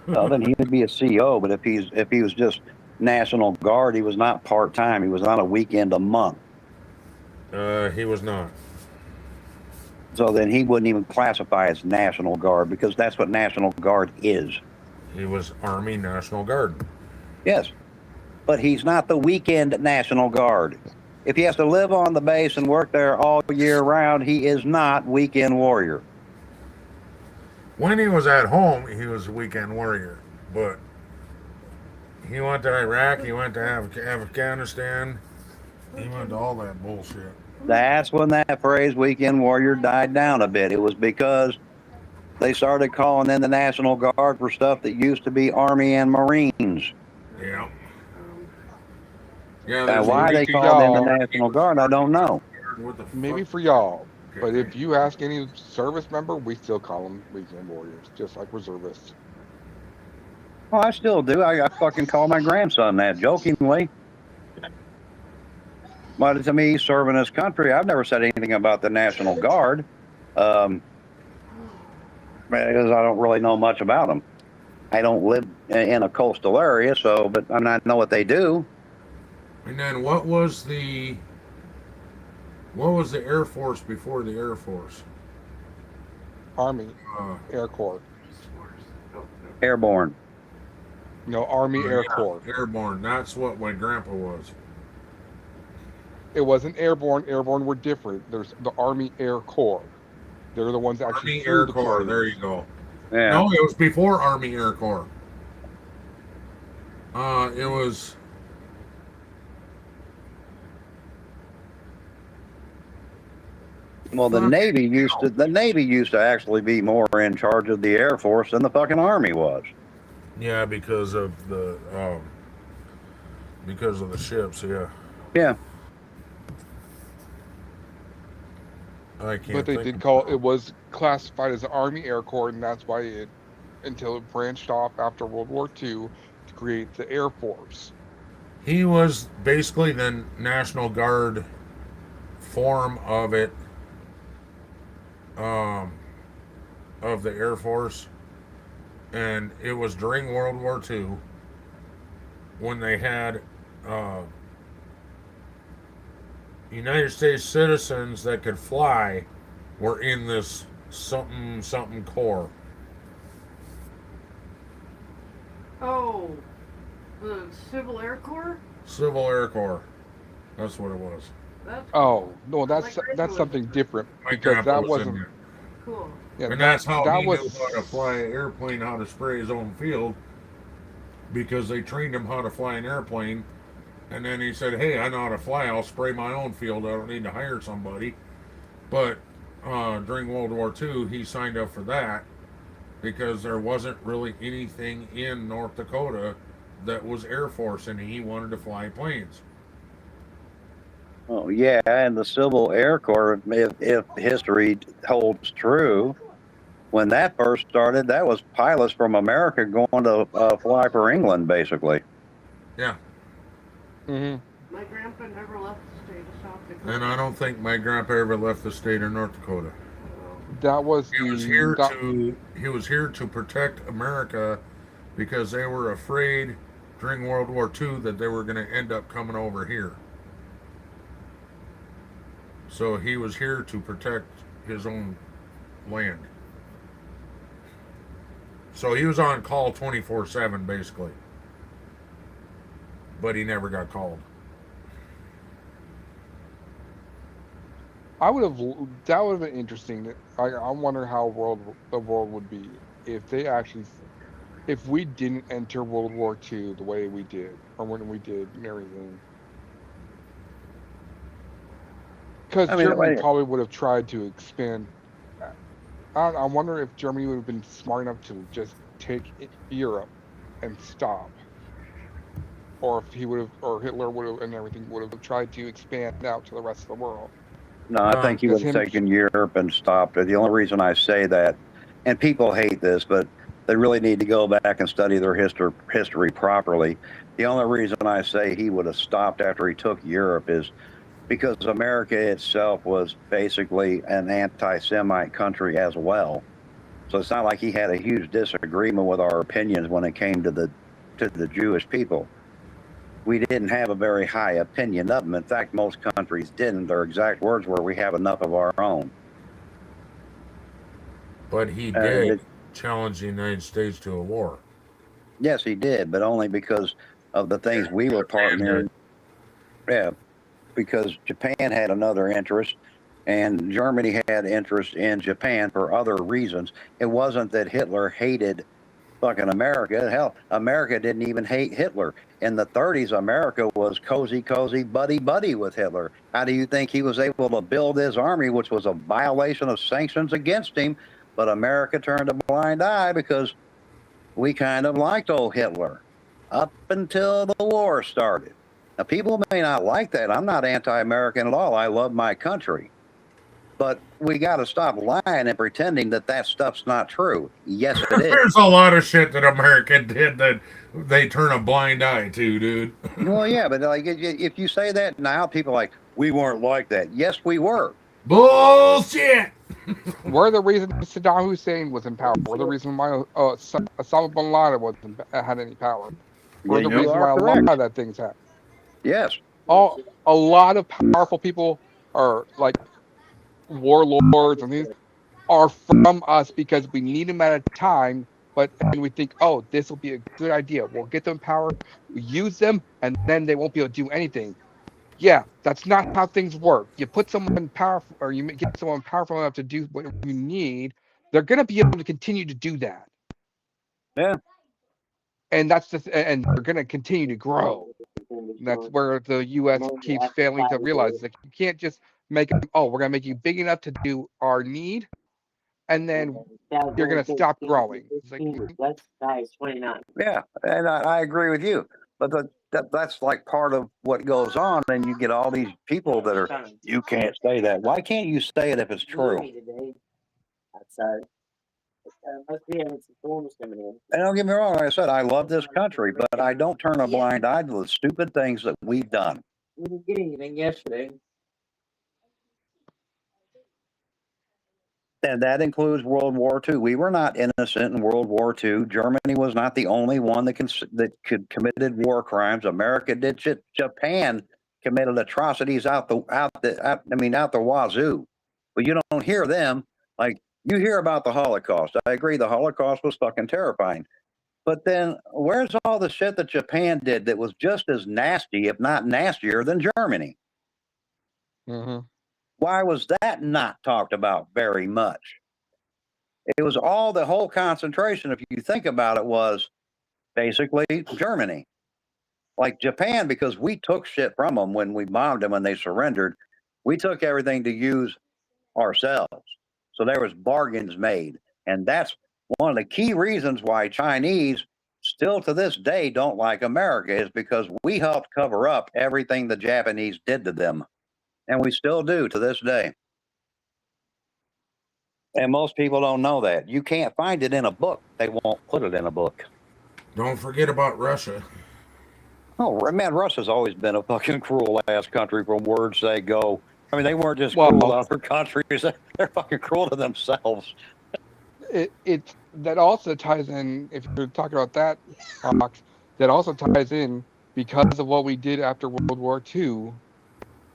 Well, then he would be a CO, but if he was just National Guard, he was not part time. He was not a weekend a month. He was not. So then he wouldn't even classify as National Guard because that's what National Guard is. He was Army National Guard. Yes. But he's not the weekend National Guard. If he has to live on the base and work there all year round, he is not weekend warrior. When he was at home, he was a weekend warrior. But he went to Iraq, he went to Afghanistan, he went to all that bullshit. That's when that phrase weekend warrior died down a bit. It was because they started calling in the National Guard for stuff that used to be Army and Marines. Yeah. Yeah, And there's why a they weekend called in the guard. National Guard, I don't know. What the fuck? Maybe for y'all, but if you ask any service member, we still call them weekend warriors, just like reservists. Well, I still do. I fucking call my grandson that jokingly. But to me, serving this country, I've never said anything about the National Guard because I don't really know much about them. I don't live in a coastal area, so but I know what they do. And then what was the Air Force before the Air Force? Army, Air Corps. Airborne. No, Army Air Yeah, Corps. Airborne. That's what my grandpa was. It wasn't airborne. Airborne were different. There's the Army Air Corps. They're the ones that actually Army flew Air the Corps. planes. There you go. Yeah. No, it was before Army Air Corps. It was. Well, the Navy used to actually be more in charge of the Air Force than the fucking Army was. Yeah, because of the ships. Yeah, Yeah. I can't. But they think did of- call it was classified as the Army Air Corps, and that's why it until it branched off after World War II to create the Air Force. He was basically the National Guard form of it, of the Air Force, and it was during World War II when they had United States citizens that could fly were in this something corps. Oh, the Civil Air Corps? Civil Air Corps. That's what it was. That's Oh no, that's Like regular that's something different My because grandpa that was in wasn't. there. cool. Yeah, And that's how that he was. knew how to fly an airplane, how to spray his own field, because they trained him how to fly an airplane. And then he said, "Hey, I know how to fly. I'll spray my own field. I don't need to hire somebody." But during World War II, he signed up for that because there wasn't really anything in North Dakota that was Air Force, and he wanted to fly planes. Oh, yeah, and the Civil Air Corps, if history holds true, when that first started, that was pilots from America going to fly for England, basically. Yeah, Hmm. My grandpa never left the state of South Dakota. and I don't think my grandpa ever left the state of North Dakota. That was He was the. here that- to protect America because they were afraid during World War II that they were going to end up coming over here. So he was here to protect his own land. So he was on call 24/7 basically. But he never got called. I would have. That would have been interesting. I wonder how the world would be if they actually, if we didn't enter World War II the way we did, or when we did and everything. Because I mean, Germany probably would have tried to expand. I wonder if Germany would have been smart enough to just take Europe and stop, or if he would have, or Hitler would have, and everything would have tried to expand out to the rest of the world. No, I think he would have taken Europe and stopped it. The only reason I say that, and people hate this, but they really need to go back and study their history properly. The only reason I say he would have stopped after he took Europe is because America itself was basically an anti-Semite country as well. So it's not like he had a huge disagreement with our opinions when it came to the Jewish people. We didn't have a very high opinion of them. In fact, most countries didn't. Their exact words were, "We have enough of our own." But he did challenge the United States to a war. Yes, he did, but only because of the things we were partnering. Yeah, because Japan had another interest, and Germany had interest in Japan for other reasons. It wasn't that Hitler hated fucking America. Hell, America didn't even hate Hitler. In the 30s, America was cozy, buddy with Hitler. How do you think he was able to build his army, which was a violation of sanctions against him? But America turned a blind eye because we kind of liked old Hitler up until the war started. Now, people may not like that. I'm not anti-American at all. I love my country. But we got to stop lying and pretending that that stuff's not true. Yes, it is. There's a lot of shit that America did that they turn a blind eye to, dude. Well, yeah, but like if you say that now, people are like, we weren't like that. Yes, we were. Bullshit. We're the reason Saddam Hussein was in power. We're the reason why Osama bin Laden had any power. We're the reason why a lot of that things happen. Yes. A lot of powerful people are like warlords and these are from us because we need them at a time, and we think, oh, this will be a good idea. We'll get them power, we use them, and then they won't be able to do anything. Yeah, that's not how things work. You put someone powerful, or you get someone powerful enough to do what you need, they're going to be able to continue to do that. Yeah. And and they're going to continue to grow. And that's where the U.S. keeps failing to realize that you can't just make it, oh, we're going to make you big enough to do our need, and then you're going to stop growing. It's like, Nice, 29. Yeah, and I agree with you. But that's like part of what goes on, and you get all these people that are, you can't say that. Why can't you say it if it's true? And don't get me wrong, like I said, I love this country, but I don't turn a blind eye to the stupid things that we've done. We didn't get anything yesterday. And that includes World War II. We were not innocent in World War II. Germany was not the only one that committed war crimes. America did shit. Japan committed atrocities out the wazoo. But you don't hear them. Like, you hear about the Holocaust. I agree, the Holocaust was fucking terrifying. But then where's all the shit that Japan did that was just as nasty, if not nastier, than Germany? mm-hmm. Why was that not talked about very much? It was all, the whole concentration, if you think about it, was basically Germany. Like Japan, because we took shit from them when we bombed them and they surrendered. We took everything to use ourselves. So there was bargains made. And that's one of the key reasons why Chinese still to this day don't like America, is because we helped cover up everything the Japanese did to them. And we still do to this day. And most people don't know that. You can't find it in a book. They won't put it in a book. Don't forget about Russia. Oh, man, Russia's always been a fucking cruel-ass country from words they go. I mean, they weren't just cruel to other countries. They're fucking cruel to themselves. That also ties in, if you're talking about that, Fox, that also ties in because of what we did after World War II.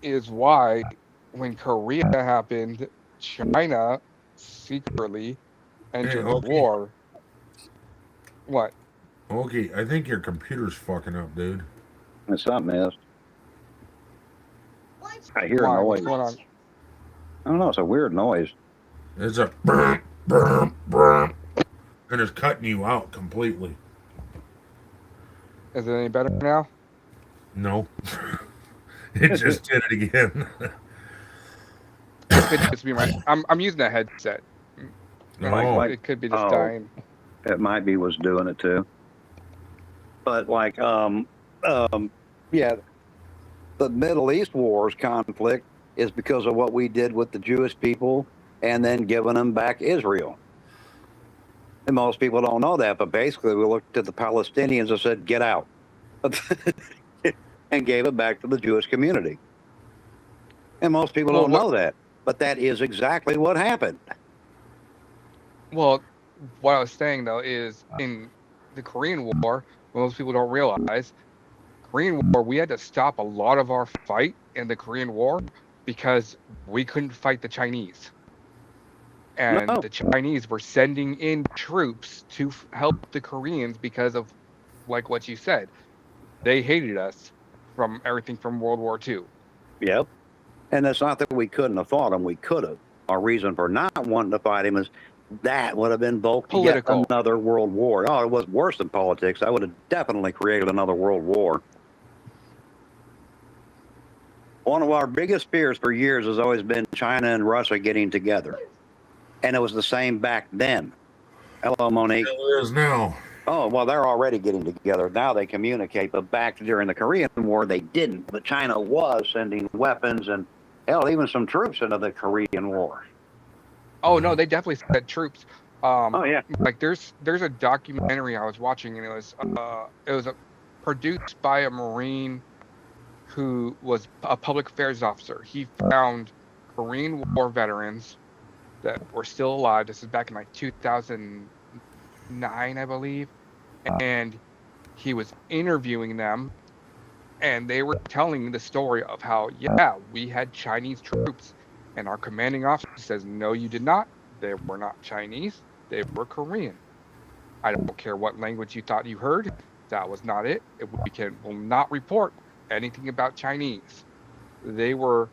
Is why when Korea happened, China secretly entered the war. What? Okay, I think your computer's fucking up, dude. Something is. I hear a noise. What's going on? don't know. It's a weird noise. It's a brr, brr, brr, and it's cutting you out completely. Is it any better now? No. It just did it again. It could just be my. I'm using a headset. Oh. It could be just Oh. dying. It might be was doing it too. But like, yeah, the Middle East wars conflict is because of what we did with the Jewish people and then giving them back Israel. And most people don't know that, but basically we looked at the Palestinians and said, get out. And gave it back to the Jewish community. And most people don't know that. But that is exactly what happened. Well, what I was saying though is in the Korean War, what most people don't realize, Korean War, we had to stop a lot of our fight in the Korean War because we couldn't fight the Chinese. And the Chinese were sending in troops to help the Koreans because of, like what you said, they hated us from everything from World War II. Yep. And it's not that we couldn't have fought him. We could have. Our reason for not wanting to fight him is that would have invoked yet another world war. Oh, it was worse than politics. I would have definitely created another world war. One of our biggest fears for years has always been China and Russia getting together. And it was the same back then. Hello, Monique. It is now. Oh, well, they're already getting together. Now they communicate, but back during the Korean War, they didn't. But China was sending weapons and, hell, even some troops into the Korean War. Oh, no, they definitely sent troops. Oh, yeah. Like, there's a documentary I was watching, and it was produced by a Marine who was a public affairs officer. He found Korean War veterans that were still alive. This is back in, like, 2009, I believe. And he was interviewing them, and they were telling the story of how, yeah, we had Chinese troops, and our commanding officer says, no, you did not. They were not Chinese. They were Korean. I don't care what language you thought you heard. That was not it. We will not report anything about Chinese. They were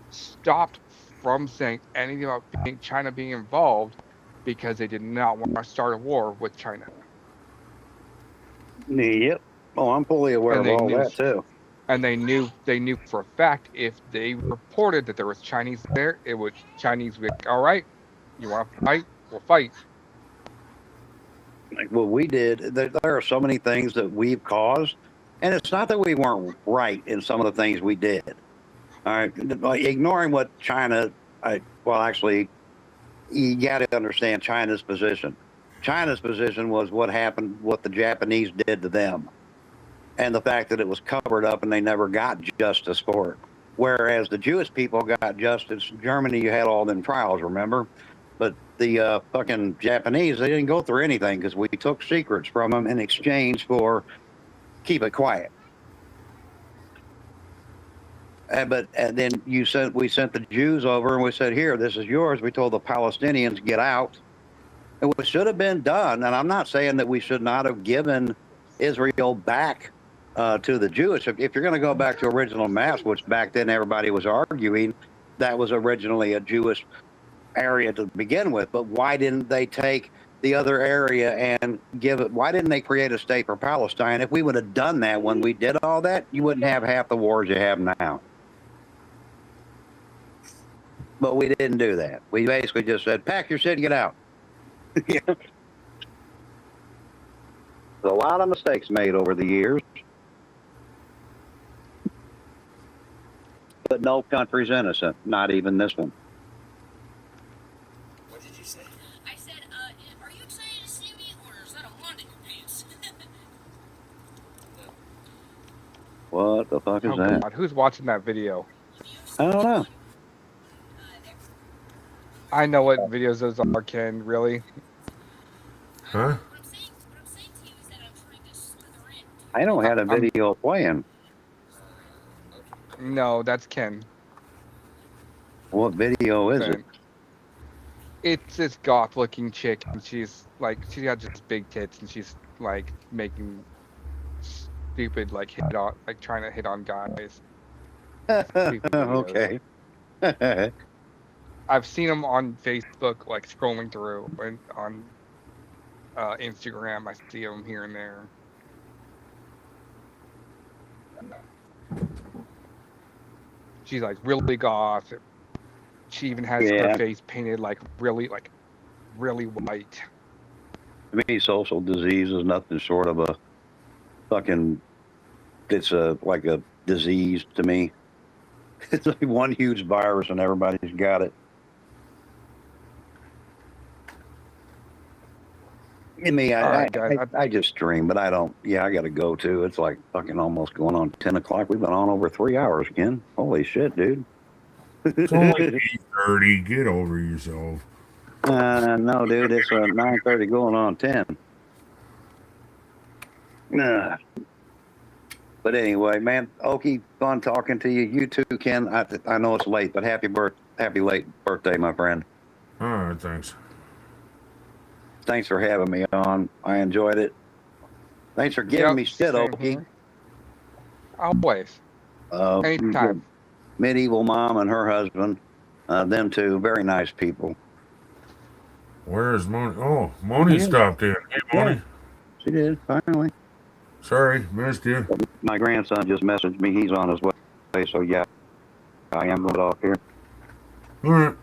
stopped from saying anything about China being involved because they did not want to start a war with China. Yep. Oh, I'm fully aware of all that too. And they knew for a fact if they reported that there was Chinese there, Chinese would be like, all right, you want to fight? We'll fight. Like what we did, there are so many things that we've caused, and it's not that we weren't right in some of the things we did. All right, like ignoring what China, actually, you got to understand China's position. China's position was what happened, what the Japanese did to them, and the fact that it was covered up and they never got justice for it. Whereas the Jewish people got justice. Germany, you had all them trials, remember? But the fucking Japanese, they didn't go through anything because we took secrets from them in exchange for keep it quiet. And then we sent the Jews over and we said, here, this is yours. We told the Palestinians, get out. And what should have been done, and I'm not saying that we should not have given Israel back to the Jewish. If you're going to go back to original maps, which back then everybody was arguing, that was originally a Jewish area to begin with. But why didn't they take the other area and give it? Why didn't they create a state for Palestine? If we would have done that when we did all that, you wouldn't have half the wars you have now. But we didn't do that. We basically just said, pack your shit and get out. There's a lot of mistakes made over the years. But no country's innocent, not even this one. What did you say? I said, are you excited to see me, or is that a wand in your pants? What the fuck is that? God, who's watching that video? I don't know. I know what videos those are, Ken, really. Huh? I don't have a video playing. No, that's Ken. What video is it? It's this goth-looking chick, and she's got just big tits, and she's like making stupid trying to hit on guys. Okay. I've seen them on Facebook, like scrolling through, and on Instagram, I see them here and there. She's like really goth. She even has Yeah. her face painted like really white. To me, social disease is nothing short of a fucking. It's like a disease to me. It's like one huge virus and everybody's got it. And me, All right, guys. I just stream, but I don't. Yeah, I got to go too. It's like fucking almost going on 10 o'clock. We've been on over 3 hours again. Holy shit, dude. It's only 8:30. Get over yourself. No, dude, it's 9:30 going on 10. Nah. But anyway, man, Okie, fun talking to you. You too, Ken. I know it's late, but happy late birthday, my friend. All right, thanks. Thanks for having me on. I enjoyed it. Thanks for giving me shit, same Okie. here. Always. Anytime. Medieval mom and her husband, them two, very nice people. Where is Moni? Oh, Moni Yeah. stopped in. Hey, Moni. Yeah. She did, finally. Sorry, missed you. My grandson just messaged me. He's on his way, so yeah, I am going off here. All right.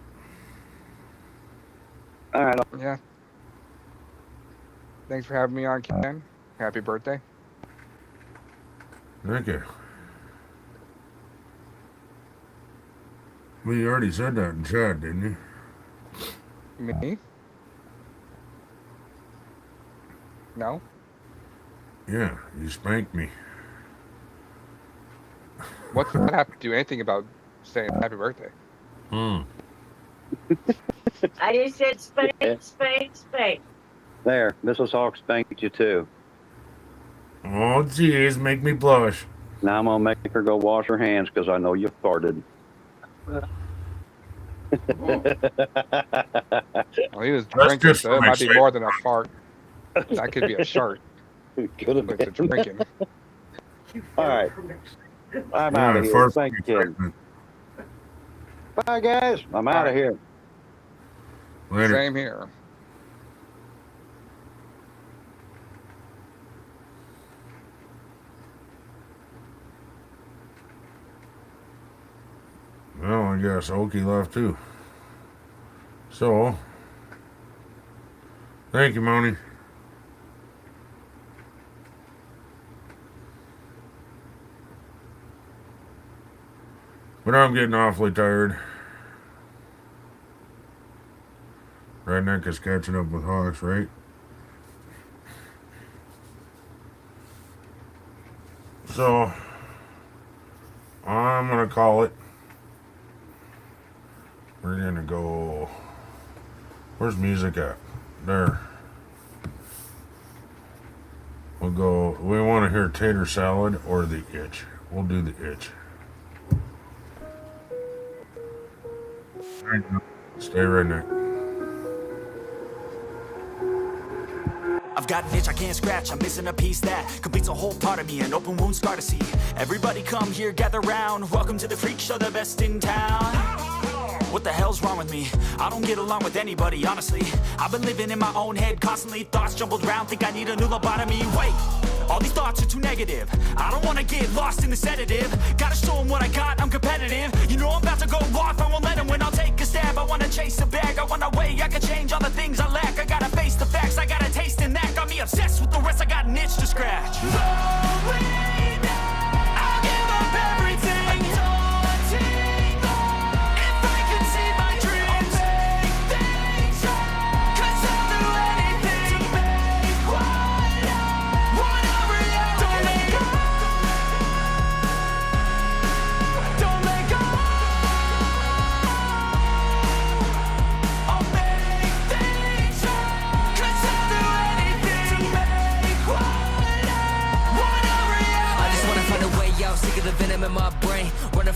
All right. Yeah. Thanks for having me on, Ken. Happy birthday. Thank you. Well, you already said that in chat, didn't you? Me? No? Yeah, you spanked me. What's that have to do anything about saying happy birthday? Hmm. I just said spank, spank, spank. There, Mrs. Hawk spanked you too. Oh, geez, make me blush. Now I'm gonna make her go wash her hands because I know you farted. Well, he was That's drinking, just so for it my might be sake. more than a fart. That could be a shark Could have with the been. drinking. All right, I'm Yeah, out of here. first Thank you, Ken. segment. Bye, guys. I'm out of here. Later. Same here. Well, I guess Okie left too. So, thank you, Moni. But I'm getting awfully tired. Redneck is catching up with Hawks, right? So, I'm gonna call it. We're gonna go. Where's music at? There. We'll go. We want to hear Tater Salad or The Itch. We'll do The Itch. Stay redneck. I've got an itch I can't scratch, I'm missing a piece that completes a whole part of me, an open wound scar to see. Everybody come here, gather round, welcome to the freak show, the best in town. What the hell's wrong with me? I don't get along with anybody, honestly. I've been living in my own head constantly, thoughts jumbled round, think I need a new lobotomy. Wait, all these thoughts are too negative. I don't wanna get lost in the sedative. Gotta show them what I got, I'm competitive. You know I'm about to go off, I won't let them win, I'll take a stab. I wanna chase a bag, I wanna weigh, I can change all the things I lack. I gotta face the facts, I gotta taste in that. Got me obsessed with the rest, I got an itch to scratch. I'll give up everything. If I can see my dreams, cause I'll do anything to make what a reality.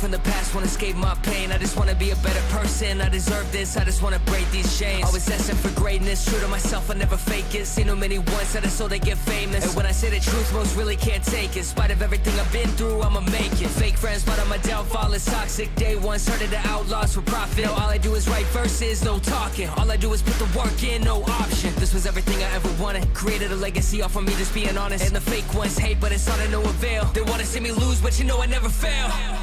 from the past, wanna escape my pain. I just wanna be a better person, I deserve this, I just wanna break these chains. Always asking for greatness, true to myself, I never fake it. Seen too many once that I so they get famous. And when I say the truth, most really can't take it. In spite of everything I've been through, I'ma make it. Fake friends, but on my downfall is toxic. Day one, started the outlaws for profit. Now all I do is write verses, no talking. All I do is put the work in, no option. This was everything I ever wanted. Created a legacy off of me just being honest. And the fake ones hate, but it's all to no avail. They wanna see me lose, but you know I never fail.